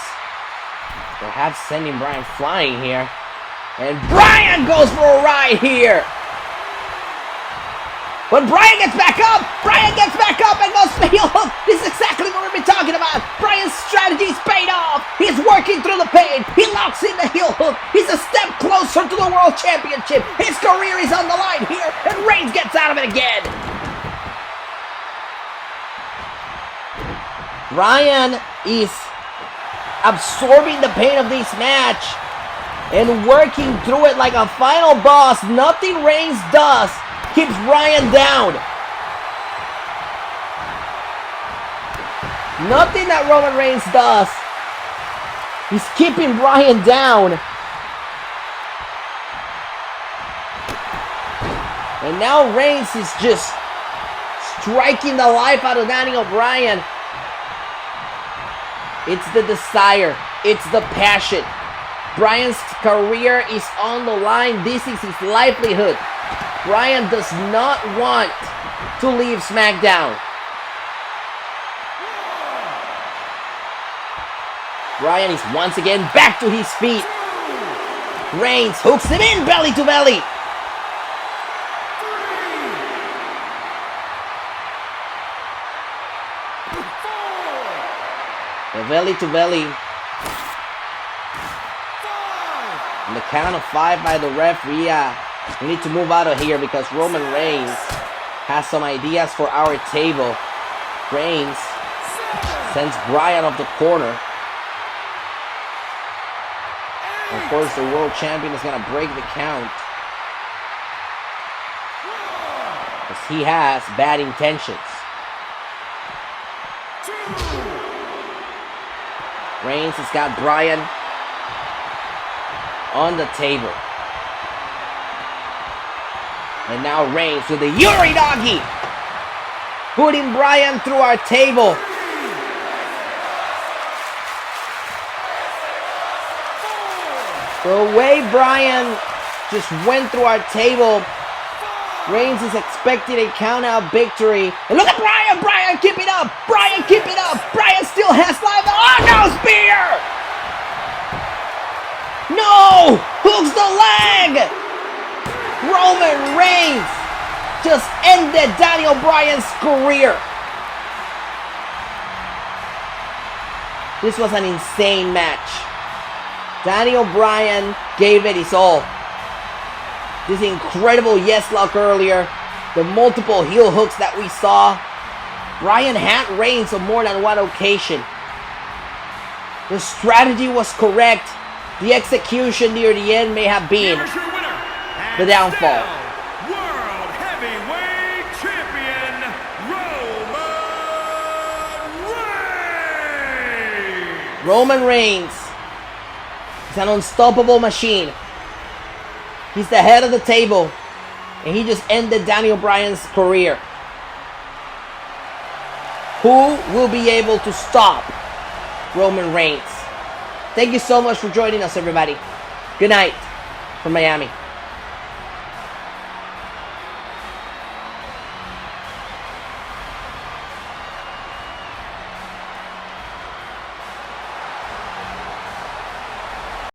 perhaps sending Bryan flying here. And Bryan goes for a ride here. But Bryan gets back up. Bryan gets back up and goes for the heel hook. This is exactly what we've been talking about. Bryan's strategy's paid off. He's working through the pain. He locks in the heel hook. He's a step closer to the World Championship. His career is on the line here. And Reigns gets out of it again. Bryan is absorbing the pain of this match and working through it like a final boss. Nothing Reigns does keeps Bryan down. Nothing that Roman Reigns does is keeping Bryan down. And now Reigns is just striking the life out of Daniel Bryan. It's the desire. It's the passion. Bryan's career is on the line. This is his livelihood. Bryan does not want to leave Smackdown. Bryan is once again back to his feet. Reigns hooks him in belly to belly. The belly to belly. On the count of 5 by the referee. We need to move out of here because Roman Reigns has some ideas for our table. Reigns sends Bryan off the corner. Of course, the world champion is going to break the count. Because he has bad intentions. Reigns has got Bryan on the table. And now Reigns with the Yuri Doggy, putting Bryan through our table. The way Bryan just went through our table, Reigns is expecting a count-out victory. And look at Bryan! Bryan, keep it up! Bryan, keep it up! Bryan still has life! Oh no, spear! No! Hooks the leg! Roman Reigns just ended Daniel Bryan's career. This was an insane match. Daniel Bryan gave it his all. This incredible yes lock earlier. The multiple heel hooks that we saw. Bryan had Reigns on more than one occasion. The strategy was correct. The execution near the end may have been the downfall. World Heavyweight Champion Roman Reigns. Roman Reigns is an unstoppable machine. He's the head of the table, and he just ended Daniel Bryan's career. Who will be able to stop Roman Reigns? Thank you so much for joining us, everybody. Good night from Miami.